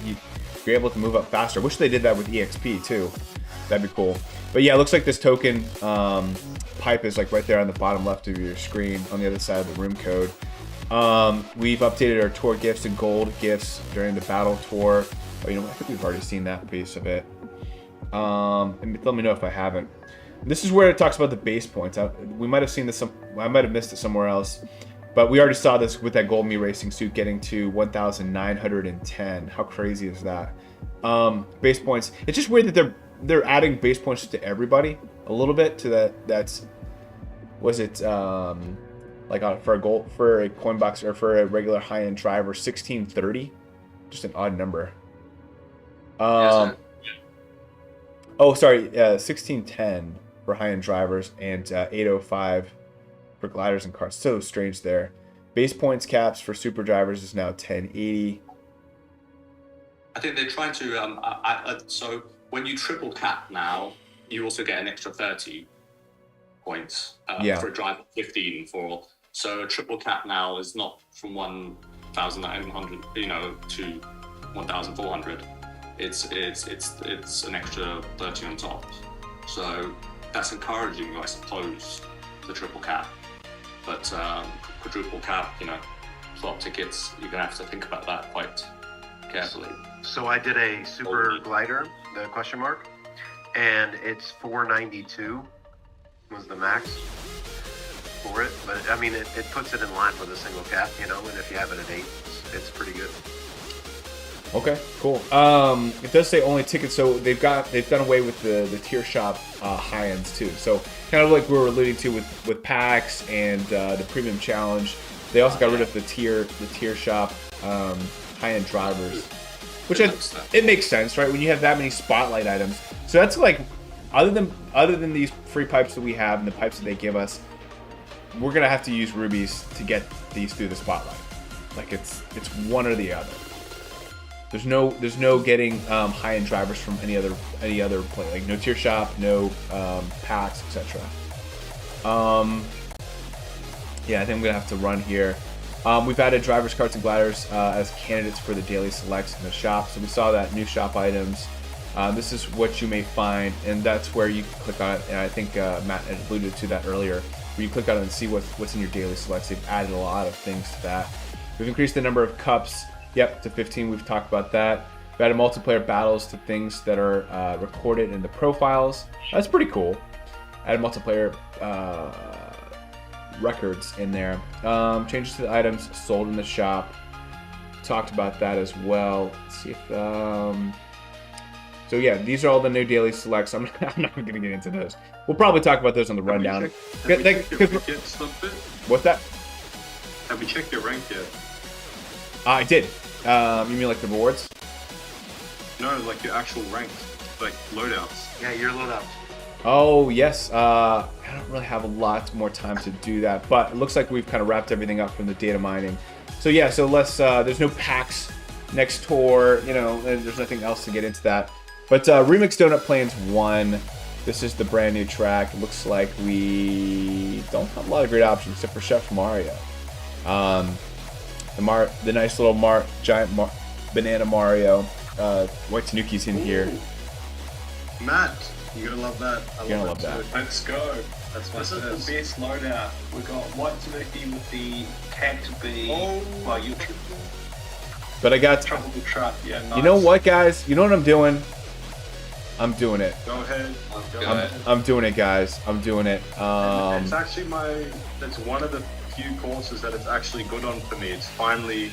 you're able to move up faster. Wish they did that with EXP too. That'd be cool. But yeah, it looks like this token pipe is like right there on the bottom left of your screen on the other side of the room code. We've updated our tour gifts and gold gifts during the battle tour. Oh, you know, I think we've already seen that piece of it. And let me know if I haven't. This is where it talks about the base points. We might have seen this. I might have missed it somewhere else. But we already saw this with that Gold Me Racing suit getting to 1,910. How crazy is that? Base points. It's just weird that they're adding base points to everybody a little bit to that. That's was it like for a coin box or for a regular high end driver 1630, just an odd number. Oh, sorry, 1610 for high end drivers and 805. For gliders and cars. So strange there. Base points caps for super drivers is now 1080. I think they're trying to so when you triple cap now, you also get an extra 30 points for a driver, 15 for. So a triple cap now is not from 1,900 to 1,400. It's an extra 30 on top. So that's encouraging, I suppose, the triple cap. But quadruple cap, swap tickets, you're gonna have to think about that quite carefully. So I did a super glider, the question mark, and it's 492 was the max for it. But I mean, it puts it in line with a single cap, and if you have it at 8, it's pretty good. Okay, cool. It does say only tickets, so they've done away with the tier shop high ends too. So kind of like we were alluding to with packs and the premium challenge, they also got rid of the tier shop high end drivers, which it makes sense, right? When you have that many spotlight items, so that's like other than these free pipes that we have and the pipes that they give us, we're gonna have to use rubies to get these through the spotlight. Like it's one or the other. There's no getting high-end drivers from any other play, like no tier shop, no packs, etc. Yeah, I think I'm gonna have to run here. We've added drivers, carts, and gliders as candidates for the daily selects in the shop. So we saw that new shop items. This is what you may find, and that's where you click on it. And I think Matt had alluded to that earlier, where you click on it and see what's in your daily selects. They've added a lot of things to that. We've increased the number of cups. Yep, to 15. We've talked about that. We've added multiplayer battles to things that are recorded in the profiles. That's pretty cool. Added multiplayer records in there. Changes to the items sold in the shop. Talked about that as well. Let's see if so yeah, these are all the new daily selects. I'm not going to get into those. We'll probably talk about those on the rundown. Have we checked your rank yet, StudFit? What's that? Have we checked your rank yet? I did. You mean like the rewards? No, like your actual rank, like loadouts. Yeah, your loadouts. Oh, yes. I don't really have a lot more time to do that, but it looks like we've kind of wrapped everything up from the data mining. So yeah, so let's, there's no packs next tour, there's nothing else to get into that. But Remix Donut Plans 1, this is the brand new track. It looks like we don't have a lot of great options except for Chef Mario. The nice little giant banana Mario. White Tanuki's in here. Matt, you're gonna love that. You're gonna love that. Let's go. That's my This is the best loadout. We've got White Tanuki with the tag to be. Well, you But I got. tropical truck. Yeah, nice. You know what, guys? You know what I'm doing? I'm doing it. Go ahead. I'm doing it, guys. I'm doing it. It's actually that's one of the few courses that it's actually good on for me. It's finally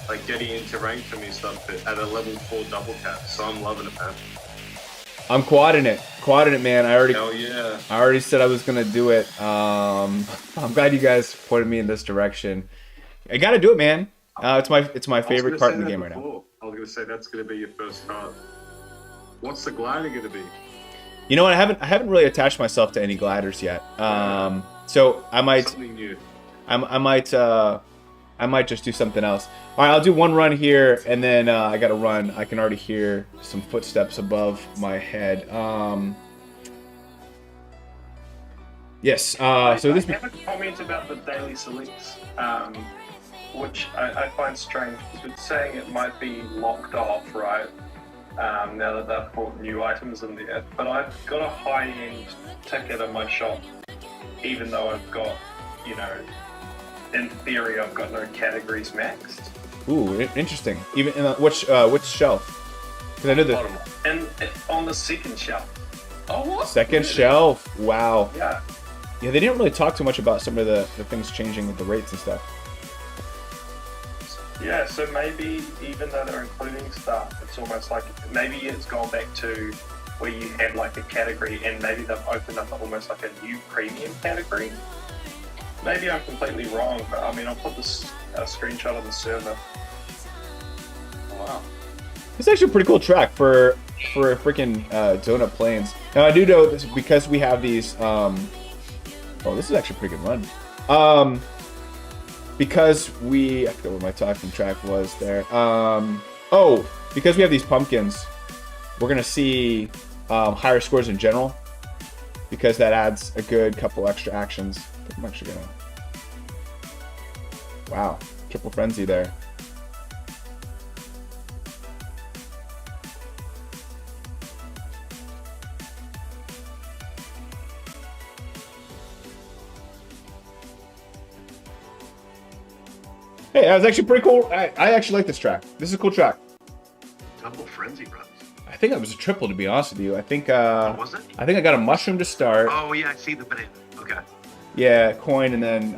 like getting into rank for me stuff at a level 4 double cap. So I'm loving it, man. I'm quadding it, man. I Hell yeah. already said I was gonna do it. I'm glad you guys pointed me in this direction. I gotta do it, man. It's my favorite cart in the game right now. I was gonna say that's gonna be your first cart. What's the glider gonna be? You know what? I haven't really attached myself to any gliders yet. So I might. Something new. I might I might just do something else. All right, I'll do one run here, and then I got to run. I can already hear some footsteps above my head. Yes. So this. I have a comment about the daily selects, which I find strange because it's saying it might be locked off, right? Now that they've brought new items in there, but I've got a high-end ticket in my shop, even though I've got, in theory, I've got no categories maxed. Ooh, interesting. Even in which shelf? Because I know the And on the second shelf. Oh, what? Second shelf. Wow. Yeah. Yeah, they didn't really talk too much about some of the things changing with the rates and stuff. Yeah, so maybe even though they're including stuff, it's almost like maybe it's gone back to where you had like a category and maybe they've opened up almost like a new premium category. Maybe I'm completely wrong, but I mean, I'll put this screenshot of the server. Wow. It's actually a pretty cool track for freaking Donut Plains. Now I do know this because we have these. Oh, this is actually a pretty good run. Because I forgot what my talking track was there. Oh, because we have these pumpkins, we're gonna see higher scores in general because that adds a good couple extra actions. I'm actually gonna. Wow, triple frenzy there. Hey, that was actually pretty cool. I actually like this track. This is a cool track. Double frenzy runs. I think it was a triple, to be honest with you. I think What was it? I think I got a mushroom to start. Oh yeah, I see the banana. Okay. Yeah, coin and then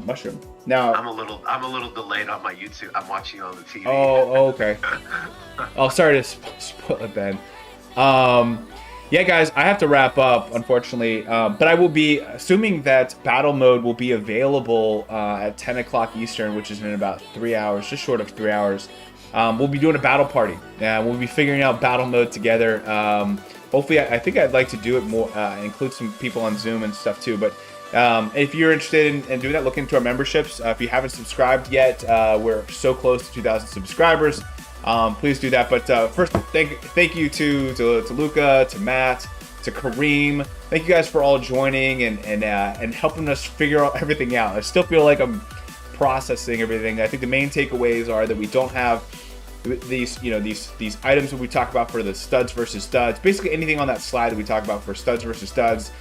mushroom. Now I'm a little delayed on my YouTube. I'm watching on the TV. Oh, okay. Oh, sorry to spoil it, Ben. Yeah, guys, I have to wrap up, unfortunately. But I will be assuming that battle mode will be available at 10 o'clock Eastern, which is in about 3 hours, just short of 3 hours. We'll be doing a battle party. We'll be figuring out battle mode together. Hopefully, I think I'd like to do it more, include some people on Zoom and stuff too. But if you're interested in doing that, look into our memberships. If you haven't subscribed yet, we're so close to 2,000 subscribers. Please do that. But first, thank you to Luca, to Matt, to Kareem. Thank you guys for all joining and helping us figure out everything out. I still feel like I'm processing everything. I think the main takeaways are that we don't have these items that we talk about for the studs versus studs. Basically anything on that slide that we talk about for studs versus studs.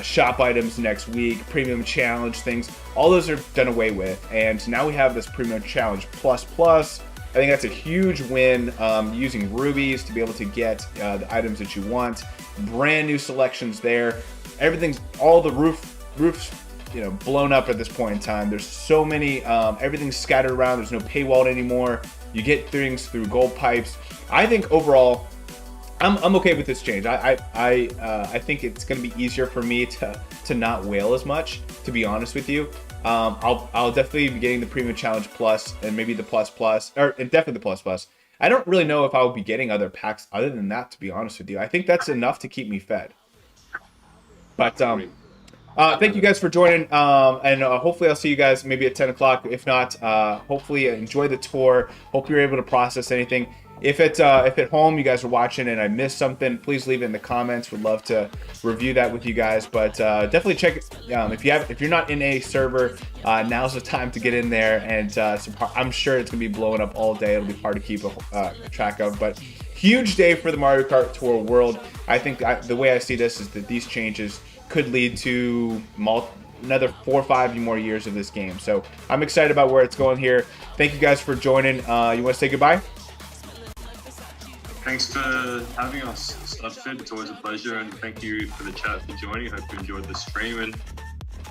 Shop items next week, premium challenge things. All those are done away with, and now we have this premium challenge plus. I think that's a huge win, using rubies to be able to get the items that you want. Brand new selections there. Everything's, all the roofs, blown up at this point in time. There's so many, everything's scattered around. There's no paywall anymore. You get things through gold pipes. I think overall, I'm okay with this change. I think it's going to be easier for me to not whale as much, to be honest with you. I'll definitely be getting the Premium Challenge Plus and maybe the Plus, or definitely the Plus. I don't really know if I will be getting other packs other than that, to be honest with you. I think that's enough to keep me fed. But thank you guys for joining, and hopefully I'll see you guys maybe at 10 o'clock. If not, hopefully enjoy the tour. Hope you're able to process anything. If at home you guys are watching and I missed something, please leave it in the comments. Would love to review that with you guys. But definitely check if you're not in a server, now's the time to get in there. And I'm sure it's gonna be blowing up all day. It'll be hard to keep track of. But huge day for the Mario Kart Tour world. I think the way I see this is that these changes could lead to another 4 or 5 more years of this game. So I'm excited about where it's going here. Thank you guys for joining. You want to say goodbye? Thanks for having us, StudFit. It's always a pleasure, and thank you for the chat for joining. Hope you enjoyed the stream, and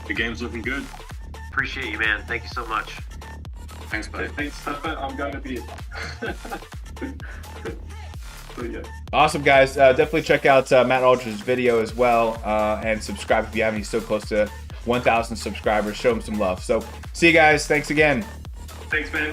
the game's looking good. Appreciate you, man. Thank you so much. Thanks, buddy. Thanks, StudFit. I'm going to be. So, yeah. Awesome, guys. Definitely check out Matt Aldridge's video as well, and subscribe if you haven't. He's so close to 1,000 subscribers. Show him some love. So see you guys. Thanks again. Thanks, man.